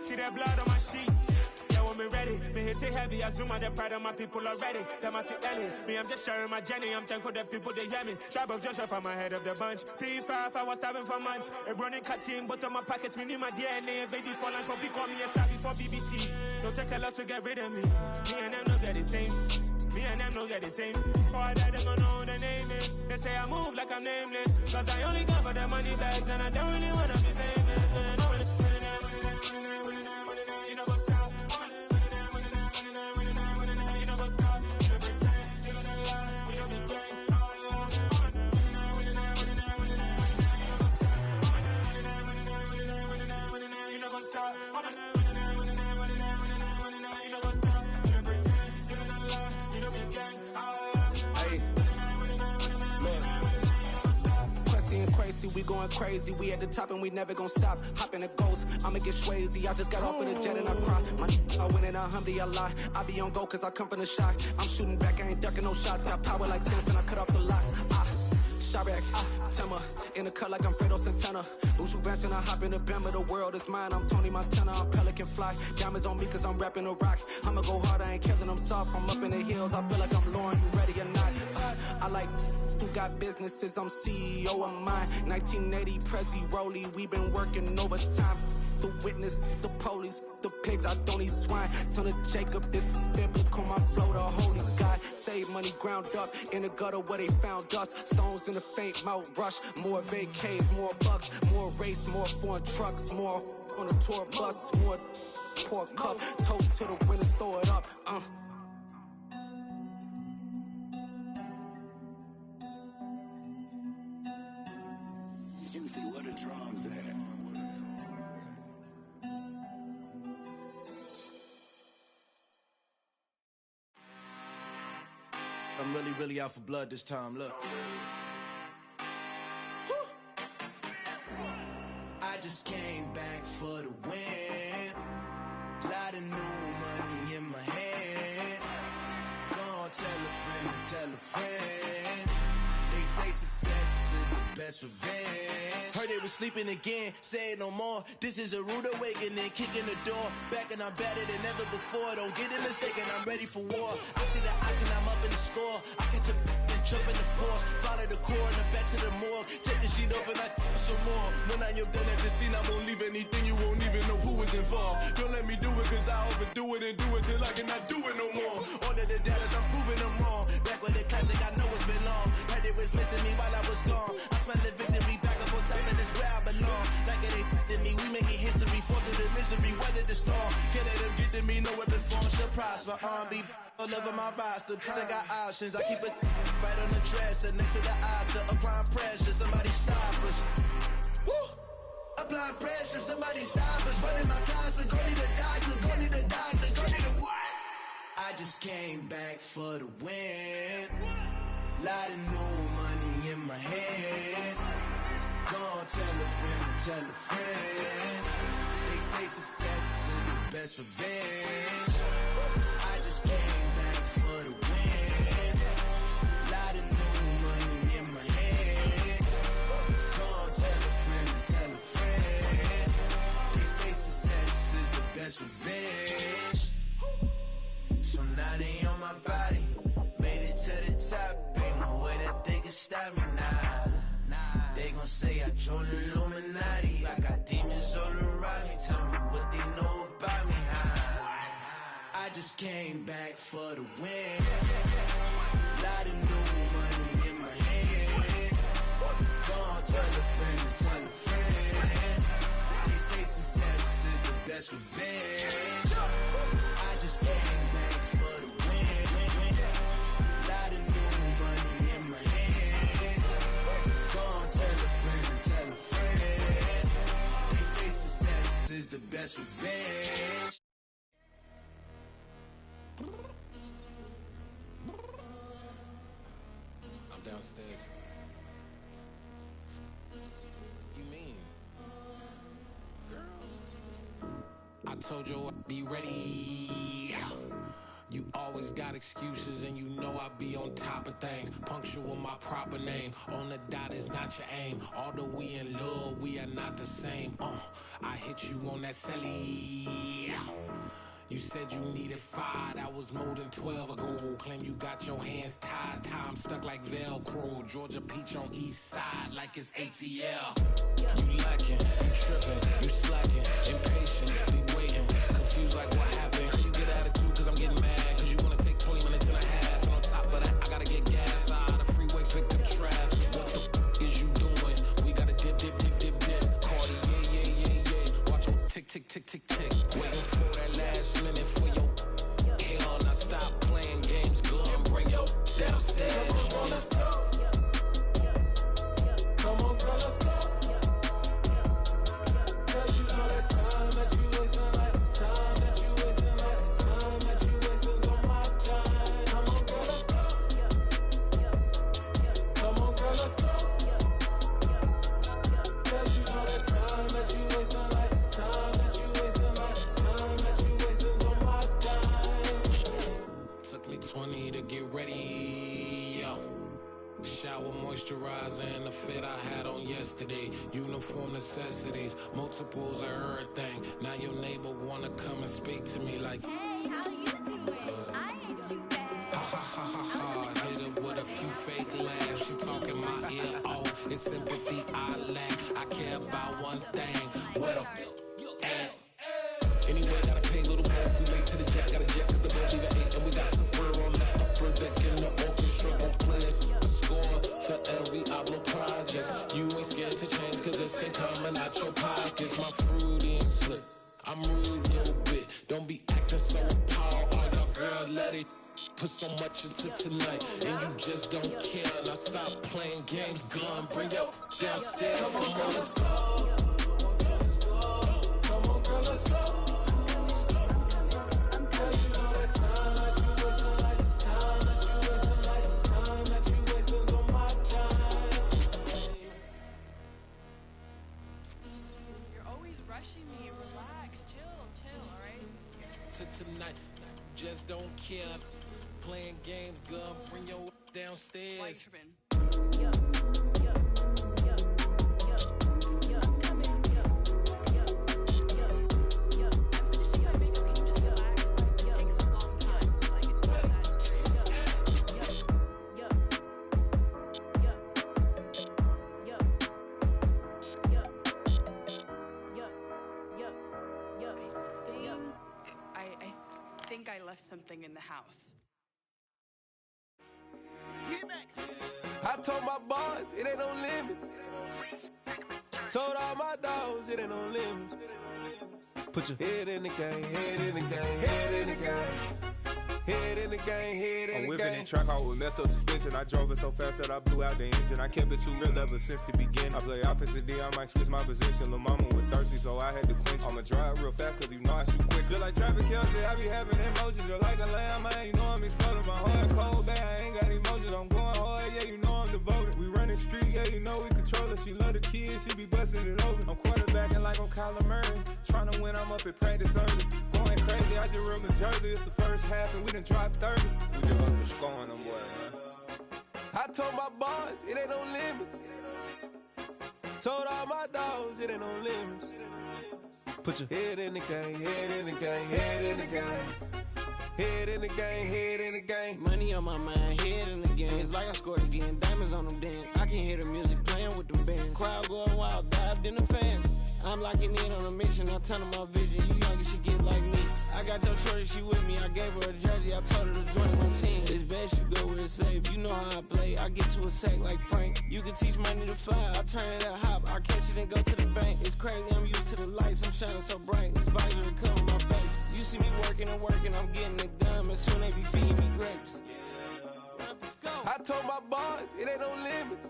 See that blood on my sheets. Yeah, when me ready, me hit it heavy. I zoom out the pride of my people already. Them I see Ellie. Me, I'm just sharing my journey. I'm thankful that people they hear me. Tribe of Joseph, I'm ahead of the bunch. P5, I was starving for months. A running cut in both of my pockets. Me need my DNA and baby for lunch. But we call me a star before BBC. Don't take a lot to get rid of me. Me and them know that the same. Me and them know that the same. All that them don't know who the name is. They say I move like I'm nameless. Cause I only come for the money bags and I don't really wanna be famous. You know what's up? You know what's up? You don't pretend, you don't lie, we don't be gang. You know what's up? See, we we going crazy. We at the top and we never gonna stop. Hop in a ghost, I'ma get Swayze. I just got off of the jet and I cry. I win in a Humvee, I lie. I be on go cause I come from the shot. I'm shooting back, I ain't ducking no shots. Got power like Samson, I cut off the locks. Shabak, Timmer, in the cut like I'm Fredo Santana. Bushu Benton, I hop in the Bama, the world is mine. I'm Tony Montana, I'm Pelican Fly. Diamonds on me cause I'm rapping a rock. I'ma go hard, I ain't killing them soft. I'm up in the hills, I feel like I'm Lauren, you ready or not? I like who got businesses, I'm CEO of mine. 1980 Prezi Rolly, we been working overtime. The witness, the police, the pigs, I don't eat swine. Son of Jacob, this biblical, my flow, the holy God. Save money ground up in the gutter where they found us. Stones in the faint mouth rush. More vacays, more bucks, more race, more foreign trucks, more on a tour bus, more pour cup. Toast to the winners, throw it up. Juicy, what a drums at. I'm really out for blood this time, look. I just came back for the win. Lot of new money in my hand. Gonna tell a friend to tell a friend. They say success is the best revenge. Heard they was sleeping again, say it no more. This is a rude awakening, kicking the door. Back and I'm better than ever before. Don't get it mistaken, I'm ready for war. I see the option, I'm up in the score. I catch a and jump in the Porsche. Follow the core and back to the morgue. Take the sheet off and I some more. When I am done at the scene, I won't leave anything. You won't even know who is involved. Don't let me do it cause I overdo it and do it till I cannot do it no more. All of the doubters, I'm proving them wrong. Back with the classic, I know it's been long. Heard it was missing me while I was gone. I smell the victory back up on time and it's where I belong. Like it ain't to me, we making history. Fall through the misery, weather the storm. Can't let them get to me, no weapon form should prosper. R&B all over my roster, I got options. I keep it right on the dresser, next to the Oscar. Applying pressure, somebody stop us. Woo! Applying pressure, somebody stop us. Running my closet, go need a doctor, go need a doctor, go need a what? I just came back for the win. Lot of new money in my hand. Gonna tell a friend to tell a friend. They say success is the best revenge. I just came back for the win. Lot of new money in my hand. Gonna tell a friend to tell a friend. They say success is the best revenge. So now they on my body. Made it to the top. Ain't no way that they can stop me now. They gon' say I joined the Illuminati. I got demons all around me. Tell me what they know about me, I just came back for the win. Lot of new money in my hand. Gonna tell a friend to tell a friend. They say success is the best revenge. I just came back for the win. Lot of new money in my hand. Gonna tell a friend to tell a friend. They say success is the best revenge. I'm downstairs. You mean? Girl. I told you I'd be ready. You always got excuses and you know I be on top of things. Punctual my proper name. On the dot is not your aim. Although we in love, we are not the same. I hit you on that celly. You said you needed 5, that was more than 12 ago. Claim you got your hands tied, time stuck like Velcro. Georgia Peach on east side like it's ATL. You lacking, you tripping, you slacking, impatient, be waiting, confused like what happened. You get attitude cause I'm getting mad, cause you wanna take 20 minutes and a half. And on top of that, I gotta get gas out of the freeway, pick up traffic. What the is you doing? We gotta dip. Cardi, yeah. Watch your tick. Waiting for that last minute for your hell. Now stop playing games, go and bring your downstairs. Come on, let's go. Come on, girl, let's go. Cause you know that time that you wasting, like time that you wasting, like time that you wasting on my time. Come on, girl, let's go. Come on, girl, let's go. moisturizer and the fit I had on yesterday. Uniform necessities, multiples of everything. Now your neighbor wanna come and speak to me like, hey, how you doing? I ain't too bad. Ha ha ha ha ha. Hit her with a few fake laughs. She talking my ear off. It's sympathy I lack. I care about one thing. What a at. Anyway, gotta pay a little more if we make to the jet. Got a jet cause the road leave at 8. And we got some fur on the upper deck in the orchestra. Gon' play a score for every Ablo project. You ain't scared to change cause it's ain't coming out your pockets. My fruity and slip. I'm rude a little bit. Don't be acting so appalled. All y'all girls let it put so much into tonight. And you just don't care. Now stop playing games. Gun, bring your downstairs. Come on, girl, let's go. Come on, girl, let's go. Tonight, just don't care. Playing games, girl, bring your downstairs. I left something in the house. I told my boys it ain't no limits. Told all my dogs it ain't no limits. Put your head in the game, head in the game, head in the game. Head in the game, head in the game. I'm whipping and track out with messed up suspension. I drove it so fast that I blew out the engine. I kept it too real ever since the beginning. I play offensive D, I might switch my position. Lil' mama was thirsty, so I had to quench. I'ma drive real fast, cause you know I shoot quick. Just like traffic Kelsey, I be having emotions. Just like a lamb, man, you know I'm exploding. My heart cold, bad, I ain't got emotions. I'm going hard, yeah, you know I'm devoted. We running streets, yeah, you know we control it. She love the kids, she be busting it open. I'm quarterbacking like I'm Kyler Murray. Trying to win, I'm up at practice early. Going crazy, I just real the jersey. It's the first half and we done dropped 30. We just up to scoring them boys, man. I told my boys it ain't no limits. Told all my dogs it ain't no limits. Put your head in the game, head in the game, head in the game. Head in the game, head in the game. Money on my mind, head in the game. It's like I scored again, diamonds on them dance. I can hear the music playing with them bands. Crowd going wild, dived in the fans. I'm locking in on a mission, I turn my vision. You young, she get like me. I got your shorty, she with me. I gave her a jersey, I told her to join my team. It's best you go where it's safe. You know how I play, I get to a sack like Frank. You can teach money to fly, I turn it up hop. I catch it and go to the bank. It's crazy, I'm used to the lights, I'm shining so bright. This visor will cover my face. You see me working and working, I'm getting it done. And soon they be feeding me grapes. I told my boys it ain't no limits.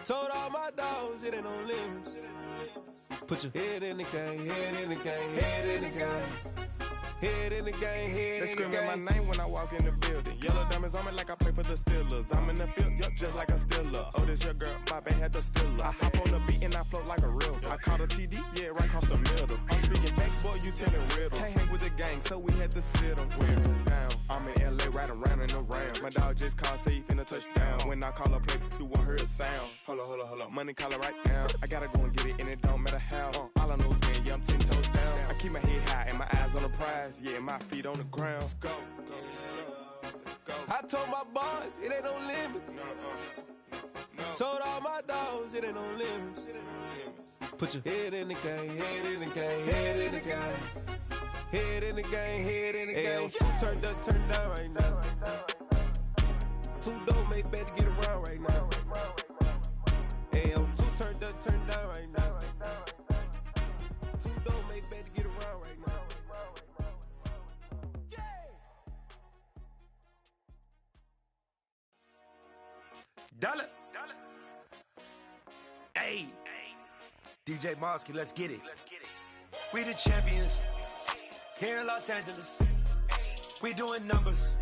Told all my dogs it ain't no limits. Put your head in the game, head in the game, head in the game. Head in the game, head they in the game. They scream my name when I walk in the building. Yellow diamonds on me like I play for the Steelers. I'm in the field, yup, just like a Steeler. Oh, this your girl, my band had the Steeler. I hop on the beat and I float like a real. I caught a TD, yeah, right across the middle. I'm speaking facts, boy, you telling riddles. Can't hang with the gang, so we had to sit them down. I'm in LA, riding around and around. My dog just called, say he finna touch down. When I call a play, you won't hear a sound. Hold up, money calling right now. I gotta go and get it, and it don't matter how. All I know is, man, yeah, I'm 10 toes down. I keep my head high and my eyes on the prize. Yeah, my feet on the ground. Let's go. Let's go. I told my boys it ain't no limits. No. Told all my dogs it ain't no limits. Put your head in the game, head in the game, head in the game. Head in the game, head in the game. Turned up, turned down right now. Two dope make better get around right now. Hey, I'm two turned up, turned down right now. Two dope make better get around right now. Dollar. Hey, DJ Mosky, let's get it. We the champions here in Los Angeles. We doing numbers.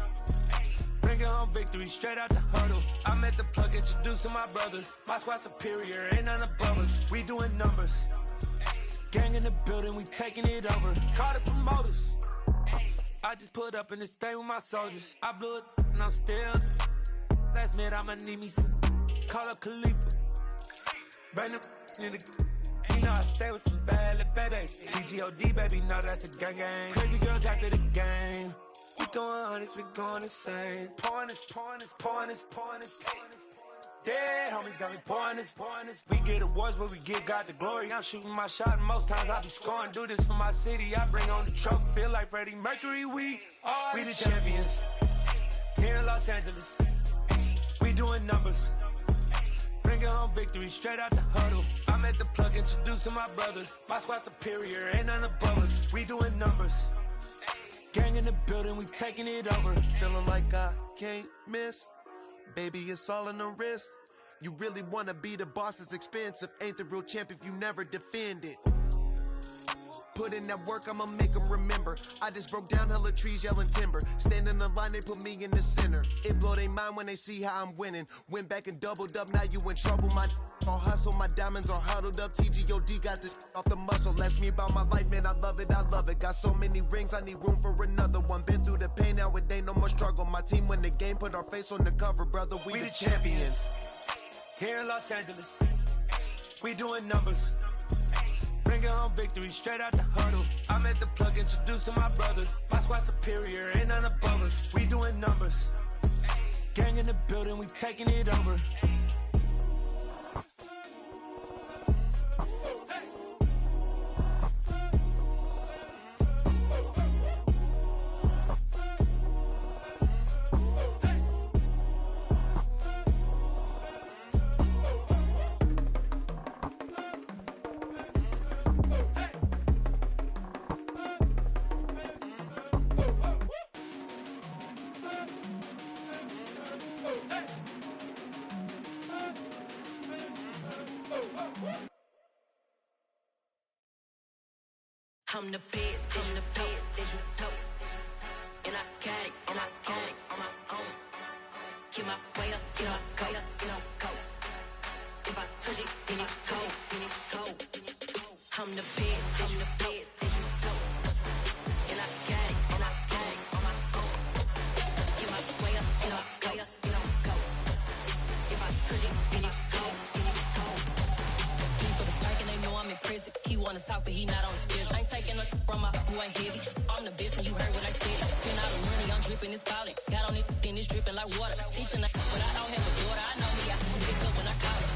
Bringing home victory straight out the huddle. I'm at the plug, introduced to my brother. My squad superior, ain't none above us. We doing numbers. Gang in the building, we taking it over. Call the promoters. I just put up in this thing with my soldiers. I blew it and I'm still. Last minute, I'ma need me some. call up Khalifa. Brand new in the. You know I stay with some bad little baby. TGOD, baby, know that's a gang gang. Crazy girls after the game. We doing honest, we going insane. Pouring this. Dead homies got me pouring this. We get awards where we get God the glory. I'm shooting my shot and most times I be scoring. Do this for my city, I bring on the trophy. Feel like Freddie Mercury, we the champions. Here in Los Angeles, we doing numbers. Bringing home victory straight out the huddle. I'm at the plug, introduced to my brothers. My squad superior, ain't none above us. We doing numbers. Gang in the building, we taking it over. Feeling like I can't miss. Baby, it's all in the wrist. You really wanna be the boss, it's expensive. Ain't the real champ if you never defend it. Put in that work, I'ma make them remember. I just broke down hella trees, yelling timber. Stand in the line, they put me in the center. It blow their mind when they see how I'm winning. Went back and doubled up, now you in trouble. My all hustle, my diamonds are huddled up. TGOD got this off the muscle. Ask me about my life, man, I love it. Got so many rings, I need room for another one. Been through the pain, now it ain't no more struggle. My team win the game, put our face on the cover, brother. We the champions. Here in Los Angeles, we doing numbers. Bringing home victory straight out the huddle. I'm at the plug, introduced to my brothers. My squad superior, ain't none above us. We doing numbers. Gang in the building, we taking it over. I'm the best, and I got it, and I own it on my own. Get my way up, get my go, go. If I touch it, then it's cold. I'm the best, and I got it, and I own it on my own. Get my way up, get my go. If I touch it, then it's cold. He for the pack and they know I'm impressive. He wanna talk, but he not on schedule. I ain't taking no from my who ain't heavy. I'm the best and you heard what I said. Spend all the money, I'm dripping, it's falling. Got on it, then it's dripping like water. Teaching but I don't have a daughter. I know me, I can pick up when I call her.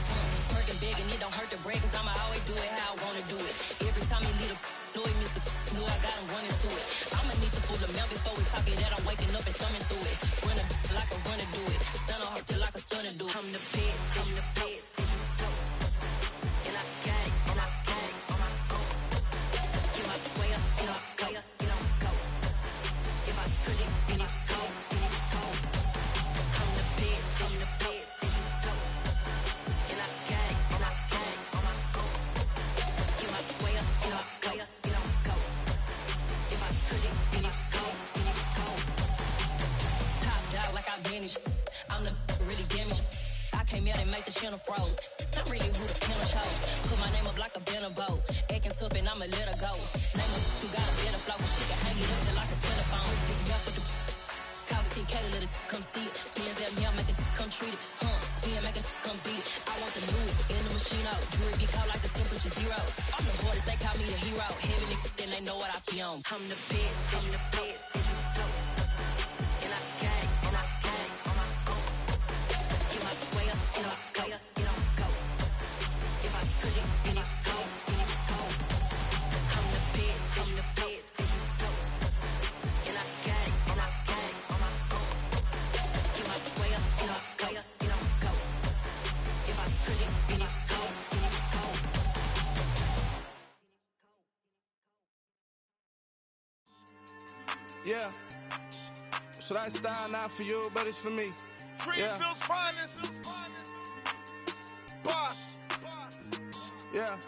Working big and it don't hurt to break, cause I'ma always do it how I wanna do it. Every time he lead a know he missed the know I got him running to it. I'ma need to pull the mail before we talk it that I'm waking up and thumbing through it. Run a like a runner do it. Stun on her till like a stunner do it. I'm the best, and I got it, and I own it on my own. Get my way up, get my go. If I touch it, then it's cold. I'm the best, and I got it, and I own it on my own. Get my way up, get my go. If I touch it, then it's cold. Top dog like I manage. I'm the really damaged. I came out and make the channel froze. I'm really who the panel chose. Put my name up like a banner boat. Acting tough and I'ma let her go. Name her who got a better flow. She can hang it up just like a telephone. Stick me up with the cost 10K to let it come see it. Hands out here, make it come treat it. Spin, make it come beat it. I want the new in the machine out. Jewelry be cold like the temperature zero. I'm the hardest, they call me the hero. Heavy nigga, then they know what I be on. I'm the best, and I got it, and I own it on my own. Get my way up, and I go. If I touch it, then it's cold. I'm the best, and I got it, and I own it on my own. Get my way up, and I go. If I touch it, then it's cold. Yeah. So that style not for you, but it's for me. Greenfield's finest. Boss. Yeah.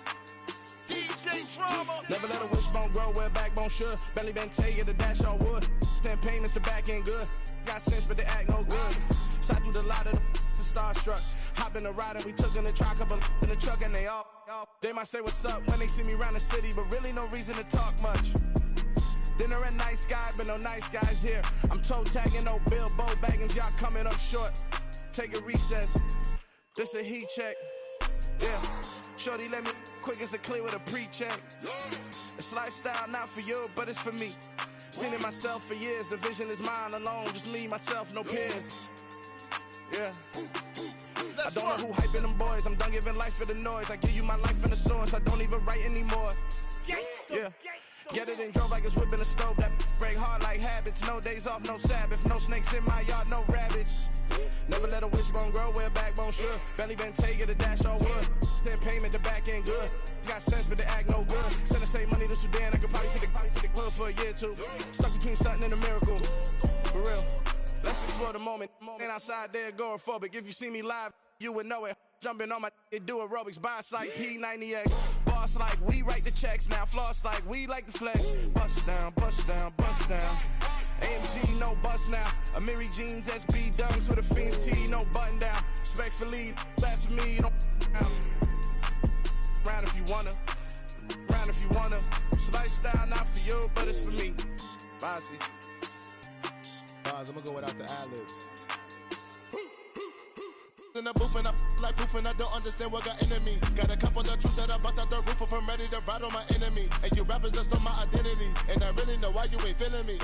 DJ Drama. Never let a wishbone grow where backbone should. Belly been tell you the dash on wood. 10 payments, the back end good. Got sense, but they act no good. Shot through the lot of the starstruck. Hop in the ride and we took in the truck, couple in the truck and they all. They might say what's up when they see me around the city, but really no reason to talk much. Dinner a nice guy, but no nice guys here. I'm toe tagging, no Bilbo baggins, y'all coming up short. Take a recess. This a heat check. Yeah. Shorty let me quick as a clear with a pre-check. It's lifestyle not for you, but it's for me. Seen it myself for years. The vision is mine alone. Just me, myself, no peers. Yeah. I don't know who hyping them boys. I'm done giving life for the noise. I give you my life in the source. I don't even write anymore. Yeah. Get it and drove like it's whipping a stove. That break hard like habits. No days off, no Sabbath. No snakes in my yard, no rabbits. Never let a wishbone grow where a backbone should. Belly been taking the dash all wood. Then payment, the back end good. Got sense, but the act no good. Send the same money to Sudan. I could probably take the hood for a year or two. Stuck between stunting and a miracle. For real. Let's explore the moment. Ain't outside there agoraphobic. If you see me live, you would know it. Jumping on my do aerobics, boss like P90X. Boss like we write the checks now. Floss like we like the flex. Bust down, bust down, bust down. AMG, no bust now. Amiri jeans, SB dunks with a Fiends T, no button down. Respectfully, that's for me, you don't round if you wanna. Round if you wanna. It's lifestyle not for you, but it's for me. Bossy. Bars, I'm gonna go without the ad-libs. In the booth and I like proof and I don't understand what got into me. Got a couple of truths that I bust out the roof if I'm ready to ride on my enemy. And you rappers just on my identity. And I really know why you ain't feeling me.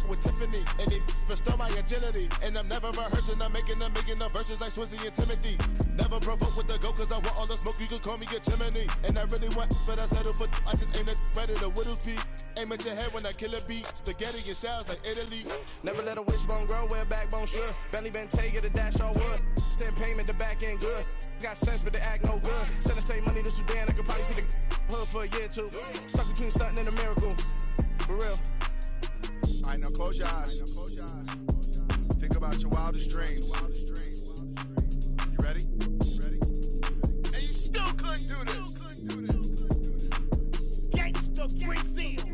With Tiffany and they restore my agility. And I'm never rehearsing, I'm making a million of verses like Swizzy and Timothy. Never provoke with the go cause I want all the smoke, you can call me a chimney. And I really want, but I settle for I just ain't ready to widow's peak. Aim at your head when I kill a beat. Spaghetti and shells like Italy. Never let a wishbone grow where a backbone should. Belly been taking the dash all wood. Then payment, the back end good. Got sense, but the act no good. Send the same money to Sudan, I could probably see the hood for a year or two. Stuck between stunting and a miracle. For real. Alright, now close your eyes. Think about your wildest dreams. You ready? And you still couldn't do this. Gangsta Brazil.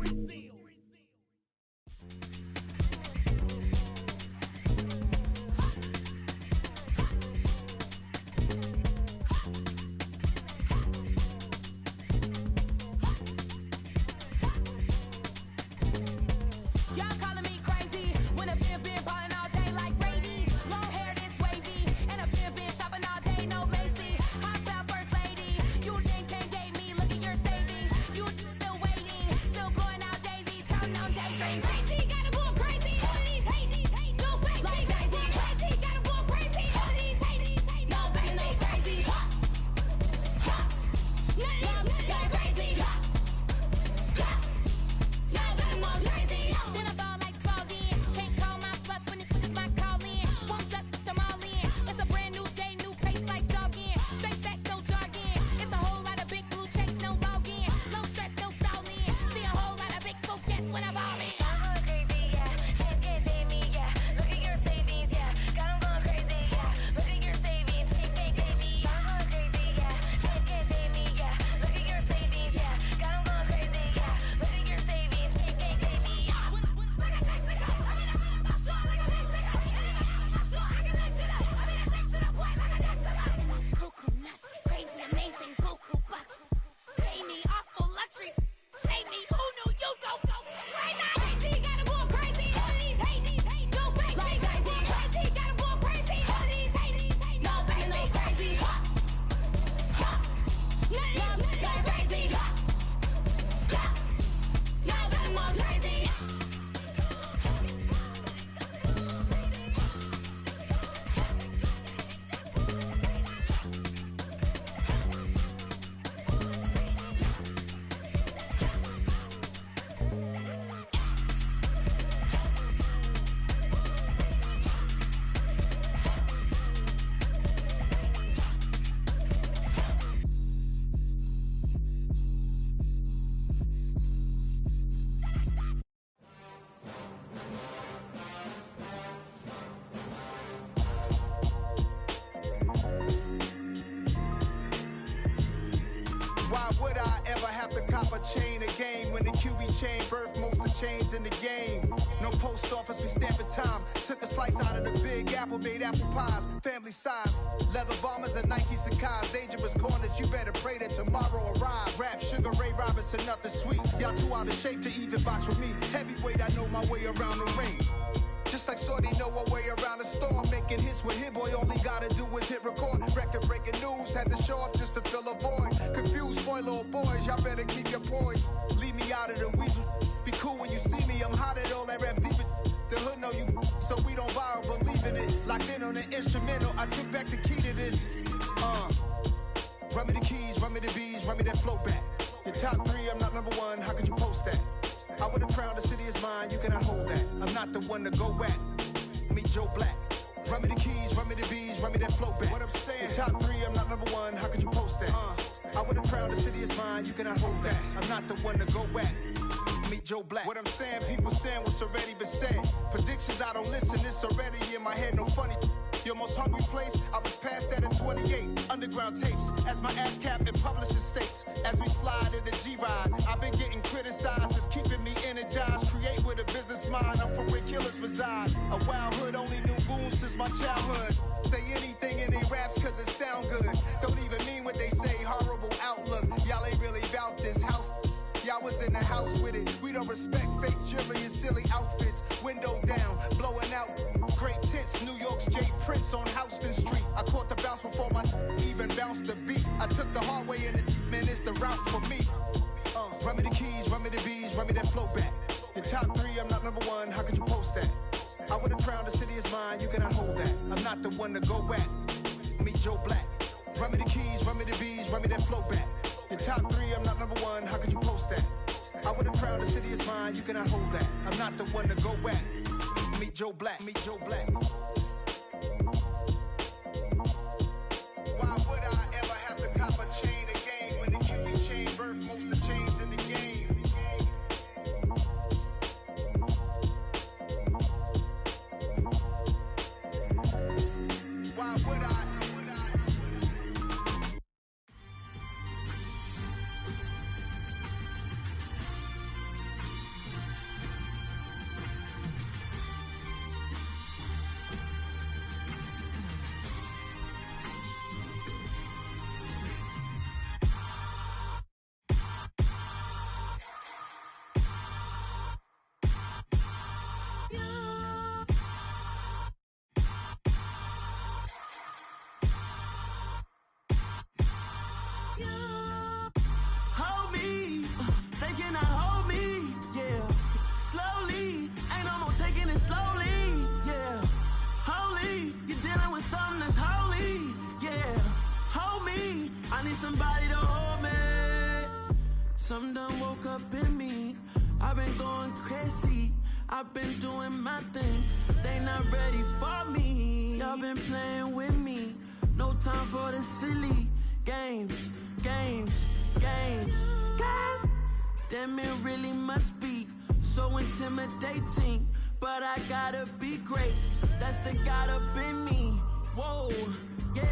Chain a game when the QB chain birthed most of chains in the game. No post office, we stamping time. Took a slice out of the big apple, made apple pies, family size. Leather bombers and Nike Sacai's. Dangerous corners, you better pray that tomorrow arrives. Rap, Sugar Ray Robinson, nothing sweet. Y'all too out of shape to even box with me. Heavyweight, I know my way around the ring. Just Looks like shorty know a way around the storm. Making hits with Hit Boy, all he gotta do is hit record. Record breaking news, had to show up just to fill a void. Confused boy, little boys, y'all better keep your poise. Leave me out of the weasel. Be cool when you see me, I'm hot at all that rap deep. The hood know you, so we don't borrow, believe in it. Locked in on the instrumental, I took back the key to this. Run me the keys, run me the bees, run me that flow back. Your top 3, I'm not number 1, how could you post that? I would've crowned the city is mine, you cannot hold that. I'm not the one to go at. Meet Joe Black. Run me the keys, run me the bees, run me that flow back. What I'm saying, your top 3, I'm not number 1, how could you post that? I would've crowned the city is mine, you cannot hold that. I'm not the one to go at. Meet Joe Black. What I'm saying, people saying what's already been said. Predictions, I don't listen, it's already in my head, no funny. Your most hungry place, I was past that in 28. Underground tapes, as my ass capped in publishing states. As we slide in the G-Ride, I've been getting criticized, it's keeping me energized. Create with a business mind, I'm from where killers reside. A wild hood, only knew goons since my childhood. Say anything in their raps cause it sound good. Don't even mean what they say, horrible outlook. Y'all ain't really about this house. Y'all was in the house with it. We don't respect fake jewelry and silly outfits. Window down, blowing out great tits. New York's J. Prince on Houston Street. I caught the bounce before my even bounced the beat. I took the hard way in it, man, it's the route for me. Run me the keys, run me the bees, run me that flow back. Your top 3, I'm not number 1, how could you post that? I would've crowned the city is mine, you cannot hold that. I'm not the one to go at. Meet Joe Black. Run me the keys, run me the bees, run me that flow back. Your top 3, I'm not number 1, how could you post that? I would've crowned the city is mine, you cannot hold that. I'm not the one to go at. Meet Joe Black, meet Joe Black. Why would I ever have to cop a chain again when the Cupid chain birthed most of the chains in the game? Why would I? Hold me, they cannot hold me, yeah. Slowly, ain't no more taking it slowly, yeah. Holy, you're dealing with something that's holy, yeah. Hold me, I need somebody to hold me. Something done woke up in me, I've been going crazy. I've been doing my thing, they not ready for me. Y'all been playing with me, no time for the silly games, games, games, games. Damn, it really must be so intimidating, but I gotta be great, that's the God up in me. Whoa, yeah.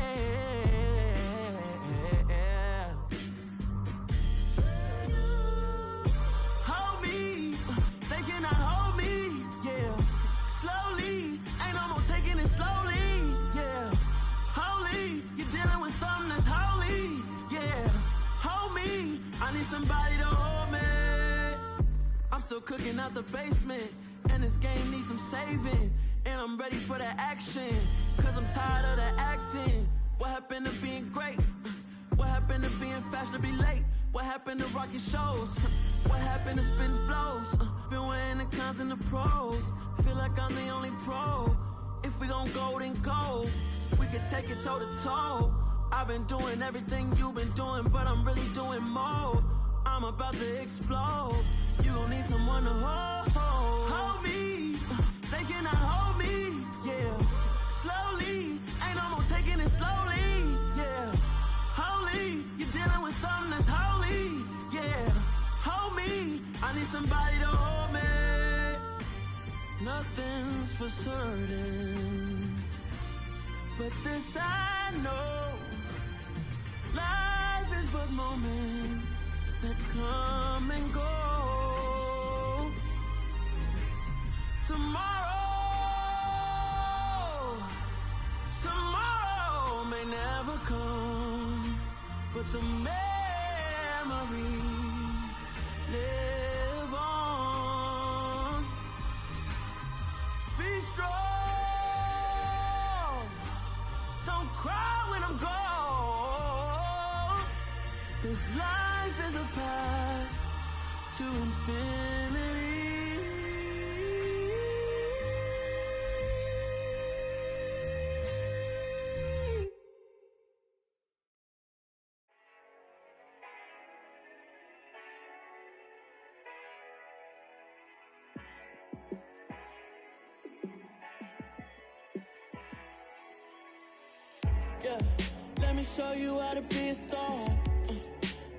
Hold me, they cannot hold me, yeah. Slowly, ain't no more taking it slowly, yeah. Holy, you're dealing with something that's holy, yeah. Hold me, I need somebody to hold me. I'm still cooking out the basement, and this game needs some saving. And I'm ready for the action, cause I'm tired of the acting. What happened to being great? What happened to being fast to be late? What happened to rocking shows? What happened to spitting flows? Been wearing the cons and the pros. Feel like I'm the only pro. If we gon' go, then go. We could take it toe to toe. I've been doing everything you've been doing, but I'm really doing more. I'm about to explode. You gon' need someone to hold. Hold me, they cannot hold me, yeah. Slowly, ain't no more taking it slowly, yeah. Holy, you're dealing with something that's holy, yeah. Hold me, I need somebody to hold me. Nothing's for certain, but this I know. Life is but moments that come and go. Tomorrow may never come, but the memories live on. Be strong. to infinity. Yeah, let me show you how to be a star.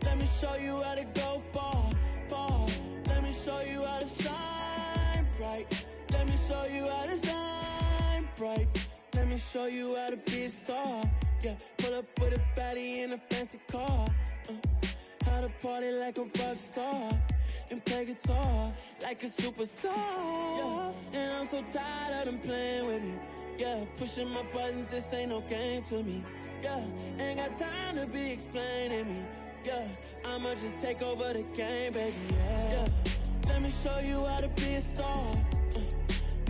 Let me show you how to go far, far. Let me show you how to shine bright. Let me show you how to shine bright. Let me show you how to be a star. Yeah, pull up with a baddie in a fancy car. How to party like a rock star and play guitar like a superstar. Yeah, and I'm so tired of them playing with me. Yeah, pushing my buttons, this ain't no game to me. Yeah, ain't got time to be explaining me. Yeah, I'ma just take over the game, baby. Yeah, let me show you how to be a star.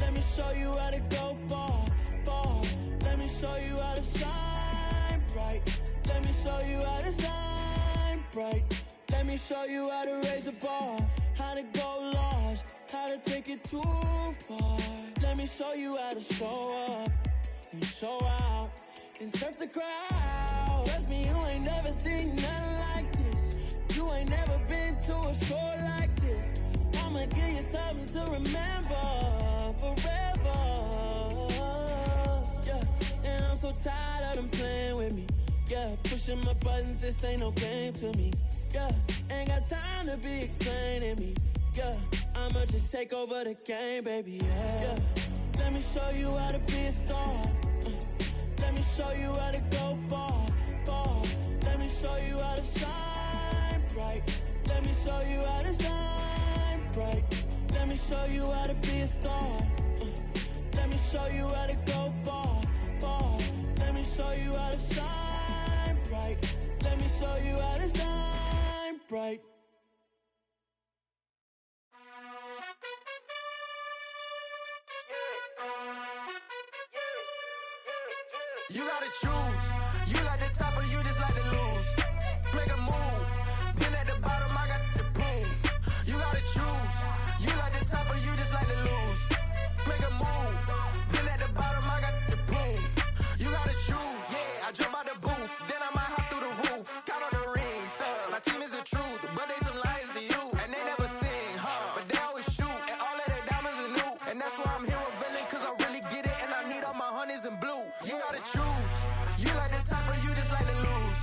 Let me show you how to go far, far. Let me show you how to shine bright. Let me show you how to shine bright. Let me show you how to raise the bar, how to go large, how to take it too far. Let me show you how to show up and show out and surf the crowd. Trust me, you ain't never seen nothing like this. You ain't never been to a show like this. I'ma give you something to remember forever. Yeah, and I'm so tired of them playing with me. Yeah, pushing my buttons, this ain't no game to me. Yeah, ain't got time to be explaining me. Yeah, I'ma just take over the game, baby. Yeah, let me show you how to be a star. Let me show you how to go far, far. Let me show you how to shine bright. Let me show you how to shine bright. Let me show you how to be a star. Let me show you how to go far, far. Let me show you how to shine bright. Let me show you how to shine bright. You gotta choose. You like the top or you just like to lose. Make a move. Been at the bottom, I got the proof. You gotta choose. You like the top or you just like to lose. Make a move. Been at the bottom, I got the proof. You gotta choose. Yeah, I jump out the booth. Then I might hop through the roof. Count on the rings. My team is the truth, but they some liars to you. And they never sing, but they always shoot. And all of their diamonds are new. And that's why I'm here with villain, cause I really get it. And I need all my honeys in blue. You gotta choose. You like the top or you just like to lose.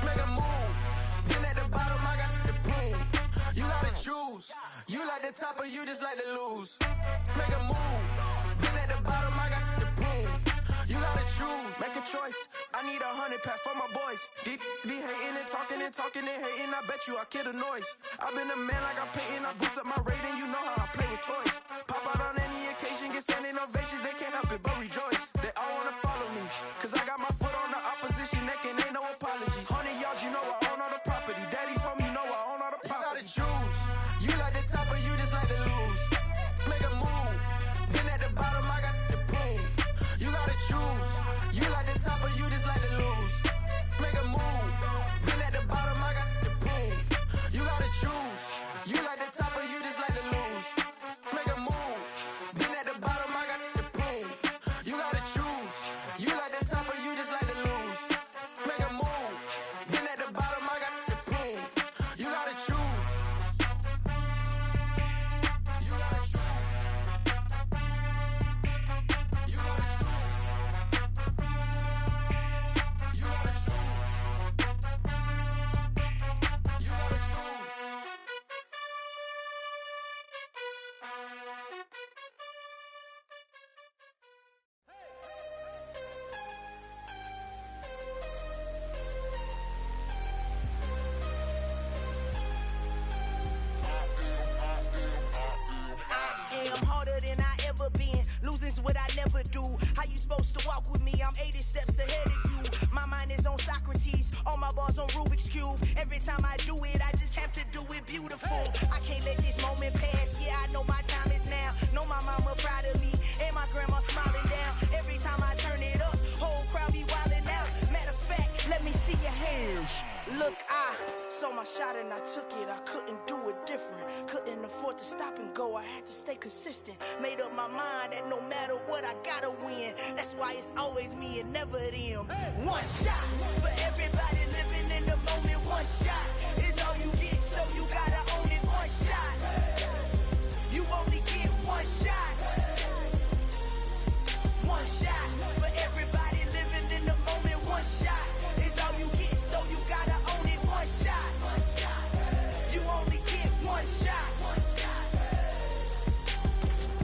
Make a move. Been at the bottom, I got the proof. You gotta choose. You like the top or you just like to lose. Make a move. Been at the bottom, I got the proof. You gotta choose. Make a choice. I need 100 pack for my boys. Deep be hating and talking and talking and hating. I bet you I kill the noise. I've been a man like I'm painting. I boost up my rating. You know how I play with toys. Pop out on any occasion, get standing ovations. They can't help it but rejoice. They all wanna follow me, cause I got my foot on the opposition neck and ain't no apologies. 100 yards, you know I own all the property. Daddy's home, you know I own all the property. You gotta choose. You like the top or you just like to lose. Make a move. Been at the bottom, I got the proof. You gotta choose. You like the top or you just like to lose. Make a move. Been at the bottom, I got the proof. You gotta choose. You like the top or you just like to lose. Make a move. Been at the bottom, I got the proof. You gotta choose. You like the top or you just like to lose. Make a move. Been at the bottom, I got the proof. You gotta choose. You gotta choose. You gotta choose. You gotta choose. You gotta choose. I'm harder than I ever been. Losing's what I never do. How you supposed to walk with me? I'm 80 steps ahead of you. My mind is on Socrates. All my bars on Rubik's Cube. Every time I do it, I just have to do it beautiful. I can't let this moment pass. Yeah, I know my time is now. Know my mama proud of me. And my grandma smiling down. Every time I turn it up, whole crowd be wildin' out. Matter of fact, let me see your hands. Look, I saw my shot and I took it. I couldn't do it different. to stop and go, I had to stay consistent. Made up my mind that no matter what, I gotta win. That's why it's always me and never them. One shot for everybody living in the moment. One shot is all you get, so you gotta own it. One shot, you only get one shot. One shot for everybody living in the moment. One shot is all you get, so you gotta own it. One shot, you only get one shot.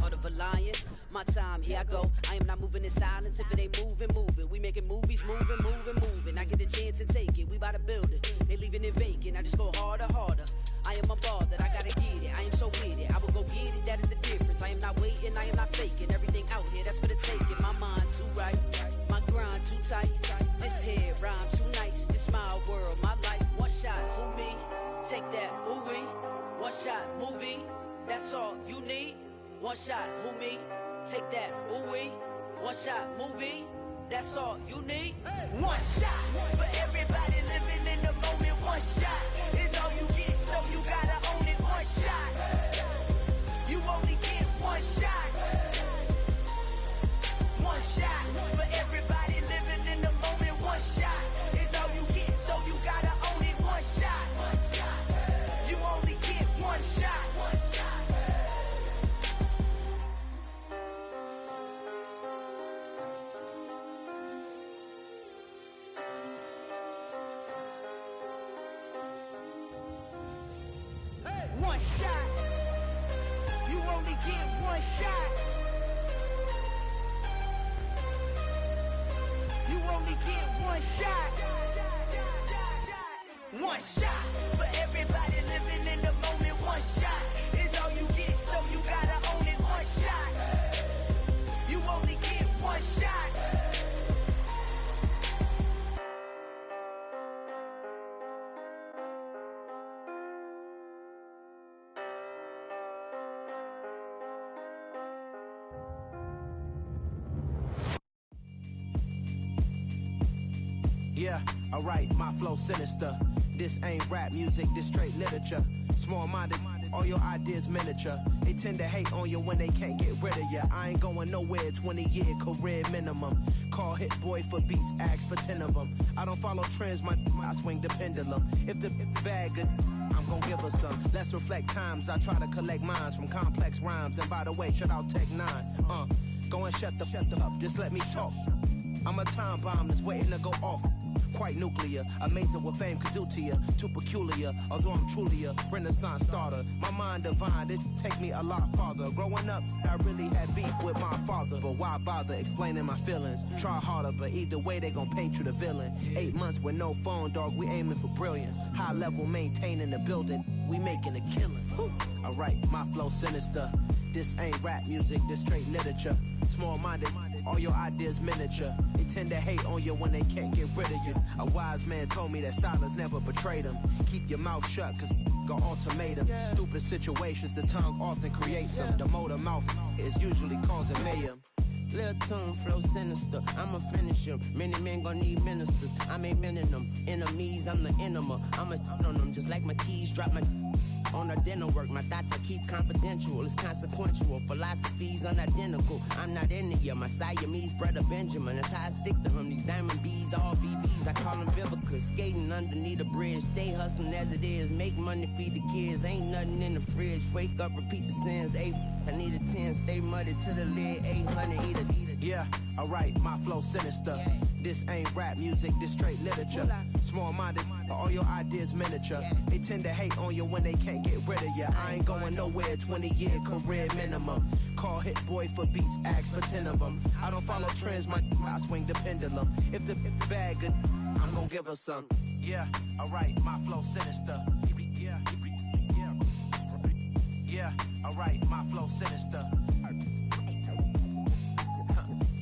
Heart of a lion, my time, here I go. I am not moving in silence. If it ain't moving, move it. We making movies, moving, moving, moving. I get a chance and take it. We bout to build it. They leaving it vacant. I just go harder, harder. I am a ball that I gotta get it. I am so with it. I will go get it. That is the difference. I am not waiting. I am not faking. Everything out here, that's for the taking. My mind too right. My grind too tight. This here rhyme too nice. This my world, my life. One shot, who me? Take that, who we? One shot, movie. That's all you need. One shot, who me? Take that, ooh wee. One shot, movie. That's all you need. One shot for everybody living in the moment. One shot is all you get, so you gotta own it. One shot, you only get one shot. One shot for everybody living in the moment. One shot is all you get, so you gotta own it. One shot, you only get one shot. One shot, you only get one shot. You only get one shot. One shot for everybody living in the moment. One shot is all you get, so you gotta own it. One shot, you only get one shot. Yeah, alright, my flow sinister. This ain't rap music, this straight literature. Small-minded, all your ideas miniature. They tend to hate on you when they can't get rid of you. I ain't going nowhere, 20-year career minimum. Call hit boy for beats, ask for 10 of them. I don't follow trends, I swing the pendulum. If the bag good, I'm gon' give her some. Let's reflect times, I try to collect minds from complex rhymes. And by the way, shout out Tech 9. Go and shut the up, just let me talk. I'm a time bomb that's waiting to go off. Quite nuclear, amazing what fame could do to you. Too peculiar, although I'm truly a renaissance starter. My mind divine, it take me a lot farther. Growing up, I really had beef with my father. But why bother explaining my feelings? Try harder, but either way they gon' paint you the villain. 8 months with no phone, dog, we aiming for brilliance. High level maintaining the building, we making a killing. Alright, my flow sinister. This ain't rap music, this straight literature. Small-minded, all your ideas miniature. They tend to hate on you when they can't get rid of you. A wise man told me that silence never betrayed him. Keep your mouth shut, cause got ultimatums. Stupid situations, the tongue often creates them. The motor mouth is usually causing mayhem. Lil' tune, flow sinister, I'ma finish him. Many men gon' need ministers, I'm a men in them. Enemies, I'm the enema, I'ma on them. Just like my keys, drop my on a dinner work. My thoughts I keep confidential, it's consequential. Philosophies unidentical, I'm not into you. My Siamese brother Benjamin, that's how I stick to him. These diamond bees, all BBs, I call them Vivica. Skating underneath a bridge, stay hustling as it is. Make money, feed the kids, ain't nothing in the fridge. Wake up, repeat the sins, I need a 10, stay muddy to the lid, 800, eat a. Yeah, alright, my flow sinister. This ain't rap music, this straight literature. Small-minded, all your ideas miniature. They tend to hate on you when they can't get rid of you. I ain't going nowhere, 20-year career minimum. Call hit boy for beats, ask for 10 of them. I don't follow trends, I swing the pendulum. If the bag good, I'm gon' give her some. Yeah, alright, my flow sinister. Yeah, alright, my flow sinister.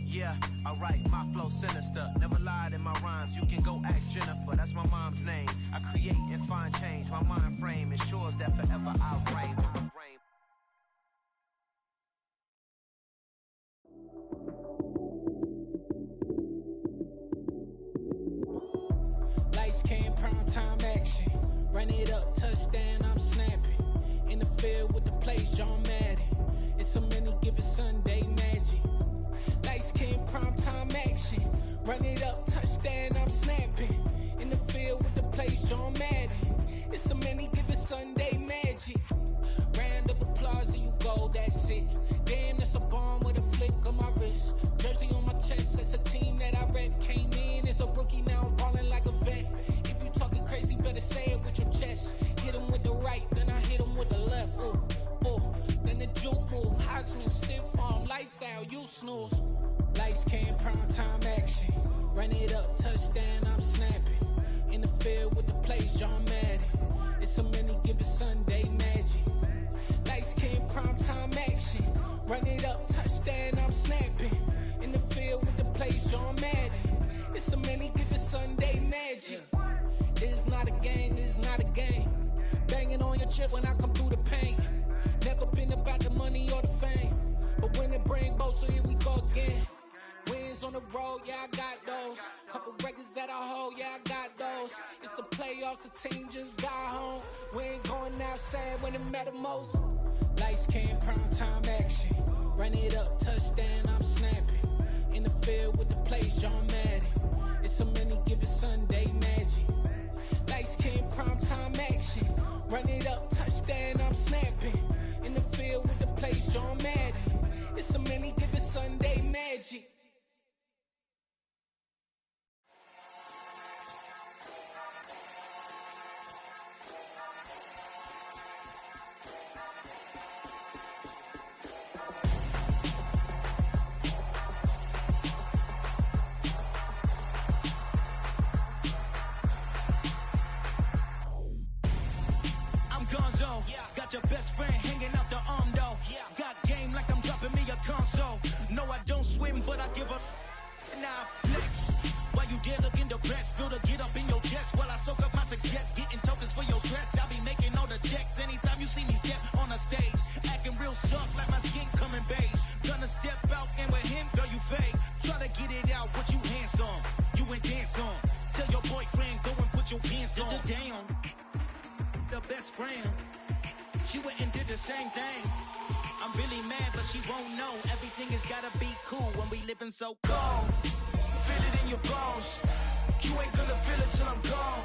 Yeah, alright, my flow sinister. Never lied in my rhymes, you can go ask Jennifer. That's my mom's name. I create and find change. My mind frame ensures that forever I'll reign. Lights came, prime time action. Run it up, touchdown, I'm snapping. In the field with the place, Run it up, touchdown, I'm snapping. In the field with the plays, John Madden. It's so many, give it Sunday magic. Round of applause and you go, that's it. Damn, that's a bomb with a flick on my wrist. Jersey on my chest, that's a team that I rep. Came in as a rookie, now I'm ballin' like a vet. If you talking crazy, better say it with your chest. Hit him with the right, then I hit him with the left. Ooh, ooh, then the juke move. Heisman, stiff arm, lights out, you snooze. Lights came, prime time action. Run it up, touchdown, I'm snapping. In the field with the plays, John Madden. It's so many, give it Sunday magic. Lights came, prime time action. Run it up, touchdown, I'm snapping. In the field with the plays, John Madden. It's so many, give it Sunday magic. This is not a game, this is not a game. Banging on your chest when I come through the pain. Never been about the money or the fame. But when it bring both, so here we go again. Wins on the road, yeah, I got those. Couple records that I hold, yeah, I got those. It's the playoffs, the team just got home. We ain't going outside when it matter most. Lights came, prime time action. Run it up, touchdown, I'm snapping. In the field with the plays, John Madden. It's so many, give it Sunday magic. Lights came, prime time action. Run it up, touchdown, I'm snapping. In the field with the plays, John Madden. It's so many, give it Sunday magic. Got your best friend hanging out the arm though. Got game like I'm dropping me a console. No, I don't swim, but I give a nah flex. While you there looking depressed, feel the get up in your chest while I soak up my success, getting tokens for your stress. I'll be making all the checks anytime you see me step on a stage, acting real soft like my skin coming beige. Gonna step out and with him, girl, you fake. Try to get it out, but you handsome. You ain't dance on. Tell your boyfriend go and put your pants on. Damn, the best friend. She went and did the same thing. I'm really mad, but she won't know. Everything has gotta be cool when we living so cold. Feel it in your bones. You ain't gonna feel it till I'm gone.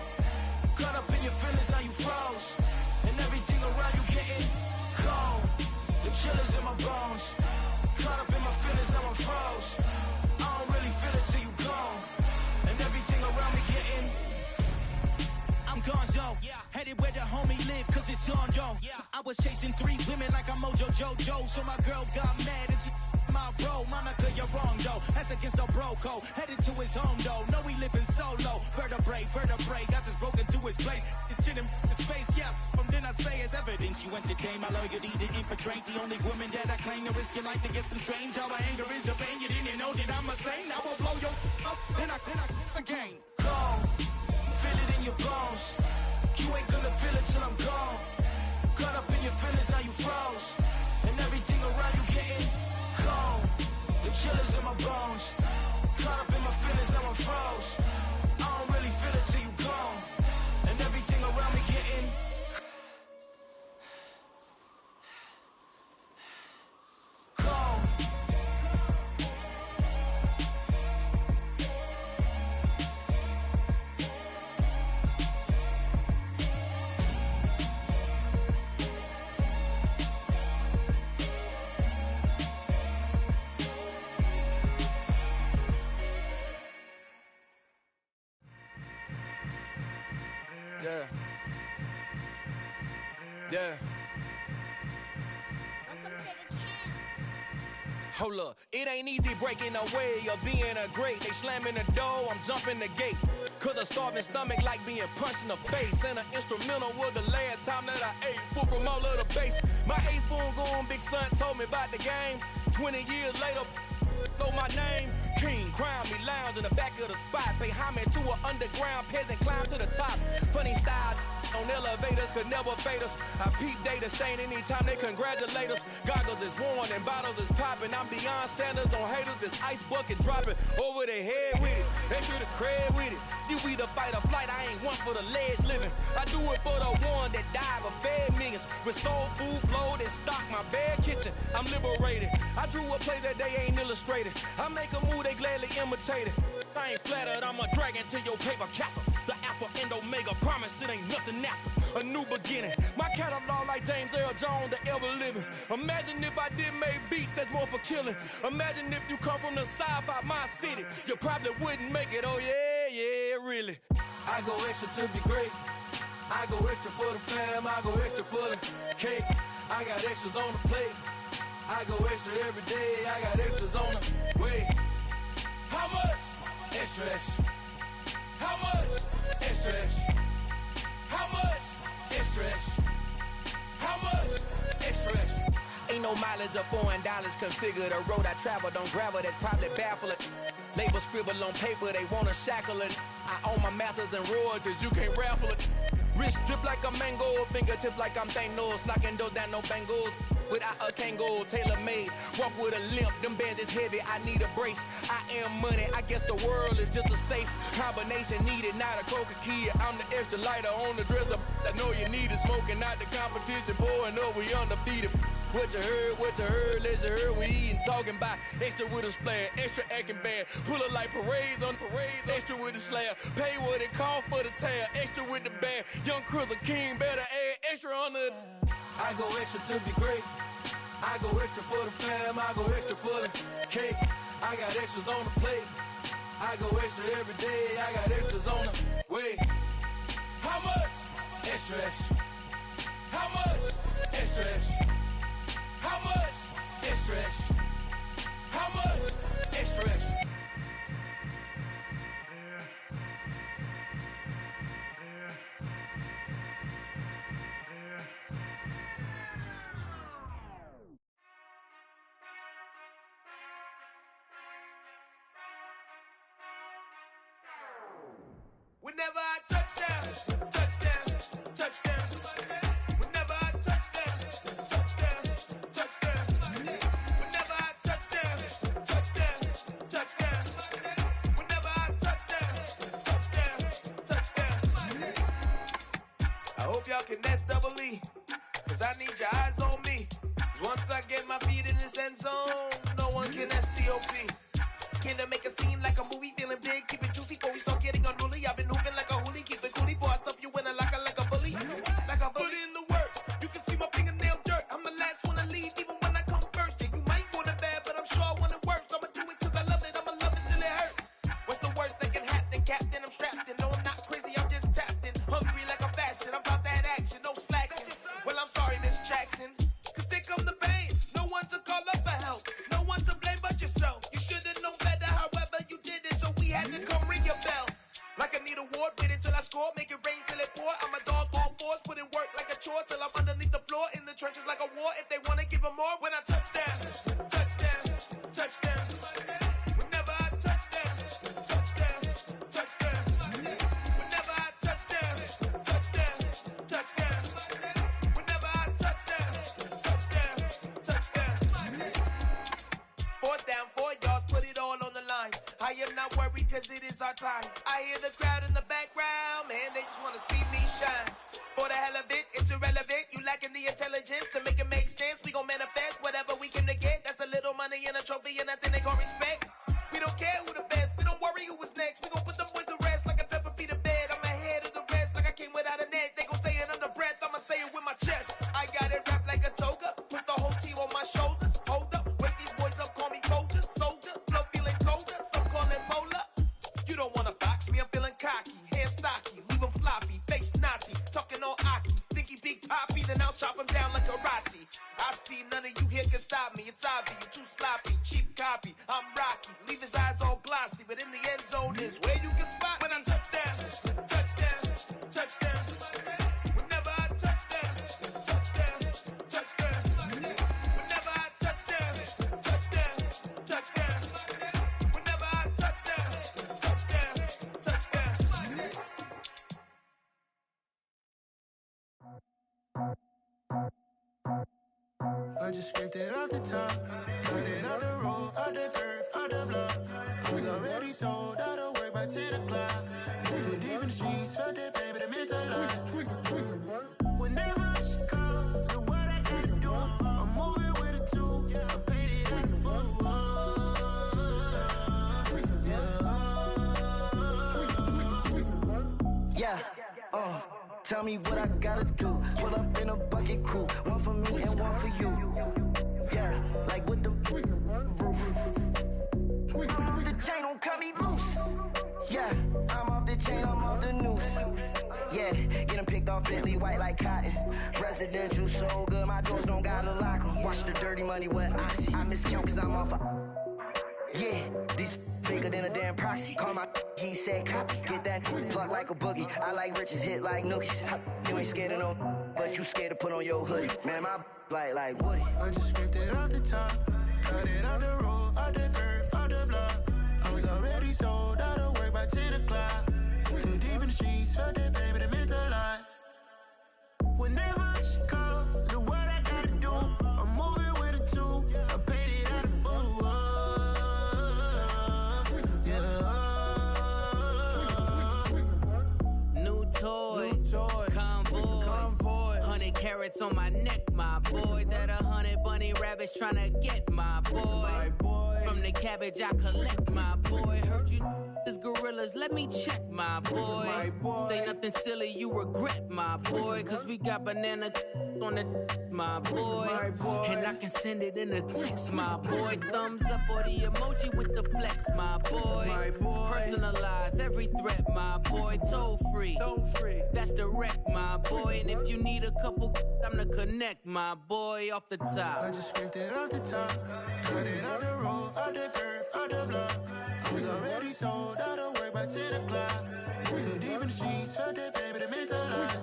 Caught up in your feelings, now you froze. And everything around you getting cold. The chill is in my bones. Caught up in my feelings, now I'm froze. I don't really feel it till you gone. And everything around me getting I'm gonzo, headed where the homie live, cause it's on, yo. I was chasing 3 women like I'm Mojo Jojo, so my girl got mad and she my bro. Monica, you're wrong, though. That's against a bro code. Headed to his home, though. No, he living solo. Vertebrae, got this broken to his place. It's chin in his face, yeah. From then I say it's evidence you entertain my loyalty to infiltrate. The only woman that I claim to risk your life to get some strange. All my anger is a pain. You didn't know that I'm a saint. I will blow your up, then I again. Cold. Feel it in your bones. You ain't gonna feel it till I'm gone. Caught up in your feelings, now you froze. And everything around you getting cold. The chill is in my bones. Caught up in my feelings, now I'm froze. I don't really feel it till you gone. And everything around me getting cold. Yeah. Yeah. Hold up, it ain't easy breaking away or being a great. They slamming the door, I'm jumping the gate. Cause a starving stomach like being punched in the face. And an instrumental was the last time that I ate. Food from all of the bass. My ace spoon going, big son told me about the game. 20 years later, know my name. King, crown me, lounge in the back of the spot. Pay homage to an underground peasant, climb to the top. Funny style, on elevators could never fade us. I peep data stain anytime they congratulate us. Goggles is worn and bottles is popping. I'm Deion Sanders on haters, this ice bucket dropping over their head with it. They should have cred with it. You either fight or flight, I ain't one for the ledge living. I do it for the one that died but fed millions. With soul food flowed and stocked my bare kitchen. I'm liberated. I drew a play that they ain't illustrated. I make a move, they gladly imitate it. I ain't flattered, I'm a dragon to your paper castle. The Alpha and Omega, promise it ain't nothing after. A new beginning. My catalog like James Earl Jones, the ever living. Imagine if I did make beats, that's more for killing. Imagine if you come from the sci-fi, my city. You probably wouldn't make it, oh yeah, really. I go extra to be great. I go extra for the fam, I go extra for the cake. I got extras on the plate. I go extra every day, I got extras on the way. How much? Extra, extra. How much? Extra, extra. How much? Extra, extra. How much? Extra, extra. Ain't no mileage of $4 configure the road I travel. Don't gravel that probably baffle it. Label scribble on paper, they wanna shackle it. I own my masters and royalties, you can't raffle it. Wrist drip like a mango, fingertips like I'm Thanos. Knocking doors down, no bangles. Without a Kango, tailor-made. Walk with a limp, them bands is heavy, I need a brace. I am money, I guess the world is just a safe combination needed, not a coca key. I'm the extra lighter on the dresser. I know you need it, smoking out the competition, pouring up, we undefeated. What you heard, let's hear we eatin', talking about extra with a splash, extra acting bad, pull it like parades on parades, extra with the slab, pay what it cost for the tab, extra with the bag, young Crystal King better add extra on the. I go extra to be great. I go extra for the fam, I go extra for the cake. I got extras on the plate. I go extra every day, I got extras on the way. How much? Extra, extra. How much? Extra, extra. How much? Extra, extra. How much? Extra, extra. Whenever I touchdown, touchdown, touchdown. Whenever I touchdown, touchdown, touchdown. Whenever I touchdown, touchdown, touchdown. Whenever I touchdown, touchdown, touchdown. I hope y'all can nest double E, cause I need your eyes on me. 'Cause once I get my feet in this end zone, no one can STOP. Can I make a scene like a movie, feeling big, keep it juicy before we start getting unruly. I've been hooping like a hoolie, keep it coolie before I stuff you in a locker like a bully. Like a bully in the works, you can see my fingernail dirt. I'm the last one to leave, even when I come first. Yeah, you might want it bad, but I'm sure I want it worse. I'ma do it cause I love it, I'ma love it till it hurts. What's the worst that can happen, Captain? I'm strapped in, no I'm not crazy, I'm just tapped in. Hungry like I'm fasting, I'm about that action, no slacking. Well, I'm sorry, Miss Jackson, cause here come the pain. No one to call up for help, no one to blame but yourself. You should've known better, however you did it, so we had to come ring your bell. Like I need a ward, wait until I score, make it rain till it pour. I'm a dog on fours, put in work like a chore till I'm underneath the floor, in the trenches like a war. If they wanna give them more, when I touchdown, touchdown, touchdown. Whenever I touchdown, touchdown, touchdown. Whenever I touchdown, touchdown, touchdown. Whenever I touchdown, touchdown, touchdown. 4th down, 4 yards, put it all on the line. I am not worried cause it is our time. I hear the crowd in the background, man, they just wanna see me shine. For the hell of it, it's irrelevant. You lacking the intelligence to make it make sense. We gon' manifest whatever we came to get. That's a little money and a trophy and nothing they gon' respect. We don't care who the best, we don't worry who was next. We gon' put them boys to rest like a 10 feet of bed. I'm ahead of the rest like I came without a net. They gon' say it under breath, I'ma say it with my chest. I got it wrapped like a toga, put the whole team on my shoulders. Hold up, wake these boys up, call me Folger, soldier, flow feeling colder, some call it polar. You don't wanna box me, I'm feeling cocky, hair stocky, leave him floppy, face naughty, talking all aki. Think he big poppy, then I'll chop him down like karate. I see none of you here can stop me, it's obvious, you too sloppy, cheap copy. I'm Rocky, leave his eyes all glossy, but in the end zone is where you can spot when I touchdown, touchdown, touchdown. Whenever I touchdown, touchdown, touchdown. Whenever I touchdown, touchdown, touchdown. Whenever I touchdown, touchdown, touchdown. I just scraped it off the top. Cut it on the road, on the curve, on the block. I was already sold, I don't work by 10 o'clock. Too deep in the streets, felt that baby, the mental lie. Whenever she calls, do what I gotta do. I'm moving with a two, I paid it out the full. Yeah, tell me what I gotta do. Pull up in a bucket crew, one for me and one for you. Yeah, like with the roof. I'm off the chain, don't cut me loose. Yeah, I'm off the chain, I'm off the noose. Yeah, get them picked off Bentley, white like cotton. Residential so good, my doors don't gotta lock 'em. Watch the dirty money with Oxy. I miscount cause I'm off a... Yeah, these bigger than a damn proxy. Call my he said copy. Get that plug like a boogie. I like riches, hit like nookies. You ain't scared of no, but you scared to put on your hoodie. Man, my like Woody. I just scraped it off the top. Cut it on the road, on the curve, on the block. I was already sold, I don't work by 10 o'clock. Too deep in the streets, felt that baby, the mental lie. Whenever she calls, do what I gotta do. I'm moving with a two, I paid it out of full. New toys, convoys, 100 carats on my neck, my boy. That 100 bunny rabbits tryna get my boy. From the cabbage I collect, my boy. Heard you is gorillas, let me check, my boy. Say nothing silly, you regret, my boy. Cause we got banana on the my boy. And I can send it in a text, my boy. Thumbs up or the emoji with the flex, my boy. Personalize every threat, my boy. Toll free, that's direct, my boy. And if you need a couple, I'm to connect, my boy, off the top. I just scraped it off the top. Cut it on the road, on the curve, on the block. I was already sold, I don't work by 10 o'clock. Too deep in the streets, felt that baby, the mental lie.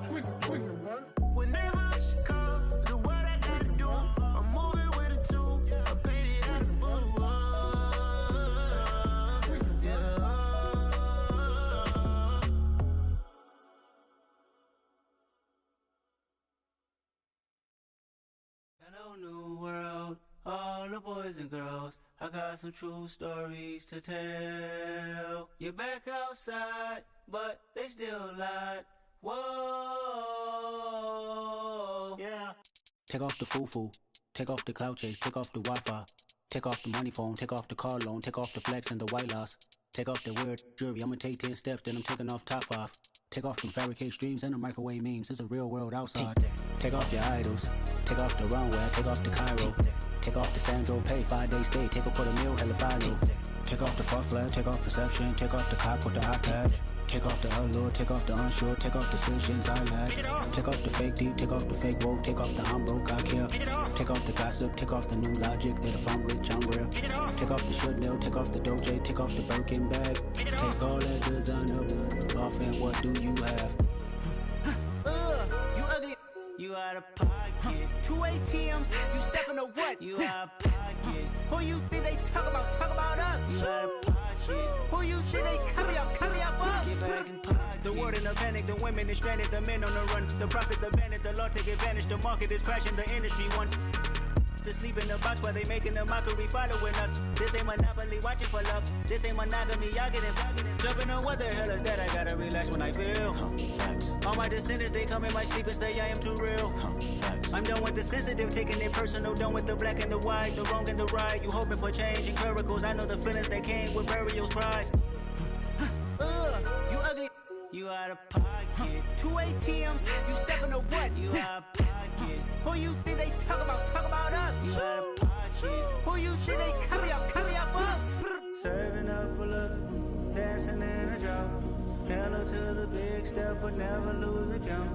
Whenever she calls, do what I gotta do. I'm moving with a two, I paid it out of full. Hello, new world, all the boys and girls. I got some true stories to tell. You're back outside, but they still lied. Whoa, yeah. Take off the foo-foo, take off the cloud chase, take off the Wi-Fi, take off the money phone, take off the car loan, take off the flex and the white loss, take off the weird jewelry. I'ma take 10 steps, then I'm taking off top off. Take off them fabricate streams and the microwave memes. It's a real world outside. Take off your idols, take off the runway, take off the Cairo, take off the Sandro pay, 5-day stay, take a quarter meal, hella final. Take off the fuck flag, take off perception, take off the cop with the iPad. Take off the allure, take off the unsure, take off decisions I lack. Take off the fake deep, take off the fake woke, take off the I'm broke, I care. Take off the gossip, take off the new logic that if I'm rich, I'm real. Take off the should know, take off the Doja, take off the Birkin bag. Take all that designer off and what do you have? You ugly. You out of pocket. 2 ATMs, you stepping or what? You out of pocket. Who you think they talk about? Talk about us. You out of pocket. Who you think they carry out for us? Get back in pocket. The world in a panic, the women is stranded, the men on the run. The profits abandoned, the law take advantage. The market is crashing, the industry wants to sleep in the box while they making a mockery following us. This ain't monopoly, watching for love. This ain't monogamy, y'all getting jumping on what the hell is that? I gotta relax when I feel. All my descendants, they come in my sleep and say I am too real. I'm done with the sensitive, taking it personal. Done with the black and the white, the wrong and the right. You hoping for change and miracles. I know the feelings that came with burial cries. You ugly. You out of pocket. 2 ATMs, you stepping or what? You out of pocket. Who you think they talk about? Talk about us. You out of pocket. Who you think they carry out for us? Serving up a look, dancing in a drop. Hello to the big step, but never lose a count.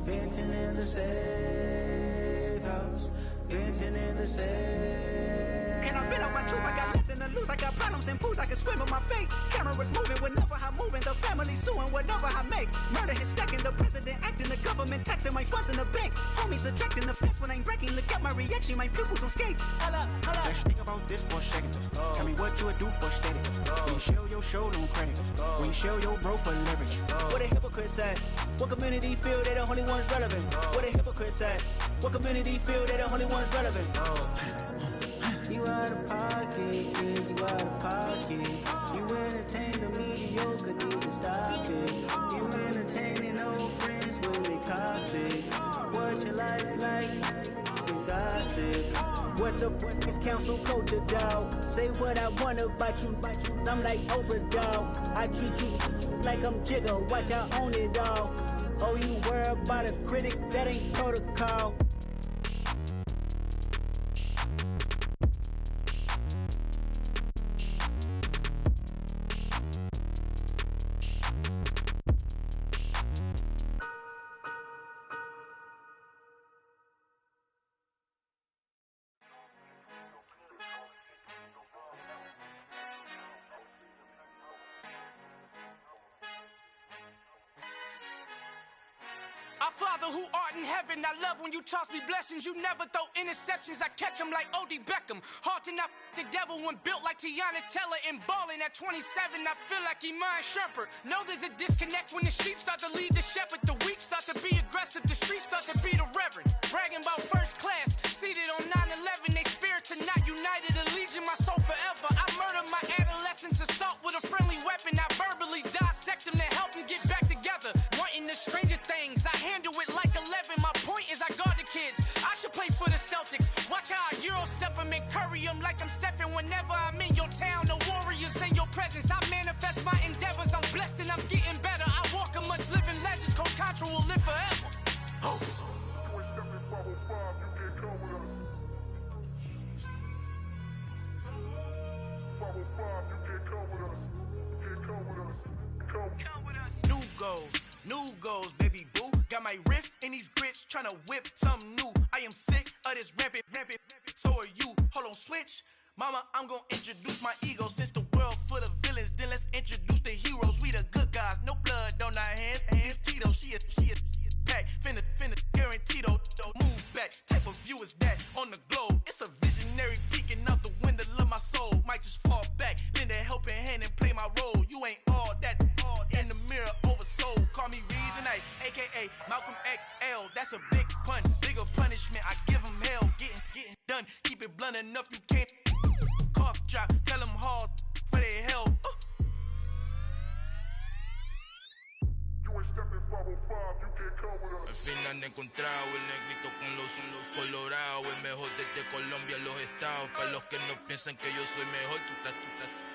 Venting in the safe house. Venting in the safe. Can I feel out my truth? I got nothing to lose. I got problems and pools, I can swim with my fate. Cameras moving whenever I'm moving. The family suing whatever I make. Murder is stacking, the president acting, the government taxing my funds in the bank. Homies ejecting the fence when I'm breaking. Look at my reaction, my pupils on skates. Holla, holla. Let's think about this for a second. Tell me what you would do for steady. When you show your show on credit. When you show your bro for leverage. What a hypocrite said. What community feel they the only ones relevant? What a hypocrite said. What community feel they the only ones relevant? You out of pocket, yeah, you out of pocket. You entertain the mediocre, need to stop it. You entertaining old friends when they toxic. What your life like? You gossip. What the fuck is council culture, dog? Say what I want about you. I'm like Oprah, dog. I treat you like I'm Jigga. Watch I own it all. Oh, you worry about a critic? That ain't protocol. Our Father who art in heaven, I love when you toss me blessings. You never throw interceptions, I catch them like O.D. Beckham. Hard to not the devil when built like Tiana Teller and balling at 27. I feel like Iman Shumpert. Know there's a disconnect when the sheep start to lead the shepherd. The weak start to be aggressive, the streets start to be the reverend. Bragging about first class, seated on 9/11. They spirits are not united, allegiant my soul forever. I murder my adolescence, assault with a friendly weapon. I verbally dissect them to help them get back together. Wanting the stranger things, I handle it like 11. My point is I guard the kids. I should play for the Celtics. Watch how I Euro step them and curry them like I'm stepping whenever I'm in your town. The warriors in your presence. I manifest my endeavors. I'm blessed and I'm getting better. I walk amongst living legends. Coach Contra will live forever. Oh. New goals, baby boo. Got my wrist in these grits, tryna whip something new. I am sick of this rampant. So are you. Hold on, switch. Mama, I'm gonna introduce my ego. Since the world full of villains, then let's introduce the heroes. We the good guys, no blood on our hands. It's Tito, she a pack. Finna guarantee though. Move back, type of view is that on the globe. It's a visionary peeking out the window of my soul. Might just fall back, lend a helping hand and play my role. You ain't all that in the mirror oversold. Call me Reason A, aka Malcolm XL. That's a big pun, bigger punishment. I give him hell, getting done. Keep it blunt enough, you can't cough drop. Tell them hard for their health. Al fin han encontrado el negrito con los colorados, el mejor desde Colombia, los estados. Para los que no piensan que yo soy mejor,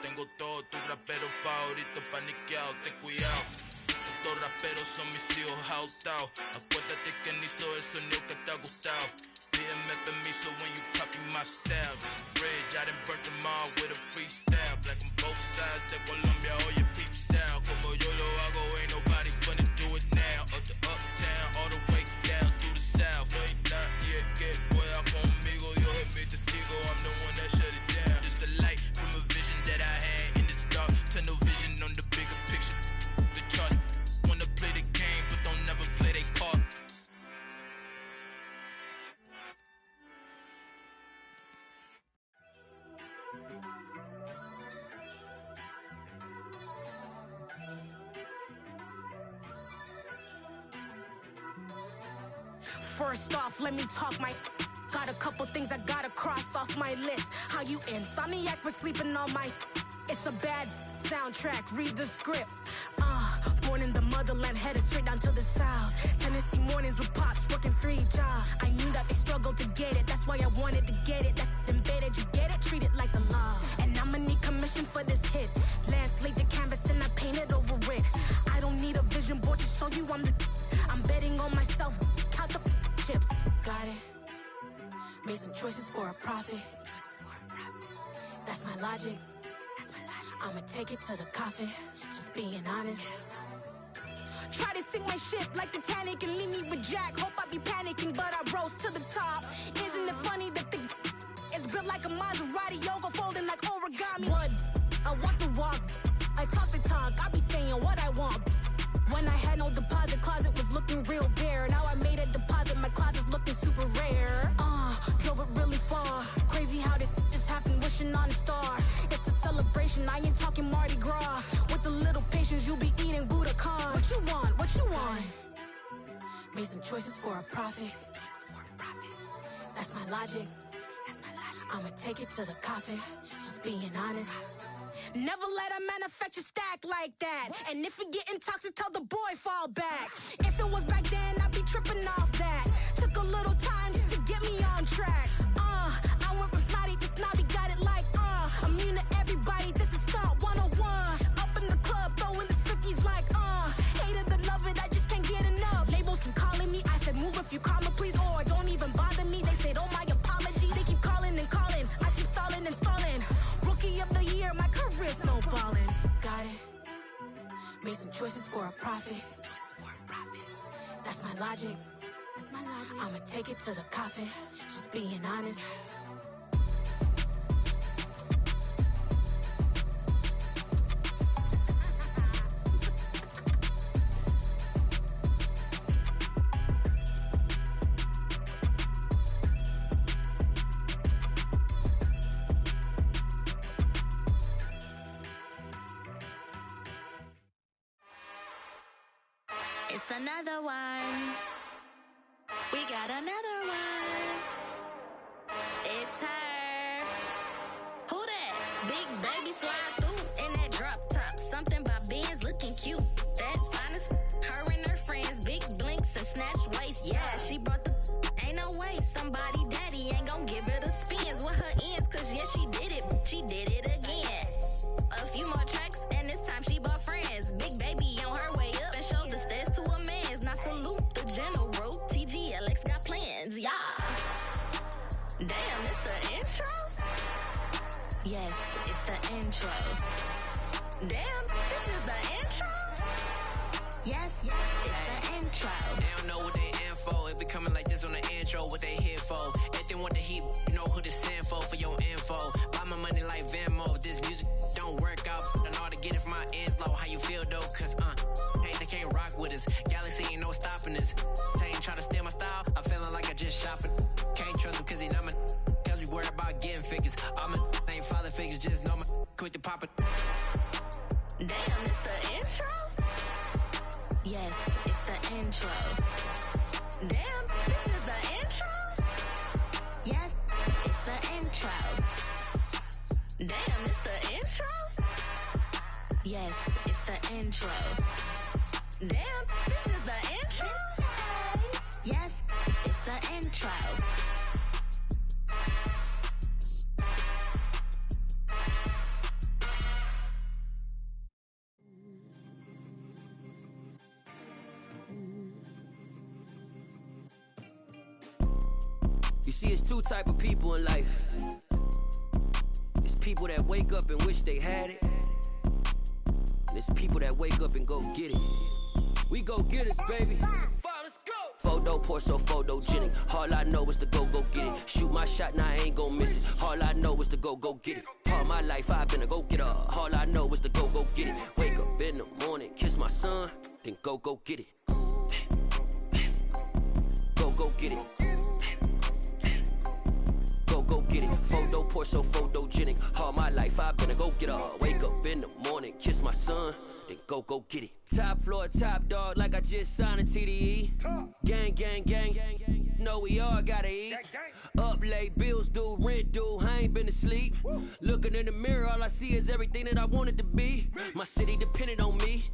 tengo todo, tus raperos favoritos paniqueados, ten cuidado. Estos raperos son mis hijos jautados. Acuérdate que ni hizo el sonido que te ha gustado. Pídeme permiso when you copy my style. This bridge, I done burnt them all with a freestyle. Black on both sides de Colombia, oye peep style. Como yo lo hago, ain't nobody finna do it now. Up to uptown, all the way down through the south. No hay nadie que pueda conmigo, Dios es mi testigo. I'm the one that shut it down. Just the light from a vision that I had in the dark. Tunnel vision on the bigger picture. The charts wanna play the game, but don't never play their part. First off, let me talk my. Got a couple things I gotta cross off my list. How you insomniac for sleeping on my. It's a bad soundtrack, read the script. Born in the motherland, headed straight down to the south. Tennessee mornings with pops, working 3 jobs. I knew that they struggled to get it, that's why I wanted to get it. That embedded, you get it, treat it like the law. And I'ma need commission for this hit. Lance laid the canvas and I painted over it. I don't need a vision board to show you I'm betting on myself, count the chips. Got it. Made some choices for a profit. That's my logic. I'ma take it to the coffin. Just being honest. Try to sink my ship like Titanic and leave me with Jack. Hope I be panicking, but I rose to the top. Isn't it funny that the is ass built like a Maserati, yoga folding like origami. What? I walk the walk, I talk the talk, I be saying what I want. When I had no deposit, closet was looking real bare. Now I made a deposit, my closet's looking super rare. Drove it really far. Crazy how did this happen, wishing on a star. It's a celebration, I ain't talking Mardi Gras. With a little patience, you'll be eating Budokan. What you want? What you want? Made some choices for a profit. That's my logic. I'ma take it to the coffin. Just being honest. Never let a manufacture stack like that. And if it getting toxic, tell the boy fall back. If it was back then, I'd be tripping off that. Took a little time just to get me on track. I went from snotty to snobby, got it like immune to everybody, this is stunt 101. Up in the club, throwing this 50s like hate it and love it, I just can't get enough. Labels keep calling me, I said move if you call me please, or don't even bother me. They said oh my apologies, they keep calling and calling. I keep stalling and stalling. Rookie of the year, my career snowballing. Got it. Made some choices for a profit. That's my logic. I'ma take it to the coffin. Just being honest. It's another one. We got another one. It's her. Who that? Big baby slide through in that drop top. Something by Benz looking cute. That's honest. Her and her friends, big blinks and snatch waist. Yeah, she brought the. Ain't no way somebody daddy ain't gon' give her the spins with her ends. Cause yeah, she did it. She did it again. A few more tracks and this time she bought friends. Big baby on her way up and showed the stairs to a man's. Now salute the general. TGLX got plans, yeah. Damn, it's the intro? Yes, it's the intro. Damn, this is the intro? Yes, it's the intro. They don't know what they in for. If we coming like this on the intro, what they here for? If they want the heat, you know who to send for your info. Buy my money like Venmo. This music don't work out. I know how to get it from my ends low. How you feel though? Cause hey, they can't rock with us. Galaxy ain't no stopping us. They ain't trying to steal my style. I'm feeling like I just shopping. Can't trust them cause they not my. Cause we worried about getting figures. All my ain't father figures. Just know my quick to pop it. Damn, it's the intro? Yes, it's the intro. Damn, this is the intro? Yes, it's the intro. Damn, it's the intro? Yes, it's the intro. Damn, this is the intro? Yes, it's the intro. You see, it's two type of people in life. It's people that wake up and wish they had it. And it's people that wake up and go get it. We go get it, baby. Photo pour so photogenic. All I know is to go get it. Shoot my shot, now I ain't gon' miss it. All I know is to go get it. All my life I've been a go getter. All I know is to go get it. Wake up in the morning, kiss my son, then go get it. Go get it. Go get it. Photo pour so photogenic. All my life I've been a go getter. Wake up in the morning, kiss my son, then go get it. Top floor, top dog, like I just signed a TDE. Gang. Know we all gotta eat. Up late, bills due, rent due, I ain't been asleep. Looking in the mirror, all I see is everything that I wanted to be. My city depended on me,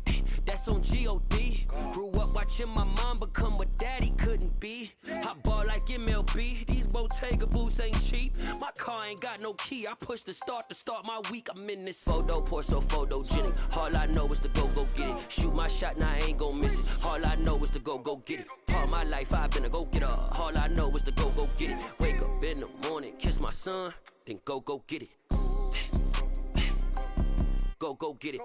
that's on G.O.D. Grew up watching my mom become what daddy couldn't be. I ball like MLB, these Bottega boots ain't cheap. My car ain't got no key, I push the start to start my week. I'm in this photo pour so photogenic. All I know is to go get it. Shoot my shot, now I ain't gon' miss it. All I know is to go get it. All my life I've been a go getter. All I know is to go get it. Wake up in the morning, kiss my son, then go get it. Go get it.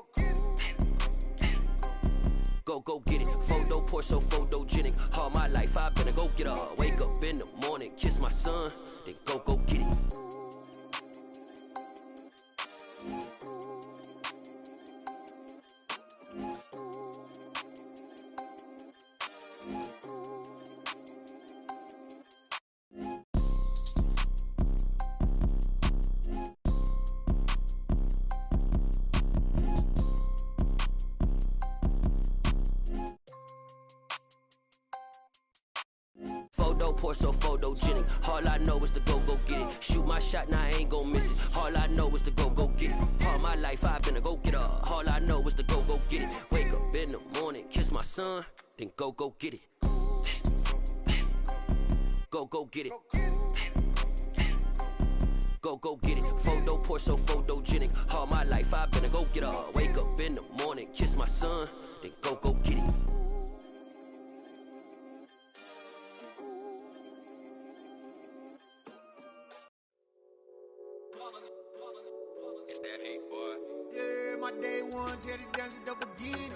Go get it. Photo pour so photogenic. All my life I've been a go getter. Wake up in the morning, kiss my son, then go get it. Photo poor, so photogenic. All I know is to go get it. Shoot my shot, now I ain't gon' miss it. All I know is to go get it. All my life I've been a go-getter. All I know is to go get it. Wake up in the morning, kiss my son, then go get it. Go get it. Go get it. Photo poor, so photogenic. All my life I've been a go-getter. Wake up in the morning, kiss my son, then go get it. It's that hate, boy. Yeah, my day ones here to dance at the beginning.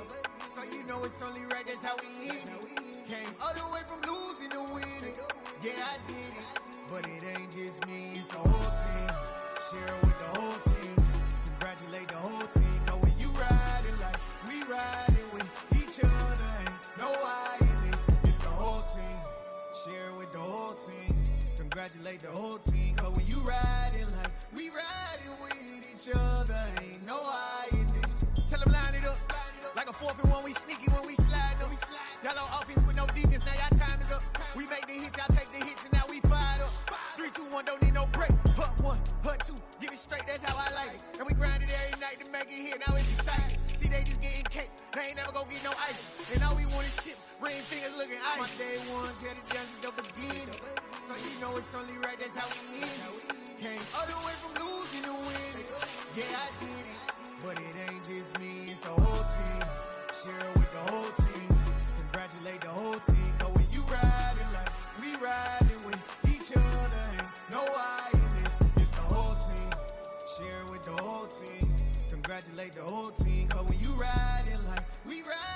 So you know it's only right, that's how we end it. Came all the way from losing to winning. Yeah, I did it. But it ain't just me, it's the whole team. Share it with the whole team. Congratulate the whole team. Cause when you riding like we riding with each other, ain't no I in this. It's the whole team. Share it with the whole team. Congratulate the whole team. Cause when you riding like we riding with each other, ain't no I in this. Tell them line it up. Like a 4th and 1, we sneaky when we slide them. Y'all on offense with no defense, now y'all time is up. We make the hits, y'all take the hits, and now we fired up. 3, 2, 1, don't need no break. Hut 1, hut 2, get it straight, that's how I like it. And we grind it every night to make it hit, now it's exciting. See, they just getting cake, they ain't never gonna get no ice. And all we want is chips, ring fingers looking ice. My day ones here to dance at the beginning. So you know it's only right, that's how we end it. Came all the way from losing to winning. Yeah, I did it. But it ain't just me, it's the whole team. Share it with the whole team. Congratulate the whole team. Cause when you riding like we riding with each other, ain't no I in this. It's the whole team. Share it with the whole team. Congratulate the whole team. Cause when you riding